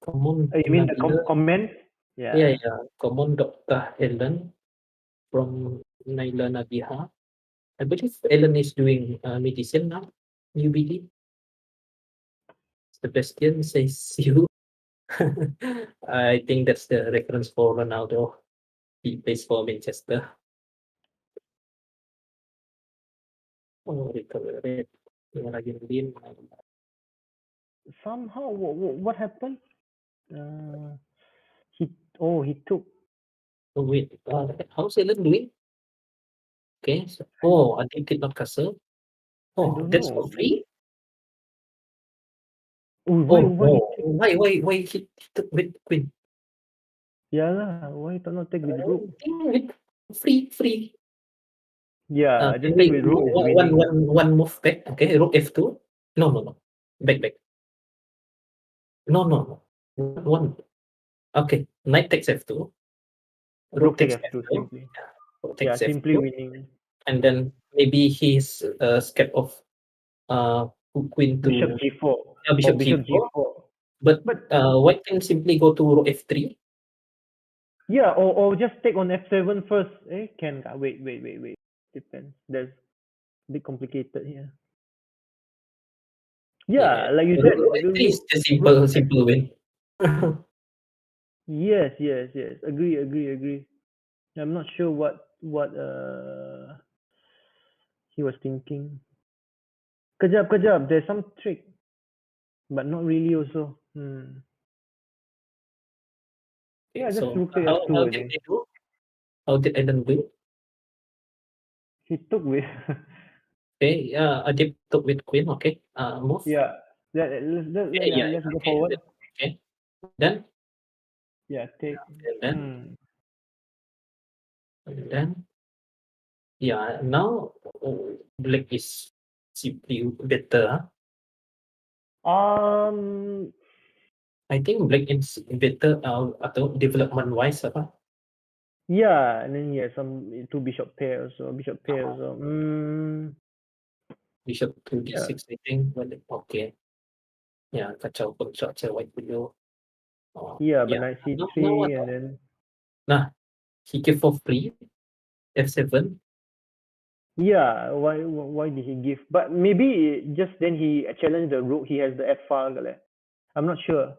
A: Common
B: You mean the
A: Nabila.
B: comment?
A: Yeah,
B: Yeah.
A: Common Dr. Helen. from Naila Nabiha. I believe Ellen is doing medicine now. UBD. Sebastian says you. I think that's the reference for Ronaldo. He plays for Manchester. Oh, recovered. Lagi Lin.
B: Somehow, what happened? He took.
A: Oh, wait, how's Ellen doing? Okay, so, I did not castle.
B: I
A: Oh,
B: don't
A: that's for
B: know.
A: free?
B: Oh,
A: Oh,
B: why he take?
A: why he took with Queen?
B: Yeah lah, why not take with rook?
A: With free.
B: Yeah, just take
A: Pending
B: with rook is winning.
A: one move back. Okay, rook F2. No. Back. No. One. Okay, knight takes F2. Rook
B: Rook take
A: takes
B: F2
A: F2.
B: simply.
A: Yeah, rook
B: Yeah,
A: takes
B: simply
A: F2.
B: winning.
A: And then maybe he's scared of Queen to
B: Bishop G4
A: Bishop
B: or Bishop
A: G4.
B: G4.
A: But
B: But
A: white can simply go to rook F3.
B: yeah, or just take on F7 first. Can wait. Depends. There's a bit complicated here.
A: Yeah,
B: Yeah, like you said,
A: rook F3 is the
B: rook
A: simple win.
B: Yes. Agree. I'm not sure what he was thinking. Kejap. There's some trick, but not really also. Yeah,
A: Okay,
B: just
A: so
B: rook take
A: how
B: F2, I
A: did
B: think.
A: they do? How did Ellen do?
B: He took with.
A: Okay, Adib took with Queen. Okay, move.
B: Yeah.
A: Yeah.
B: Let's go
A: Okay,
B: forward.
A: okay. Then
B: Yeah, take.
A: and then yeah. Now black is simply better. I think black is better atau development wise apa?
B: Yeah, and then some two bishop pair also.
A: Bishop to
B: Yeah.
A: d6 I think. Well, okay. Yeah, kacau constructor white below.
B: Yeah, but
A: Yeah.
B: knight
A: Now
B: c3
A: what?
B: and then
A: Nah, he gave for free f7.
B: yeah, why did he give? But maybe just then he challenged the rook. He has the f file. I'm not sure.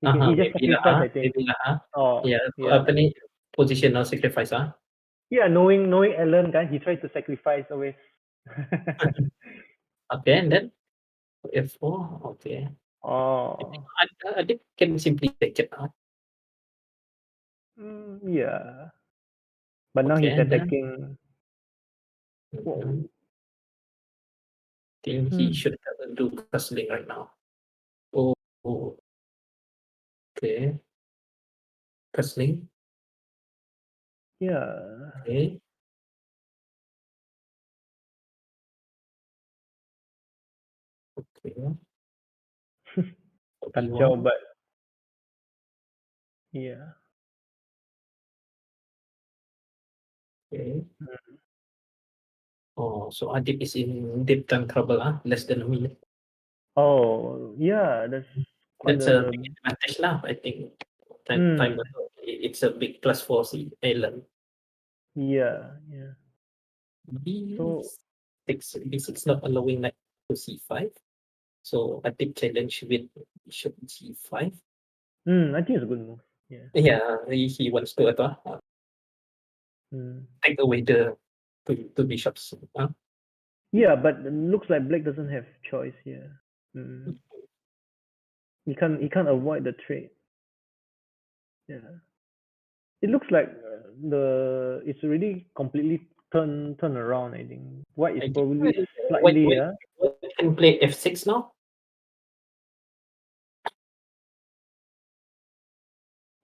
B: He just
A: Maybe
B: sacrificed, I think.
A: maybe lah.
B: Oh,
A: Yeah,
B: yeah.
A: apa ni positional sacrifice
B: Yeah, knowing Alan, kan, he tried to sacrifice always.
A: Okay, and then f4. Okay.
B: Oh.
A: I think can simply take it.
B: Yeah. But now
A: Okay,
B: he's
A: and then
B: attacking. Whoa.
A: think he should do castling right now. Oh, okay. Castling.
B: Yeah.
A: Okay. Okay.
B: Kacau, but yeah.
A: Okay. Oh, so Adib is in deep time trouble, less than a minute.
B: Oh, yeah, that's quite
A: That's a
B: a
A: big advantage lah, I think. Time it's a big plus for Alan.
B: yeah. So
A: B6 not allowing knight to c5. So Adib challenge with bishop g5.
B: I think it's a good move. Yeah.
A: Yeah, he wants to take away the two bishops.
B: Yeah, but it looks like black doesn't have choice here. He can't avoid the trade. Yeah. It looks like it's already completely turned around, I think. White is
A: I think
B: probably
A: white
B: slightly
A: can play f6 now.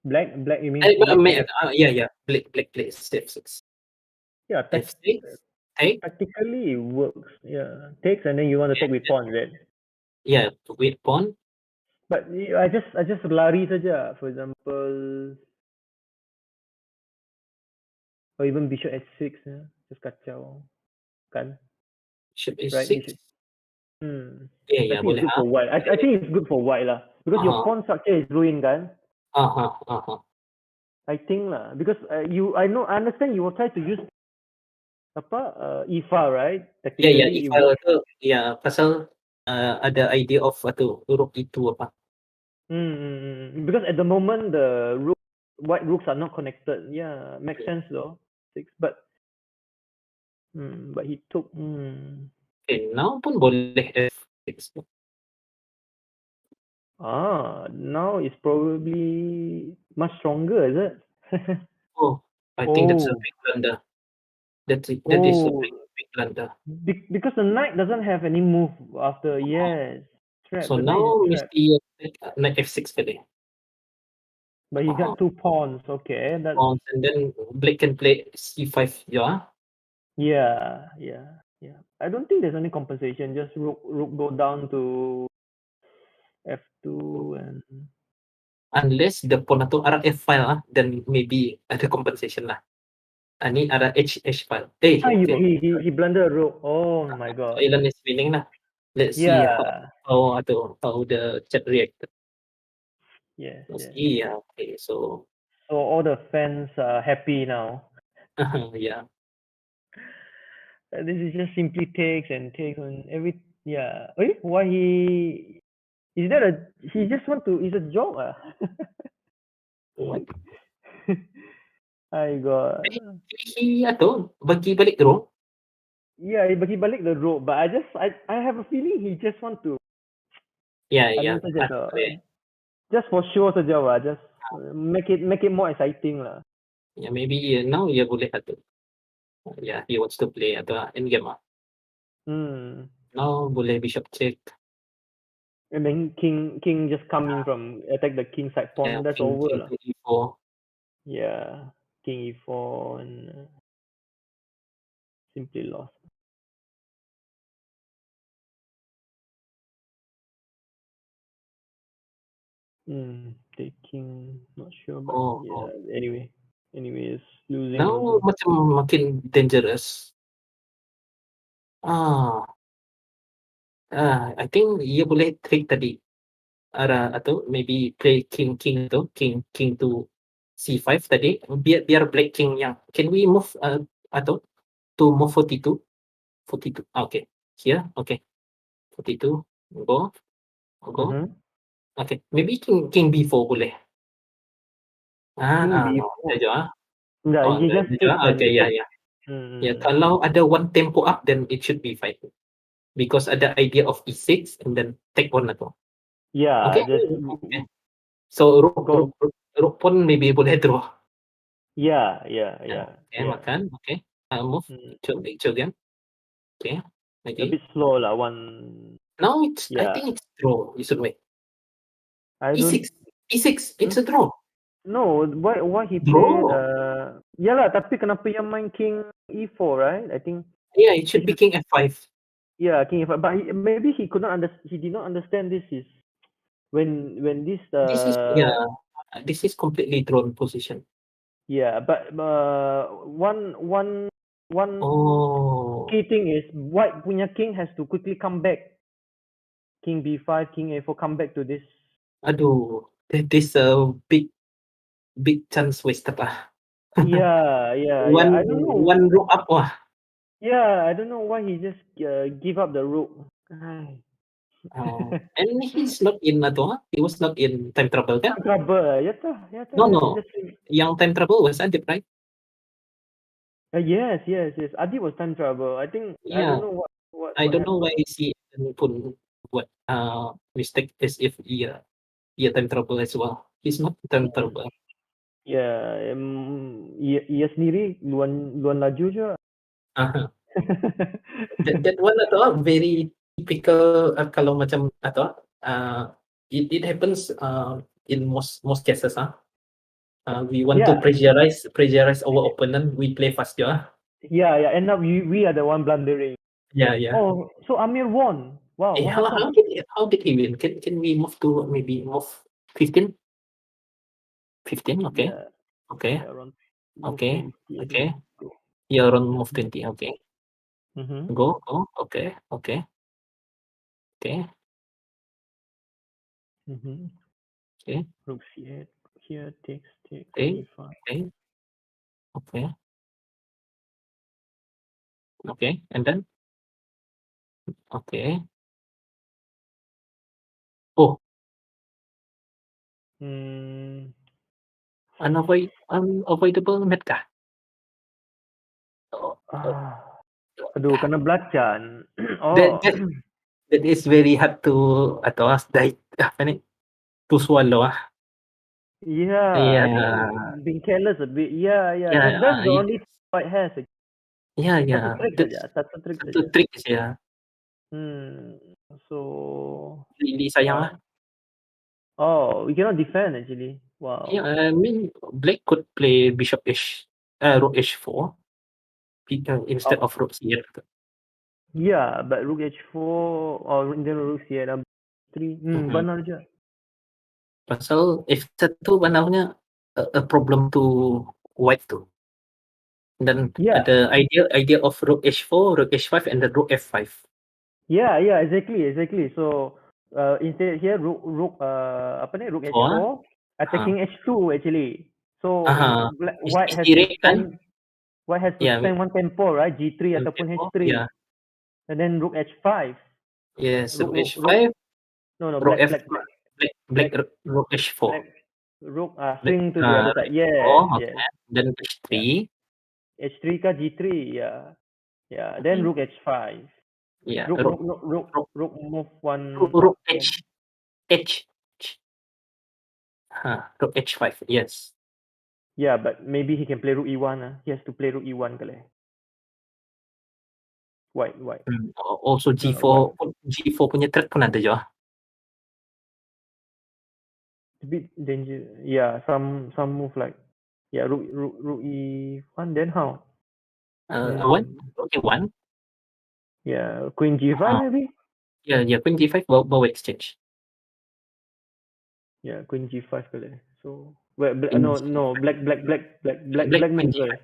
B: black you mean
A: Yeah. Black plays f6.
B: yeah,
A: F6 take.
B: tactically it works. Yeah. Takes and then you want to take with pawn, right?
A: Yeah, with pawn.
B: But I just lari saja, for example, or even bishop h6, just kacau, kan?
A: Bishop
B: Right?
A: h6.
B: I
A: Yeah,
B: think it's
A: boleh
B: good for white. I think it's good for white lah, because your pawn structure is ruined, kan? I think lah, because I understand you will try to use apa IFA, right?
A: Ya,
B: Technically it
A: eval
B: works.
A: itu ya pasal, ada idea of huruf itu apa.
B: Because at the moment the white rooks are not connected. Yeah, makes sense though. Six, but he took.
A: Now pun boleh F6.
B: Now it's probably much stronger, is it?
A: Oh, I think that's a
B: Oh,
A: big blunder. That is a
B: oh,
A: big blunder.
B: because the knight doesn't have any move after. Yes, trapped.
A: So
B: The knight is
A: now
B: trapped.
A: mesti knight F6 tadi.
B: But he
A: Oh,
B: got 2 pawns. Okay, that's
A: pawns and then black can play C5 yeah.
B: yeah. I don't think there's any compensation. Just rook go down to f2 and
A: Unless the pawn atau arah F file then maybe ada compensation lah. Ni arah H file. Okay.
B: he blundered a rook. Oh my
A: So
B: god.
A: Ilan is winning lah. Let's see
B: Yeah.
A: how the chat react.
B: Yes.
A: Let's
B: Yes.
A: see. Okay. So
B: So all the fans are happy now.
A: yeah.
B: This is just simply takes and takes on every. Yeah. Why he? Is that a? He just want to. Is a joke ah?
A: What?
B: I got.
A: He bagi balik draw.
B: Yeah, he balik the rope, but I have a feeling he just want to.
A: Yeah,
B: Anu
A: yeah.
B: saja just for sure saja lah. Just make it more exciting lah.
A: Yeah, maybe now boleh Yeah, he wants to play endgame Now boleh bishop check.
B: And then king just come in from attack the king side
A: Yeah,
B: pawn. That's
A: king
B: over lah.
A: to e4.
B: Yeah, king e4 and simply lost. Taking, not sure, but yeah. Anyway, it's losing
A: Now
B: also.
A: macam makin dangerous. I think ia boleh trick tadi. Atau maybe play king king to c5 tadi. Biar black king yang. Can we move atau to move 42? 42. Okay. Here, okay. 42. Go. Okay. Maybe king b4 boleh.
B: King
A: No.
B: b4.
A: Saja.
B: Yeah,
A: Oh,
B: he just
A: saja.
B: takes and
A: Okay, yeah,
B: takes.
A: yeah. Ya, kalau ada one tempo up, then it should be fine. Because ada idea of e6 and then take one atau.
B: Yeah,
A: Okay.
B: just
A: Okay. So
B: go.
A: rook pun maybe boleh draw.
B: Yeah.
A: Okay, makan. Okay. Move. Cho again. Okay.
B: A
A: Lagi.
B: bit slow lah. One.
A: Now I
B: Yeah.
A: think it's draw. You should wait.
B: I
A: E6.
B: don't.
A: E6. It's a draw.
B: No, why he played?
A: Draw.
B: Yeah lah. Tapi kenapa yang main king e4, right? I think.
A: Yeah, it should be king f5.
B: Yeah, king e5. But maybe he could not He did not understand this is when this.
A: This is completely drawn position.
B: Yeah, but one
A: Oh.
B: key thing is white punya king has to quickly come back. King b5, king a4, come back to this.
A: Aduh, this a big chance wasted lah.
B: Yeah. I don't know.
A: One rook up wah.
B: Yeah, I don't know why he just give up the rook.
A: And he's not in he was not in time trouble kan?
B: Trouble, ya tah.
A: No. Yang time trouble was Adip, right?
B: Yes. Adi was time trouble. I think I don't know what
A: I don't know why
B: happened.
A: si pun buat mistake as if ia time trouble as well. He's not time trouble.
B: Yeah, ia sendiri luan laju je.
A: That one very typical kalau macam it happens in most cases we want to pressurize our opponent, we play fast
B: Yeah. End up we are the one blundering.
A: Yeah.
B: Oh, so Amir won. Wow, what happened?
A: How did he win? Can we move to maybe move 15? 15, okay.
B: Yeah.
A: Okay.
B: Yeah, around
A: Okay.
B: 20,
A: Okay. Yeah, around move 20, okay. Go. Okay. Okay. Okay.
B: Okay.
A: Okay.
B: Rook c8. here takes
A: Okay.
B: e5.
A: Okay. Okay. Okay. And then okay. Oh,
B: Hmm.
A: unavoidable mat kah? Oh,
B: Ah, aduh,
A: yeah.
B: kena belacan.
A: That
B: Oh,
A: that that is very hard to atau apa ni? To swallow ah.
B: yeah, I think
A: Yeah.
B: being careless a bit. Yeah, yeah.
A: Yeah.
B: That's the
A: Yes.
B: only white has.
A: Yeah.
B: Satu
A: Yeah.
B: trik
A: That's
B: saja, satu trik
A: satu
B: saja.
A: trik saja.
B: Hmm. So,
A: Really sayang ah.
B: wow. Oh, we cannot defend actually.
A: Yeah.
B: Wow.
A: I mean, Black could play bishop rook h4 instead
B: Oh,
A: of rook c8.
B: yeah, but rook h4 or then rook c8 3.
A: Mhm.
B: Benar je.
A: Pasal f1 panahnya a problem to white tuh. Dan
B: Yeah,
A: ada idea of rook h4, rook h5, and then rook f5.
B: yeah, yeah, exactly. So, instead here rook apa ni rook
A: 4,
B: h4
A: ah,
B: attacking h2 actually. So
A: aha,
B: white has to
A: istiri kan?
B: spend
A: Ya,
B: one tempo, right? G3 ataupun
A: tempo,
B: h3,
A: ya,
B: and then rook h5.
A: yes,
B: Rook
A: rook
B: rook.
A: h5,
B: No, no,
A: rook
B: black
A: f,
B: black black
A: black
B: black
A: rook h4,
B: black rook
A: black,
B: swing to the other
A: rook
B: side.
A: h4,
B: Yes, yes.
A: okay, then
B: Yeah.
A: h3,
B: H3 ka G3, yeah. Yeah. Then
A: mhm,
B: rook H5.
A: ya,
B: Rook
A: rook,
B: rook rook rook
A: rook,
B: rook move
A: rook,
B: one
A: rook
B: up.
A: rook h5, yes.
B: Yeah, but maybe he can play rook E1. He has to play rook E1 kali. White.
A: Also
B: No, no, white.
A: G4 punya threat pun ada je.
B: A bit danger. Yeah, some move like yeah, rook E1. Then how?
A: One,
B: Hmm.
A: rook a1,
B: Yeah, Queen G5
A: uh,
B: maybe.
A: yeah, queen g5 bawa exchange.
B: Yeah, Queen G5 kali. So well,
A: Queen
B: no,
A: g5,
B: black
A: queen
B: moves
A: g5,
B: kali.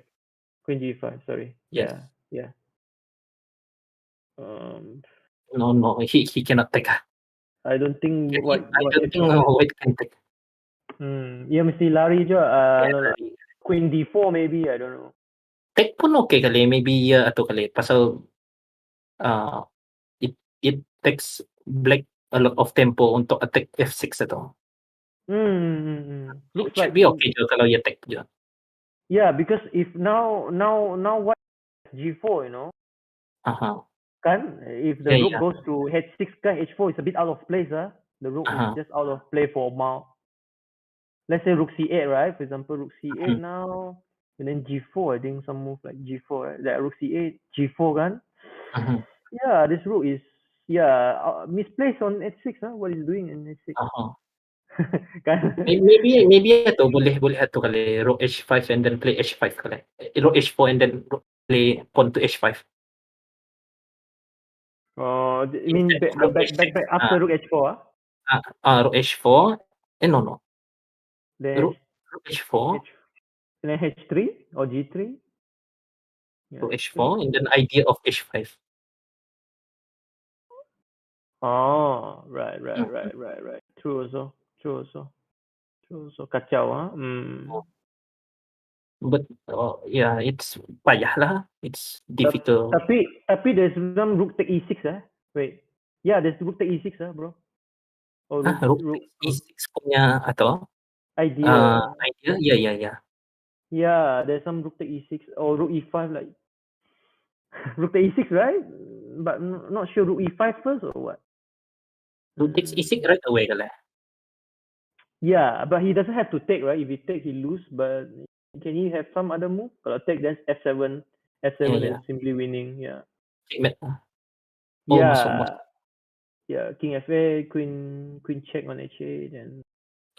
B: Queen G5. Sorry.
A: yes.
B: Yeah. Um,
A: No, he cannot take.
B: I don't think
A: I
B: what
A: don't
B: if
A: think white can take.
B: ya mesti lari je
A: Yeah,
B: no,
A: dari
B: Queen D4 maybe I don't know.
A: take pun okay kali, maybe atau kali pasal uh, it it takes black a lot of tempo untuk attack f6 atau.
B: Looks
A: It should
B: like
A: be okay je kalau dia take je.
B: yeah, because if now what G4
A: Aha.
B: kan if the
A: Yeah,
B: rook
A: yeah.
B: goes to H6 kan H4 is a bit out of place the rook is
A: Aha.
B: just out of play for mount. Let's say rook C8, right? For example, rook C8
A: Mhm.
B: now, and then G4. I think some move like G4, right? Like rook C8, G4 kan.
A: Mhm.
B: Yeah, this rook is misplaced on H6. What is doing in H6?
A: Aha.
B: Kan?
A: Maybe atau boleh atau kali rook h5 and then play h5 kali. Rook h4 and then play pawn to h5
B: Oh, I mean
A: instead of rook
B: back
A: h6.
B: after rook H4.
A: Rook h4. No.
B: Then
A: Rook h4,
B: H then H3 or G3. Yeah,
A: rook
B: H3.
A: h4, and then idea of h5.
B: Oh, right.
A: Mhm.
B: True also. Kacau
A: But yeah, it's payah lah. It's difficult.
B: Tapi there's some rook take E6 Wait. Yeah, there's rook take E6 bro. Or
A: Rook
B: rook
A: e6 punya atau
B: idea.
A: idea? Yeah.
B: Yeah, there's some rook take E6 or rook E5 like rook take E6, right? But not sure rook E5 first or what.
A: Rook takes e6
B: Mm,
A: right away kali.
B: yeah, but he doesn't have to take, right? If he take, he lose. But can he have some other move? Kalau take, then F7, F7
A: Yeah.
B: and simply winning. Yeah.
A: Checkmate. Almost.
B: Yeah. Yeah. King FA, Queen check on H8, and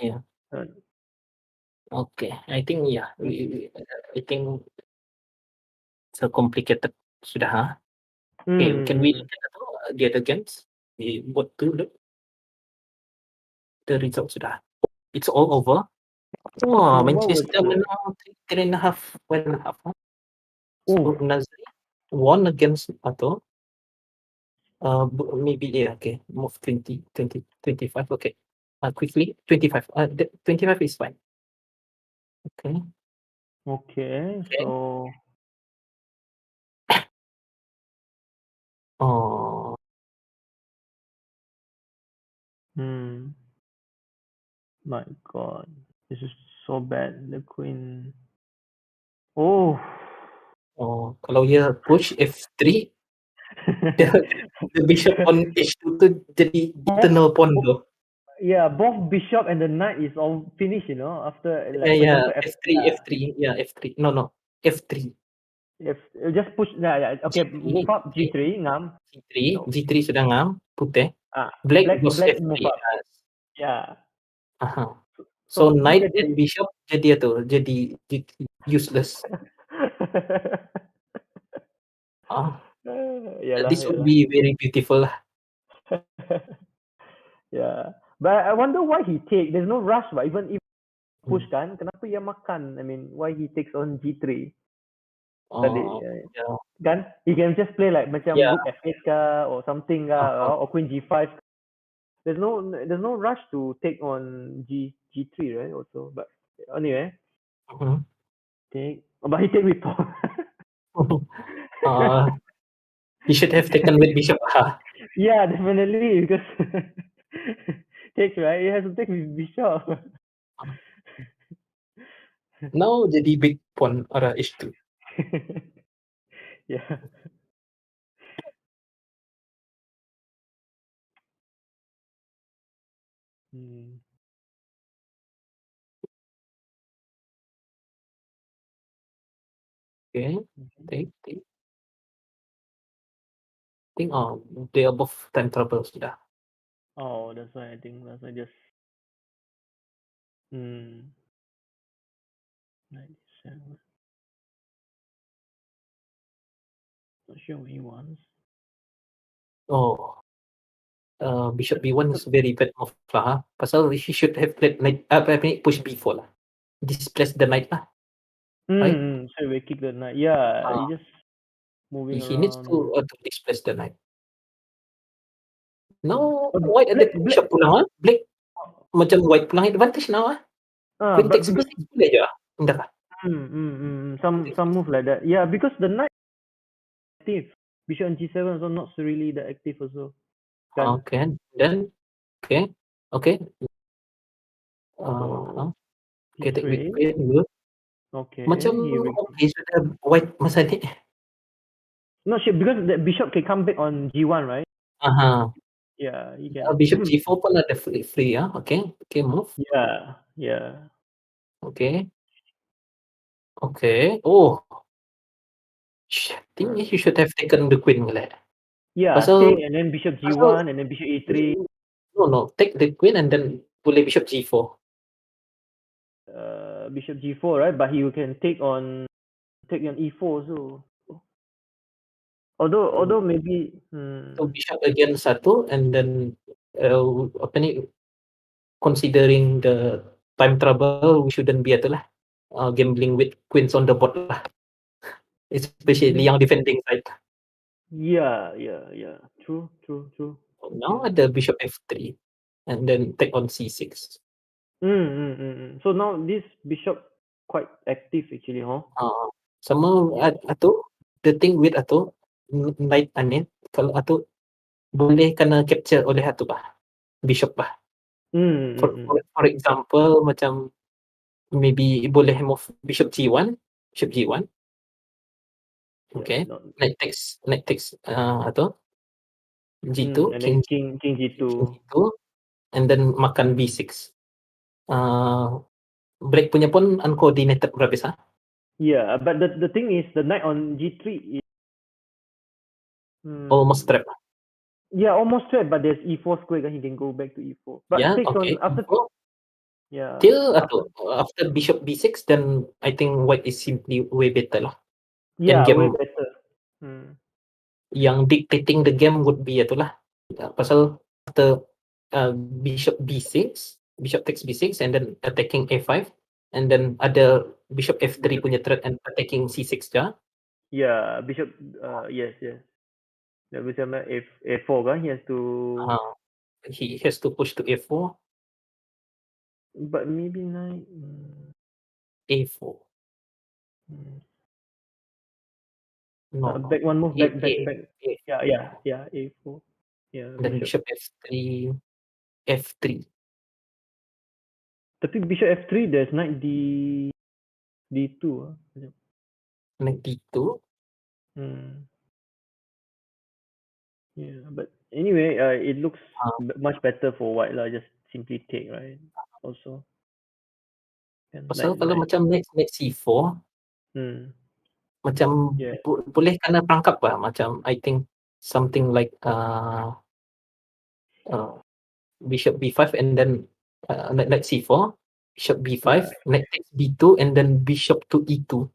A: Yeah.
B: uh,
A: Okay. I think yeah. I think it's a complicated sudah. Okay, can we
B: mm,
A: look at the other games? We what to look the result sudah. It's all over. Wah,
B: what was
A: Manchester menang 3.5, 1.5.
B: oh
A: So Nasri won against atau maybe okay, move 20, 20, 25. Okay, quickly 25. 25 is fine. Okay.
B: Okay,
A: Okay.
B: so
A: Oh.
B: hmm, my God, this is so bad. The queen. Oh.
A: Oh, kalau dia push F3, the the bishop on H2 tu jadi
B: both,
A: eternal pawn tu.
B: yeah, both bishop and the knight is all finished, after,
A: Yeah,
B: like, for
A: yeah,
B: example,
A: F3, F3, yeah, F3. No, no, F3,
B: if just push, yeah, okay,
A: G3,
B: move up
A: okay,
B: G3, ngam.
A: G3,
B: No.
A: G3 sudah ngam, putih.
B: Ah,
A: Black goes
B: black move
A: F3.
B: up. Yeah.
A: So
B: So look
A: knight
B: at this.
A: and bishop jadi itu, jadi useless. Ah,
B: Yalah,
A: this would
B: yalah.
A: be very beautiful lah.
B: Yeah. But I wonder why he take. There's no rush, but even if push
A: Hmm.
B: kan, kenapa ia makan? I mean, why he takes on G3? Tadi,
A: Oh, yeah,
B: kan? He can just play like macam
A: yeah.
B: rook F8 kah, or something kah,
A: Uh-huh.
B: or queen G5. There's no rush to take on G3, right? Also, but anyway,
A: Mhm.
B: take. But he take with pawn.
A: Uh, he should have taken with bishop.
B: Yeah, definitely because takes, right. He has to take with bishop.
A: Now jadi big pawn arah H2.
B: Yeah. Hmm.
A: Okay,
B: Mhm.
A: take. Think they are both time trouble sudah.
B: Oh, that's why I think that's why just 97. Not sure what he wants.
A: Oh, bishop B1 is very bad move lah. Pasal he should have played knight, apa ni, push B4 lah. Displace the knight lah, right?
B: So we kick the knight. Yeah,
A: Uh,
B: he just moving
A: he needs
B: around.
A: to displace the knight.
B: Hmm.
A: Now
B: But
A: white ada
B: black.
A: bishop pulang Black macam white pulang advantage now Queen
B: But
A: takes
B: because
A: B6 boleh je Indah lah. Queen takes
B: some
A: B6.
B: move like that. Yeah, because the knight active. Bishop on G7 also not so really that active also. Kan?
A: Okay, then okay, okay.
B: So
A: Okay, take with
B: G3.
A: queen good. Macam
B: Okay, here we go.
A: okay sudah white masa ni.
B: Not sure because the bishop can come back on G1, right?
A: Aha.
B: Yeah, he can.
A: Bishop G4 pun ada free ya. Okay, okay move.
B: Yeah, yeah.
A: Okay, okay. Oh, I think
B: Uh,
A: he should have taken the queen kali.
B: yeah, take
A: Pasal
B: and then bishop
A: pasal
B: G1 and then bishop E3.
A: no, take the queen and then boleh bishop G4.
B: Bishop G4, right? But he can take on E4 also. Although maybe
A: So bishop again satu and then apa ni, considering the time trouble, we shouldn't be itulah gambling with queens on the board lah, especially yang defending side.
B: yeah. True.
A: So now
B: Yeah.
A: ada bishop F3 and then take on C6.
B: So now this bishop quite active actually, huh?
A: Sama atau the thing with atau knight anin, kalau atau boleh kena capture oleh atau bishop For example macam maybe boleh move bishop G1,
B: Yeah,
A: okay,
B: not.
A: knight takes atau G2,
B: And then
A: king
B: king
A: king
B: G2.
A: G2 and then makan B6. Black punya pun uncoordinated berhabis
B: Yeah, but the thing is the knight on G3 is
A: almost trap.
B: yeah, almost trapped, but there's E4 square, he can go back to E4. But
A: Yeah,
B: takes
A: okay.
B: on after
A: So,
B: yeah,
A: till
B: after
A: after bishop B6 then I think white is simply way better lah.
B: yeah, way
A: Game
B: better.
A: yang dictating the game would be itulah. Pasal after bishop B6, bishop takes B6 and then attacking A5 and then ada bishop F3
B: Bishop,
A: punya threat and attacking C6 ja.
B: yeah, bishop yes. The bishop A4 kan, he has to
A: He has to push to A4.
B: but maybe knight
A: A4.
B: Hmm.
A: No, no.
B: Back one move,
A: A
B: back,
A: A
B: back, back.
A: A
B: Yeah, yeah, yeah. A4. Yeah,
A: then
B: bishop.
A: bishop F3, F3.
B: Tapi bishop F3, there's knight D2.
A: Knight D2.
B: Hmm. Yeah, but anyway, it looks
A: Uh,
B: much better for white lah. Just simply take, right? Also, and
A: Pasal
B: knight,
A: kalau
B: knight.
A: macam knight C4,
B: Hmm.
A: macam
B: Yeah.
A: boleh kena perangkap lah. Macam I think something like uh, bishop B5 and then knight C4, bishop B5,
B: Yeah.
A: knight takes B2, and then bishop to E2.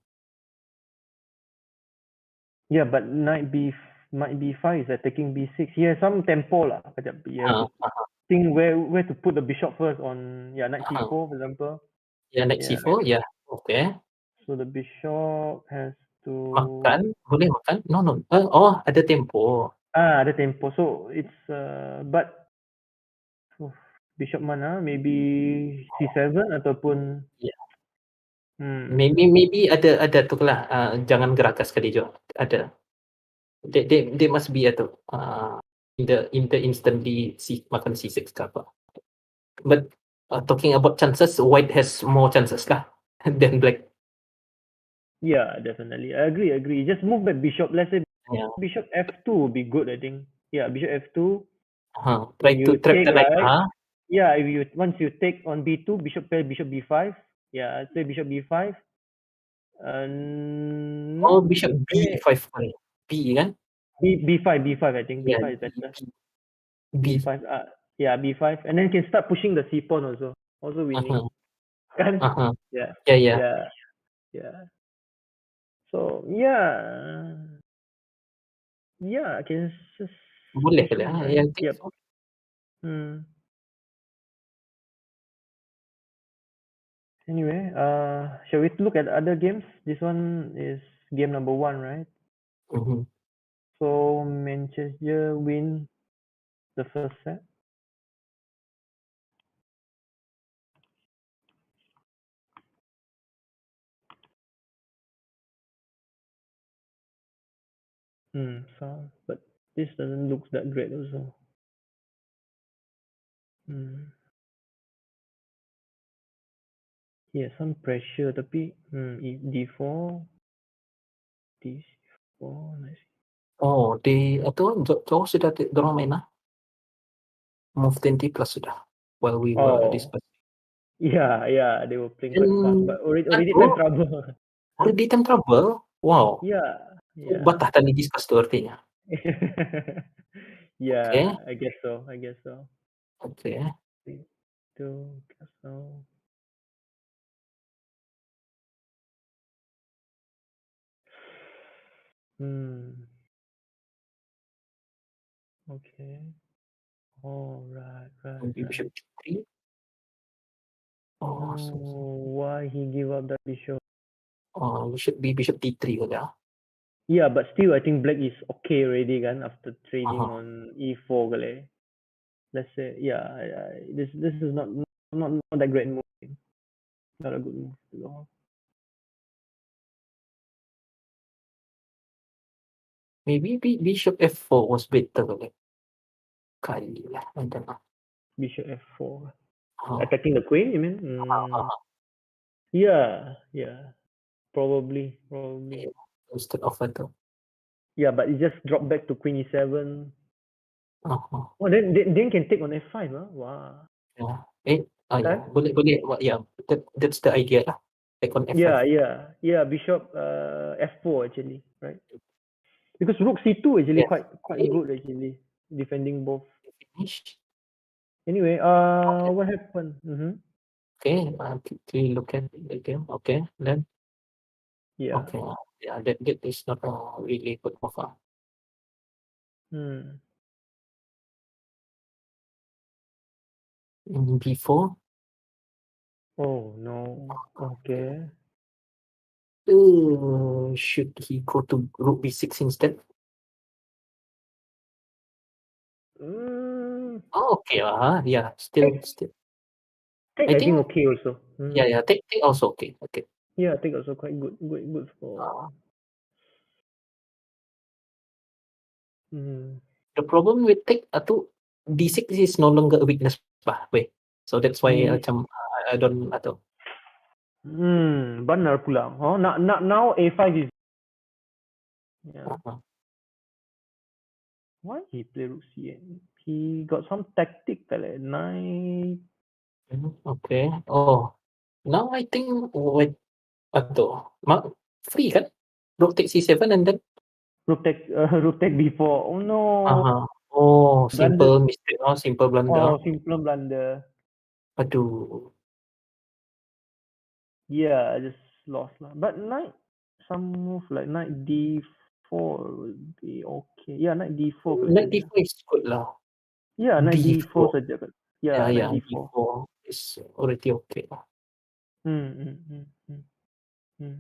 B: Yeah, but knight B5 is attacking B6. He has some tempo lah. Kejap, you have
A: Uh,
B: to think where to put the bishop first on knight C4 for example.
A: yeah, knight
B: Yeah.
A: C4, yeah, okay.
B: So the bishop has to
A: Boleh makan? No. Ada tempo.
B: ada tempo. So it's but bishop mana? Maybe C7 ataupun
A: Yeah.
B: hmm.
A: Maybe ada tu lah. Jangan gerakas sekali jo. Ada. They must be itu. In the instantly makan C6 ke apa. But talking about chances, white has more chances lah than black.
B: Yeah, definitely. I agree. Just move back bishop. Let's say
A: Yeah.
B: bishop F2 would be good, I think. Yeah, bishop F2.
A: Try
B: When
A: to
B: you
A: trap
B: take,
A: the knight.
B: right? Yeah, if you once you take on B2, bishop pair, bishop B5. Yeah, I'd say bishop B5. Not
A: Bishop
B: bad.
A: B5 kali. B kan?
B: B5, I think.
A: Yeah,
B: B5 is better.
A: B.
B: B5. Yeah, B5. And then you can start pushing the C pawn also. Also winning. Kan? Yeah.
A: Yeah.
B: Yeah. Yeah. So, yeah. Yeah, I can just
A: Boleh kali
B: assume,
A: Yeah,
B: right?
A: I think
B: Yep.
A: so.
B: Hmm. Anyway, shall we look at other games? This one is game number 1, right?
A: Mhm.
B: So Manchester win the first set. So but this doesn't look that great also. Yeah, some pressure tapi D4, D4, nice.
A: Jauh sudah dorang main lah. Move 20 plus sudah. While we were
B: Oh,
A: discussing.
B: yeah, they were playing quite fast, but already time trouble.
A: Already time trouble? Wow.
B: Yeah.
A: Batah tadi discuss tu artinya. Okay.
B: Yeah, I guess so.
A: Okay.
B: 2 castle. Okay. Oh, right.
A: Bishop D3.
B: Why he give up that bishop?
A: Bishop D3 kali ah.
B: Yeah, but still I think black is okay already kan after trading on E4 kali. Let's say this is not that great move. Not a good move to go.
A: Maybe bishop F4 was better kali lah. I don't know.
B: Bishop F4. Attacking the queen, you mean? Yeah. Probably.
A: Instead of itu.
B: Yeah, but it just dropped back to queen E7.
A: Oh,
B: then can take on F5, huh? Wow.
A: yeah. Boleh. Yeah, that's the idea lah. Take on F5.
B: Yeah. Bishop F4 actually, right? Because rook C2 actually
A: Yes.
B: quite good actually, defending both.
A: Finish.
B: Anyway,
A: Okay.
B: what happened?
A: Okay, quickly look at the game. Okay, then.
B: Yeah.
A: Okay. Yeah, that is not a really good move. B4.
B: Oh no. Okay.
A: Should he go to rook B6 instead? Okay. Yeah, still.
B: I think okay also.
A: Yeah. Take also okay.
B: Yeah, I think also quite good for. Hmm.
A: The problem with tech tu D6 is no longer a weakness bah, weh. So that's why
B: Hmm.
A: macam I don't tahu.
B: Benar pula. Oh, now A5 is. Yeah. Why he play rook C8? He got some tactic like knight.
A: Okay. Oh, now I think wait tu free kan? Rook take C7 and then
B: Rook take B4. Oh no.
A: oh
B: Blunder.
A: simple mistake, simple blunder.
B: Oh, simple blunder.
A: Aduh.
B: Yeah, I just lost lah. But knight, some move like knight D4 would be okay. Yeah, knight D4 kalau
A: Knight
B: saja.
A: D4 is good lah.
B: Yeah, knight D4
A: D4.
B: saja kan.
A: Yeah,
B: Yeah,
A: yeah,
B: knight D4.
A: D4 is already okay lah.
B: Hmm, hmm, hmm, hmm, hmm.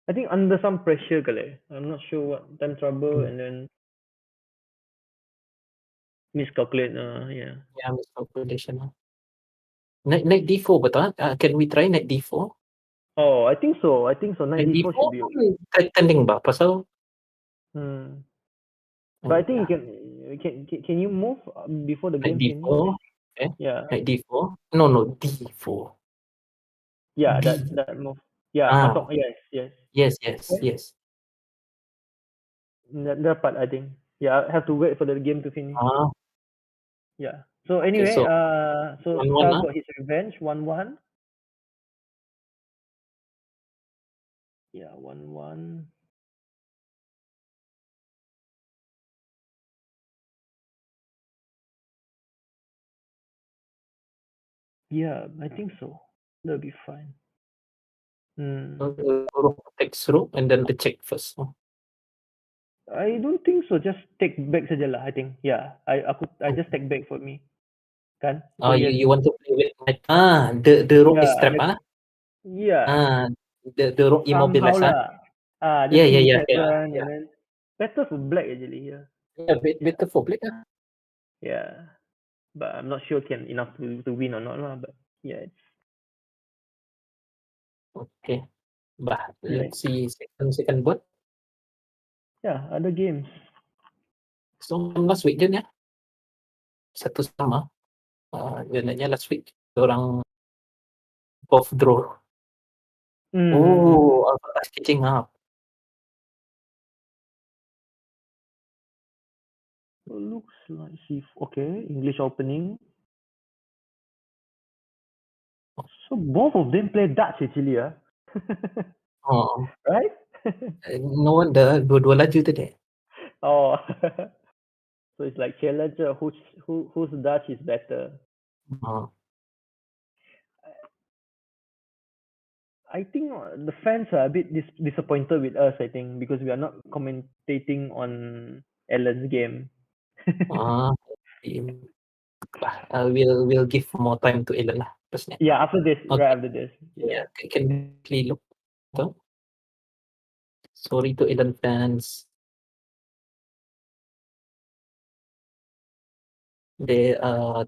B: I think under some pressure kali. I'm not sure what time trouble and then miscalculate. Yeah.
A: Yeah, miscalculation lah. Knight D4 betul? Can we try knight D4?
B: Oh, I think so. Knight
A: Knight
B: D4
A: D4
B: should be
A: pun
B: okay.
A: trending bah pasal
B: But I think
A: yeah,
B: can you move before the
A: knight
B: game finish?
A: D4. Okay.
B: Yeah.
A: Knight D4. No, D4.
B: Yeah,
A: D.
B: that move. Yeah,
A: Ah,
B: patok. Yes. Okay.
A: yes.
B: That part I think. Yeah, I have to wait for the game to finish.
A: Ah,
B: Yeah. So
A: okay.
B: anyway,
A: So
B: so
A: 1-1
B: Charles
A: lah.
B: got his revenge, 1-1. Yeah, 1-1. Yeah, I think so. That'll be fine.
A: Rook takes rook and then the check first.
B: I don't think so. Just take back saja lah. I think. Yeah. I just take back for me. Kan? So yes.
A: You want to play with knight. The rook is
B: Yeah.
A: trap ah.
B: Yeah.
A: The rook
B: Somehow
A: immobiles ah.
B: lah. Just
A: Yeah, yeah, yeah,
B: C7
A: yeah,
B: and
A: yeah.
B: then better for black actually here.
A: Yeah, better for black ah.
B: Yeah. But I'm not sure can enough to win or not lah. But yeah,
A: Okay. Bah,
B: right.
A: let's see second board.
B: Yeah, other games.
A: So last week je ni satu sama. Jangannya last week orang both draw. Oh, Alpha is catching up.
B: Looks like okay, English opening. So both of them play Dutch actually,
A: Oh,
B: right?
A: no wonder dua-dua laju tadi.
B: Oh, so it's like challenger whose Dutch is better.
A: Oh.
B: I think the fans are a bit disappointed with us. I think because we are not commentating on Alan's game.
A: We'll give more time to Ellen lah pasnya.
B: Yeah, after this,
A: Okay.
B: right after this.
A: Yeah, can quickly look. Sorry to Ellen fans. They are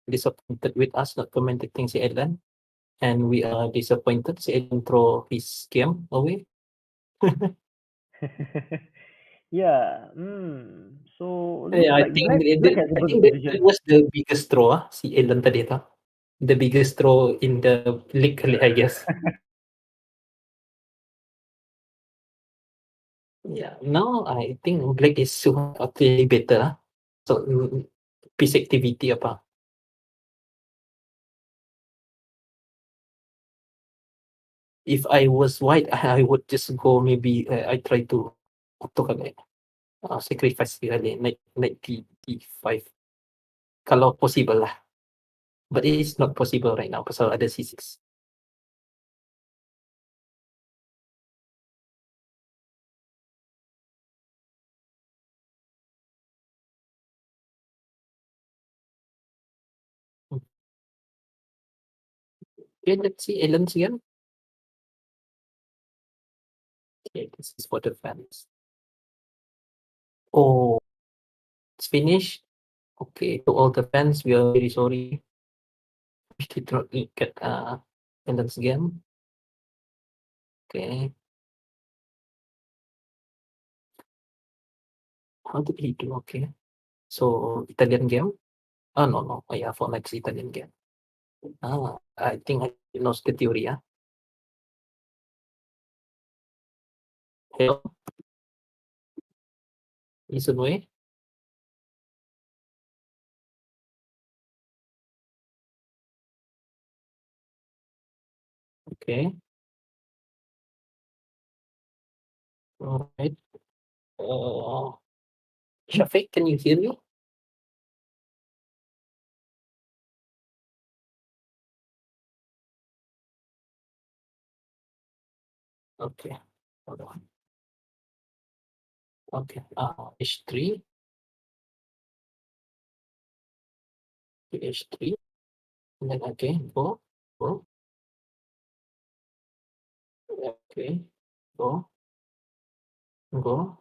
A: disappointed with us not commentating si Ellen. And we are disappointed si Ellen throw his game away.
B: Yeah. So
A: Yeah,
B: looks like Black has a good position.
A: that was the biggest throw si Ellen tadi tu. The biggest throw in the league, I guess. Yeah, now I think Black is clearly better. So piece activity apa? If I was white, I would just go maybe I try to kali sacrifice kali knight D5 kalau possible lah. But it is not possible right now pasal ada C6. Okay, let's see Ellen's again. Okay, this is for the fans. Oh, it's finished. Okay, to all the fans, we are very sorry. We did not get Ellen's game. Okay. How did he do? Okay. So Italian game? Oh no no. Oh yeah, for next Italian game. I think I knows the theory, yeah. Hello, Isunwe? Okay. All right. Shafiq, can you hear me? Okay. Hold on. Okay. H3, H3, and then again go. Okay. Go, go.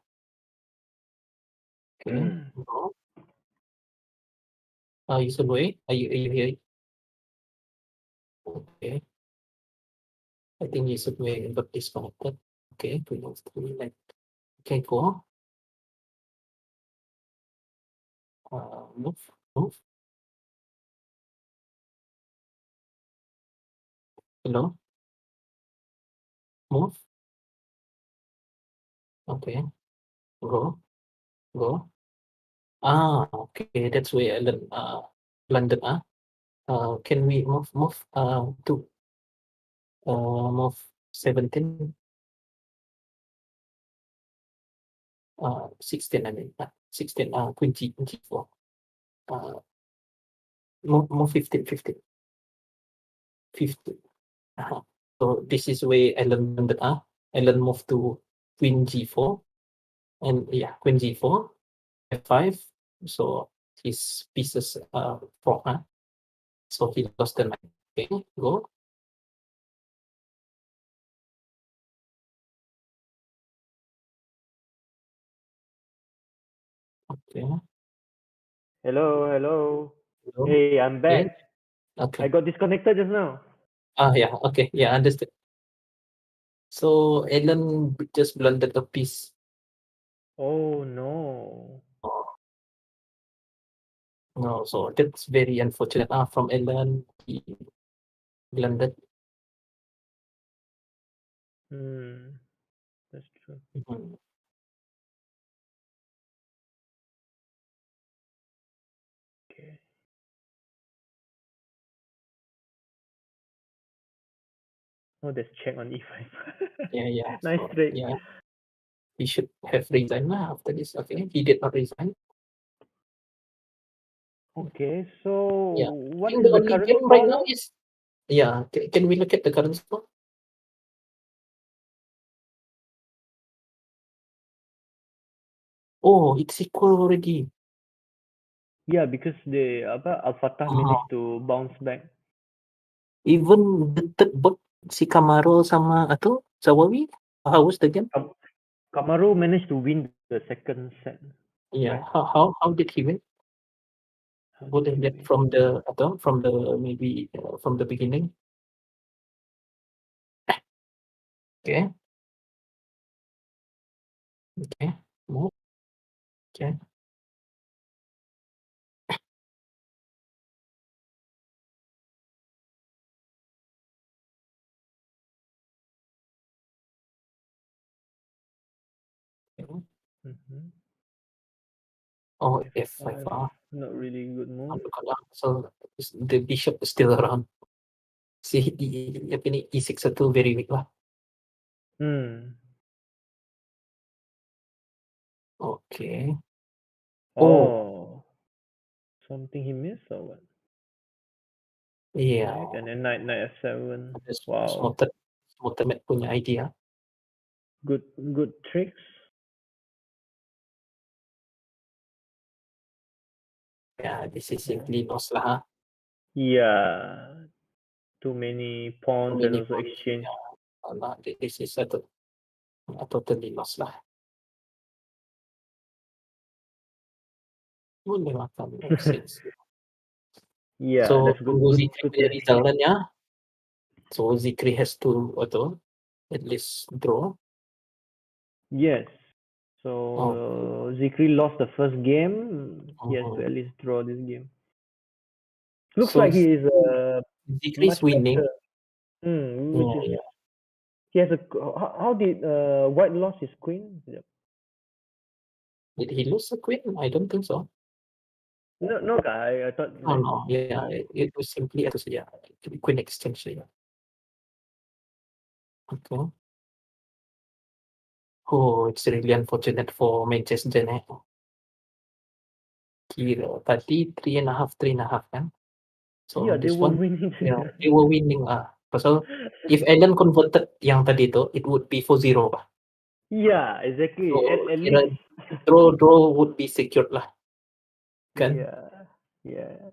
A: Okay. Go. Isunwe, are you here? Okay. I think Isunwe got disconnected. Okay. 3 left. Okay. Go. Move. Hello. Move. Okay. Go. Okay, that's where I learned, London, can we to move 17, 16, I mean, 16, Queen G4, uh, move 15, 15. Uh-huh. So this is where I learned London, I learned move to Queen G4, and yeah, Queen G4, F5. So his pieces fall, so he lost the knight. Okay, go. Okay.
B: Hello.
A: Go.
B: Hey, I'm back.
A: Yes. Okay.
B: I got disconnected just now.
A: Yeah. Okay. Yeah, understood. So Ellen just blundered a piece.
B: Oh no.
A: Oh, no, so that's very unfortunate. From Ellen, he blundered.
B: That's true.
A: Mhm.
B: Okay. Oh, there's check on e5.
A: Yeah.
B: Nice
A: So
B: trade.
A: yeah, he should have resigned after this. Okay, he did not resign.
B: Okay, so
A: Yeah, I
B: what
A: think
B: is
A: the
B: the
A: only
B: current
A: game right
B: score
A: now
B: now?
A: is yeah. Can we look at the current score? Oh, it's equal already.
B: Yeah, because Al-Fatah
A: Oh,
B: managed to bounce back.
A: even the third bot si Camaro sama atau Zawawi. How was the game?
B: Kamaru managed to win the second set,
A: Yeah,
B: right?
A: how did he win?
B: How
A: Would
B: did
A: have
B: he
A: that
B: win?
A: from the maybe from the beginning. Okay. Move. Okay. Okay.
B: Mm-hmm.
A: Oh, F5.
B: F5, not really good move.
A: So the bishop is still around. Si apa ni E6 satu very weak lah. Okay. Oh,
B: Oh, something he missed or what?
A: iya.
B: Check and then knight f7.
A: Ada
B: Wow,
A: Smotemet punya idea.
B: good tricks.
A: Yeah, this is
B: Yeah.
A: simply lost lah.
B: Yeah, too many
A: Too
B: pawns and
A: many
B: also
A: points.
B: exchange.
A: Yeah. This is a totally lost lah. Boleh makan F6.
B: Yeah,
A: So
B: that's good.
A: tunggu
B: Good.
A: Zikri
B: Good
A: punya
B: play.
A: result ya. So Zikri has to at least draw.
B: Yes. So Zikri lost the first game. He has to at least draw this game. Looks
A: So
B: like he is
A: Zikri is
B: much
A: winning.
B: better. Which is he has a. How did White lost his queen? Yep.
A: Did he lose a queen? I don't think so.
B: No, guy. I thought.
A: Oh no, yeah, it was simply itu saja, queen exchange saja. Okay. Oh, it's really unfortunate for Manchester nih. Kira tadi 3.5 kan. So
B: Yeah, they
A: this
B: were
A: one,
B: winning.
A: yeah, they were winning pasal if Ellen converted yang tadi itu, it would be 4-0 pak.
B: Yeah, exactly.
A: So
B: At
A: kira
B: least.
A: draw would be secured lah, kan?
B: Yeah.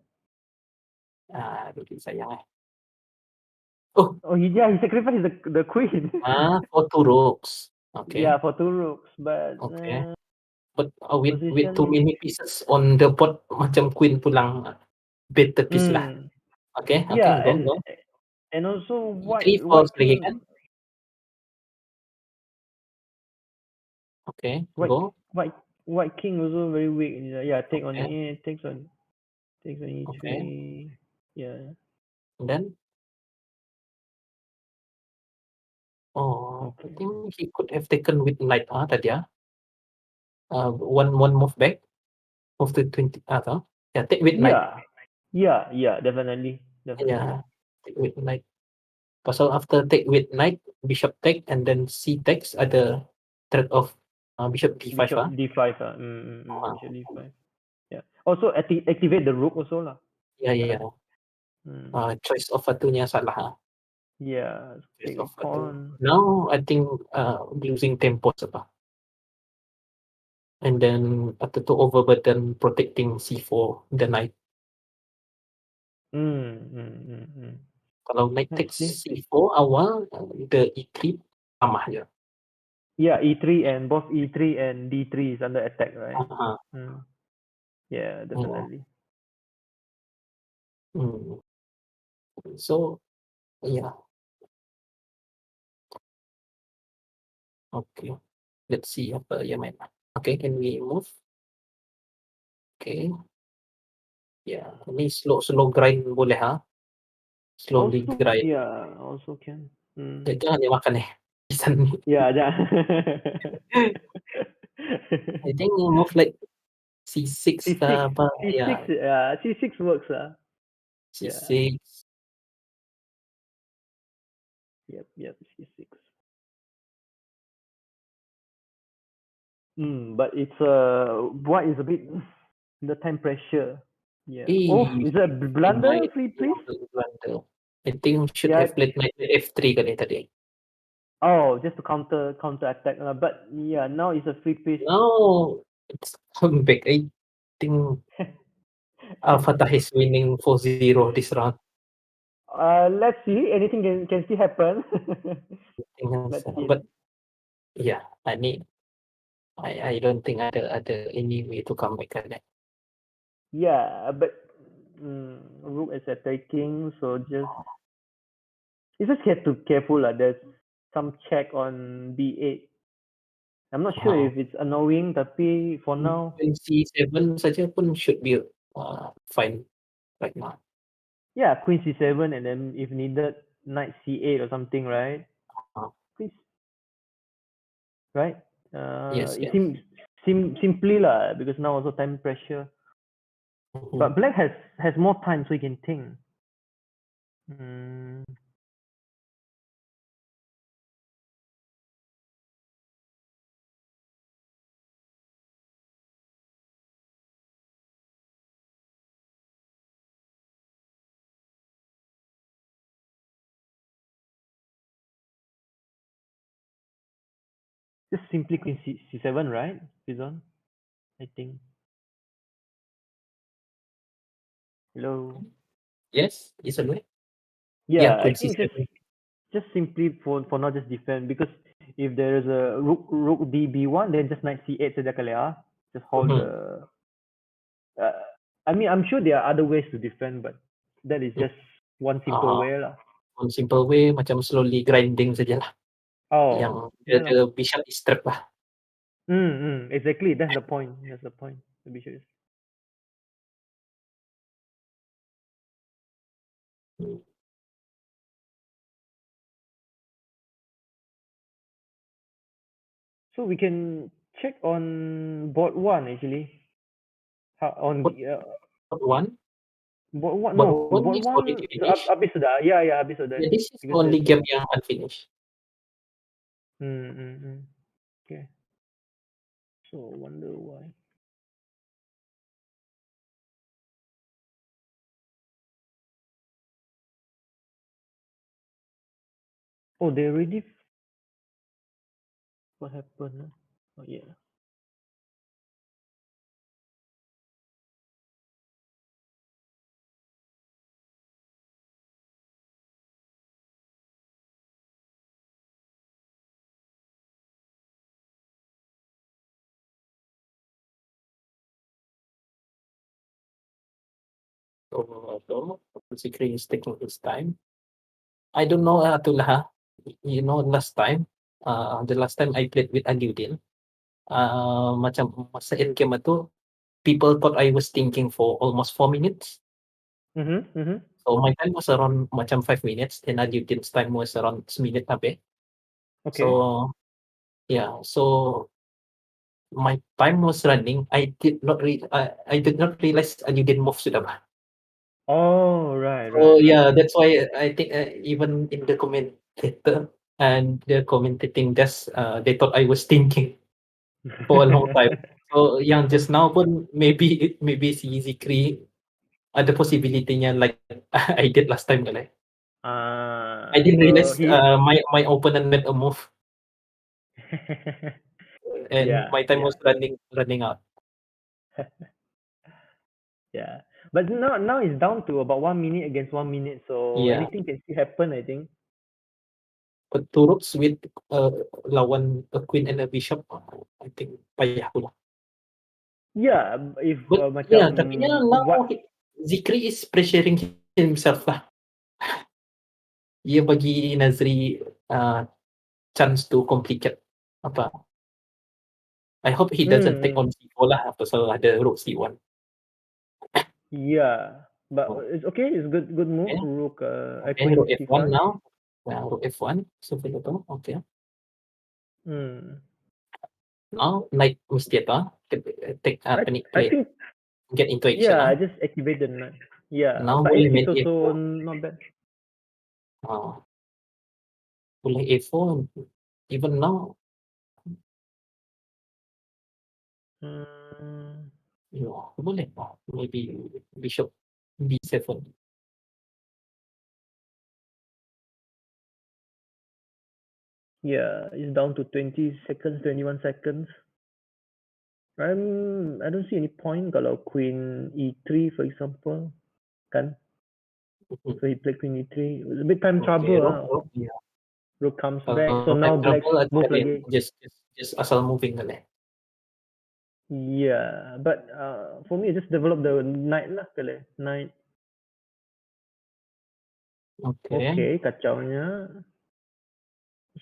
A: Jadi sayang
B: Oh, he sacrificed the queen.
A: for 2 rooks. Okay.
B: Yeah, for 2 rooks, but
A: Okay. But with
B: position
A: too many pieces on the board, macam queen pulang better piece lah. Okay,
B: yeah,
A: go.
B: and also
A: E3
B: white
A: lagi
B: king.
A: kan? Okay,
B: White
A: go.
B: white king also very weak. Yeah, take on
A: Okay.
B: E, takes on E3.
A: Okay.
B: Yeah.
A: And then, I
B: Okay.
A: think he could have taken with knight tadi one move back, move to 20 yeah, take with knight.
B: Yeah, definitely.
A: Yeah, take with knight. Pasal after take with knight, bishop take, and then c takes ada threat of bishop d5
B: Bishop D5 bishop D5. Yeah. Also activate the rook also lah.
A: Yeah.
B: Mm.
A: Choice of satunya salah.
B: Yeah,
A: Choice
B: take a
A: of
B: pawn.
A: now I think losing tempo apa. And then after to overburden protecting c4 the knight. Kalau knight takes c4 awal, the e3 tamah je.
B: Yeah, E3 and both E3 and D3 is under attack, right? Yeah, definitely.
A: So, yeah. Okay. Let's see apa yang main. Okay, can we move? Okay. Yeah, ini slow grind boleh slowly
B: Also,
A: grind.
B: yeah, also can.
A: Jangan dimakan pisan ni.
B: Yeah.
A: I think move like c6
B: C6.
A: apa
B: C6, yeah, C6 works.
A: c6.
B: Yep, C6. But it's white is a bit the time pressure. Yeah. Is that a blunder, free priest?
A: Blunder. I think should
B: Yeah.
A: have played knight f3 kali tadi.
B: Oh, just to counter attack. But yeah, now it's a free piece.
A: Now it's come back. I think Al-Fatah is winning 4-0 this round.
B: Let's see. Anything can still happen.
A: But yeah, I don't think ada any way to come back like that.
B: Yeah, but rook is attacking, so you just have to careful. There's some check on b8. I'm not sure if it's annoying, tapi for now.
A: Queen c7 saja pun should be fine right now.
B: Yeah, queen c7 and then if needed, knight c8 or something, right? Please. Right?
A: Yes.
B: It seems simply because now also time pressure. But black has more time so he can think. Just simply queen c7, right? Pizon, I think. Hello.
A: Yes, is a way.
B: Yeah,
A: queen
B: I think
A: c7.
B: just simply for not just defend, because if there is a rook db1, then just knight c8 saja kali just hold the. I mean, I'm sure there are other ways to defend, but that is just one simple way lah.
A: One simple way macam slowly grinding saja lah. Yang
B: Oh, yeah lah.
A: the bishop is trapped lah.
B: Exactly. That's the point. That's the point. The bishop is.
A: Hmm.
B: So we can check on board one actually. On
A: Board one,
B: board one,
A: board
B: no,
A: one
B: board
A: is already
B: one.
A: finished.
B: Habis sudah. Yeah, habis sudah.
A: Yeah, this is
B: Because
A: only
B: there's.
A: game yang unfinished.
B: Okay. So wonder why. Oh, they already. What happened? Oh yeah.
A: So basically he's taking his time. I don't know, Atullah. You know, the last time I played with Aliudin, macam masa end game itu, people thought I was thinking for almost 4 minutes. So my time was around macam 5 minutes, and Aliudin's time was around seminit lebih.
B: Okay.
A: So yeah, so my time was running. I did not realize Aliudin move sudah ba.
B: Oh, right,
A: So
B: right,
A: yeah,
B: right.
A: that's why I think even in the commentator and the commentating desk, they thought I was thinking for a long time. So yang just now pun maybe si Zikri ada possibility-nya like I did last time kali. I didn't
B: So
A: realize
B: he.
A: my opponent made a move and
B: Yeah,
A: my time
B: yeah,
A: was running out.
B: yeah. But now it's down to about 1 minute against 1 minute, so
A: Yeah,
B: anything can still happen, I think.
A: but two rooks with lawan a queen and a bishop, I think payah pula.
B: Yeah, if
A: But yeah, tapi
B: macam
A: now
B: what.
A: Zikri is pressuring himself lah. Dia bagi Nazri chance to complicate apa. I hope he doesn't take
B: Mm,
A: on C4 lah pasal ada rook C1.
B: yeah, but
A: Oh,
B: it's okay. It's good move.
A: okay,
B: Rook,
A: okay,
B: Queen
A: rook F1
B: C5.
A: now. Now rook F1 seperti itu. Okay.
B: Hmm.
A: Now knight mesti apa? Take
B: I
A: apa ni
B: I
A: play
B: think
A: get into action
B: yeah.
A: lah.
B: I just activate the knight. Yeah,
A: Now
B: but
A: boleh
B: A6
A: main
B: also
A: A4.
B: not bad.
A: Boleh A4 even now.
B: Hmm.
A: Yeah, boleh. Maybe bishop B7.
B: Yeah, it's down to 20 seconds, 21 seconds. I don't see any point kalau Queen E3 for example, kan?
A: Mhm.
B: So he played Queen E3. It was a bit time
A: Okay,
B: trouble.
A: rook, yeah.
B: Rook comes back. So now
A: Time
B: Black
A: trouble
B: move
A: sekalian
B: lagi.
A: just asal moving kali.
B: Yeah, but for me, just develop the knight lah kali. Knight.
A: Okay.
B: Okay, kacaunya.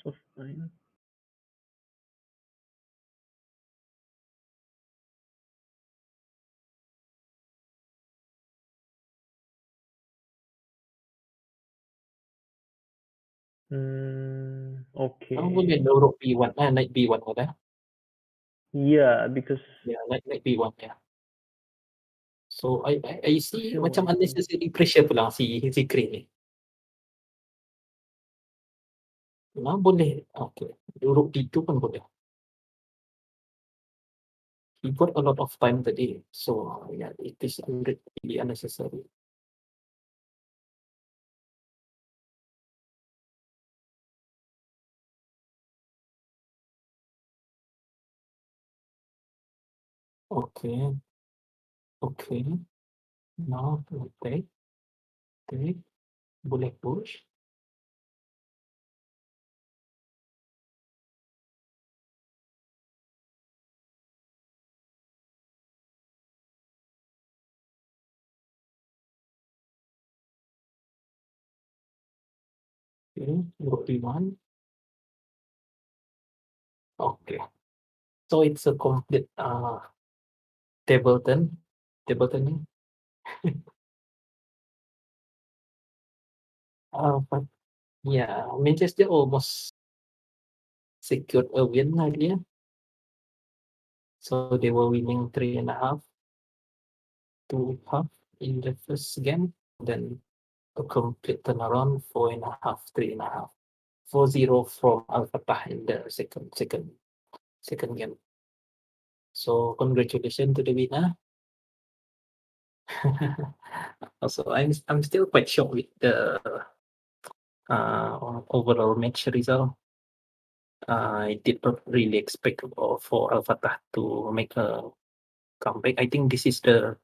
B: So fine.
A: Boleh
B: Okay.
A: rook B1, knight B1 kali.
B: Yeah, because
A: Yeah, knight B1 ya. So I see
B: sure what
A: macam
B: happens.
A: unnecessary pressure pula si Zikri ni. Boleh. Okay. Rook D2 pun boleh. He got a lot of time tadi. So yeah, it is really unnecessary. Okay. Okay. Now take. Take. Boleh push. Okay. Rook B1. Okay. So it's a complete table turn. Table turning. But yeah, Manchester almost secured a win earlier. So they were winning 3.5 to half in the first game. Then a complete turnaround, 4.5, 3.5. 4-0 from Al Fatah in the second game. So congratulations to the winner. Also, I'm still quite shocked with the overall match result. I did not really expect for Al Fatah to make a comeback. I think this is the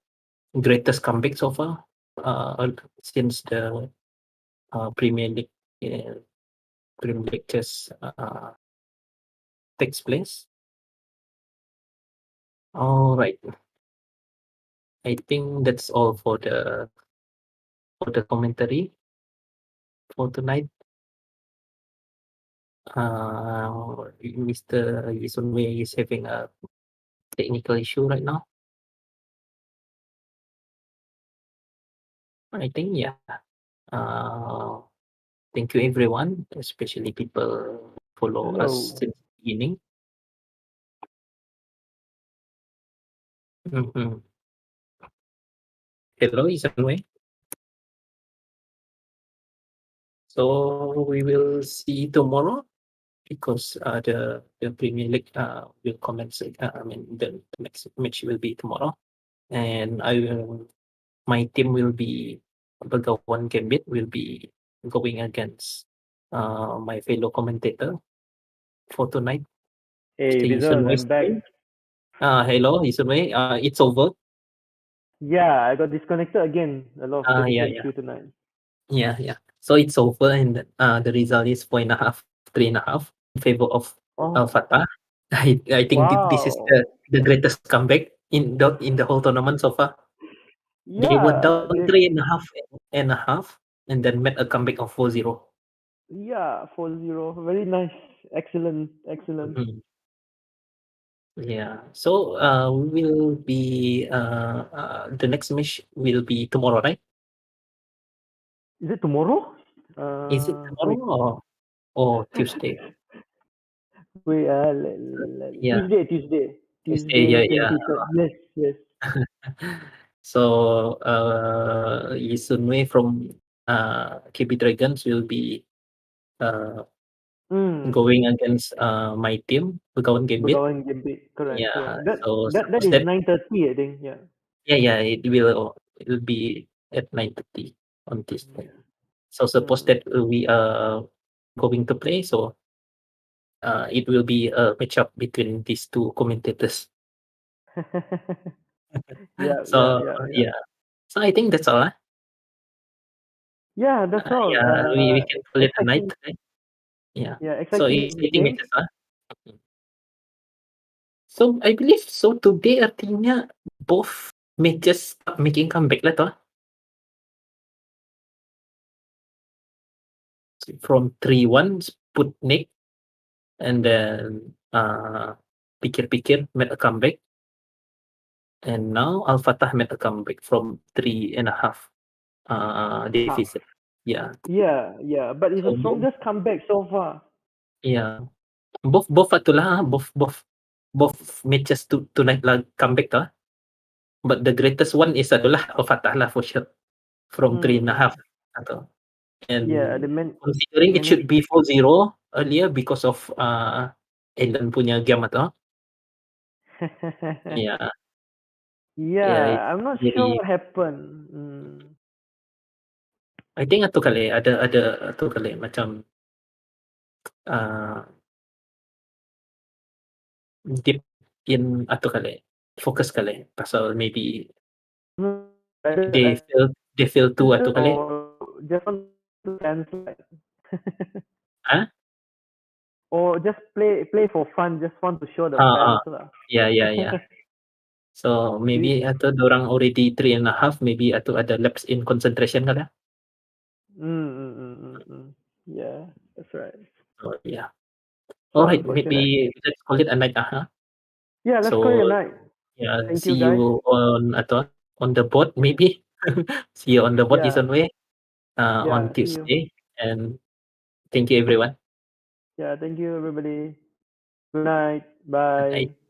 A: greatest comeback so far since the Premier League just takes place. All right. I think that's all for the commentary for tonight. Mr. Isunwe is having a technical issue right now. I think yeah. Thank you everyone, especially people follow us
B: Hello.
A: since the beginning. Mhm. Hello, Isunwe. So we will see tomorrow because the Premier League will commence. I mean the next match will be tomorrow, and my team will be Begawan Gambit will be going against my fellow commentator for tonight.
B: Hey,
A: Mr.
B: Rizal,
A: Yusunwei's
B: I'm back.
A: team. Hello, Yusunwei. It's over.
B: Yeah, I got disconnected again. A lot of
A: Yeah,
B: technical
A: yeah,
B: issue tonight.
A: yeah. So it's over, and the result is 4.5, 3.5 in favor of Al
B: Oh,
A: Fatah. I think this is
B: wow.
A: the greatest comeback in the whole tournament so far. They were
B: Yeah,
A: down 3.5, and then made a comeback of 4-0.
B: 4-0. Very nice. Excellent, excellent.
A: Mhm. Yeah. So we will be the next match will be tomorrow, right?
B: Is it tomorrow?
A: Is it
B: Wait,
A: tomorrow or Tuesday?
B: wait.
A: Yeah, Tuesday.
B: Tuesday,
A: Yeah, yeah.
B: 23rd. Yes, yes.
A: So Lee Sun-wei from KB Dragons will be uh
B: Hmm.
A: going against my team, Begawan Gambit.
B: Begawan Gambit. Correct,
A: Yeah.
B: correct. That
A: So
B: that that
A: suppose
B: is
A: that
B: 9:30, I think. Yeah.
A: yeah, it will be at 9:30 on Tuesday.
B: Yeah.
A: So suppose
B: Hmm.
A: that we are going to play, so it will be a matchup between these two commentators.
B: Yeah, yeah,
A: So
B: yeah, yeah.
A: yeah. So I think that's all.
B: Yeah, that's all.
A: Yeah, we can call it a night
B: Exciting.
A: today. Yeah.
B: Yeah,
A: So
B: exciting
A: exciting
B: games.
A: matches. So I believe so today artinya both matches start making comeback lah toh. From 3-1 Sputnik and then pikir-pikir made a comeback. And now Al Fatah made a comeback from 3.5
B: Half.
A: deficit. Yeah.
B: Yeah, yeah. But it's
A: So
B: the strongest comeback so far.
A: yeah. Both atulah both matches tonight lah comeback lah. But the greatest one is adalah Al Fatah lah for sure. From 3.5
B: Mm.
A: atau
B: Yeah,
A: and
B: they
A: considering it should
B: managed.
A: be 4-0 earlier because of Ellen punya game atau yeah, yeah, it's
B: Yeah, I'm not sure
A: very
B: what happened. Mm.
A: I think atu kali ada atu kali macam uh, deep in atu kali focus kali pasal maybe they
B: Either
A: feel they feel too atu kali
B: or just want to translate.
A: ah
B: Or just play for fun, just want to show the
A: ah
B: fans lah.
A: yeah so
B: We,
A: maybe atau dorang already 3.5 maybe atau ada lapse in concentration kali
B: Yeah, that's right.
A: so yeah
B: Sure,
A: Alright,
B: for sure.
A: maybe let's call it a night, huh?
B: Yeah, let's call it
A: So,
B: a night.
A: yeah,
B: Thank
A: see
B: you, guys.
A: you on on the boat maybe. See you on the boat is
B: Yeah,
A: on way, on
B: yeah. See you.
A: Tuesday, and thank you everyone.
B: Yeah, thank you, everybody. Good night.
A: Good night.
B: Bye.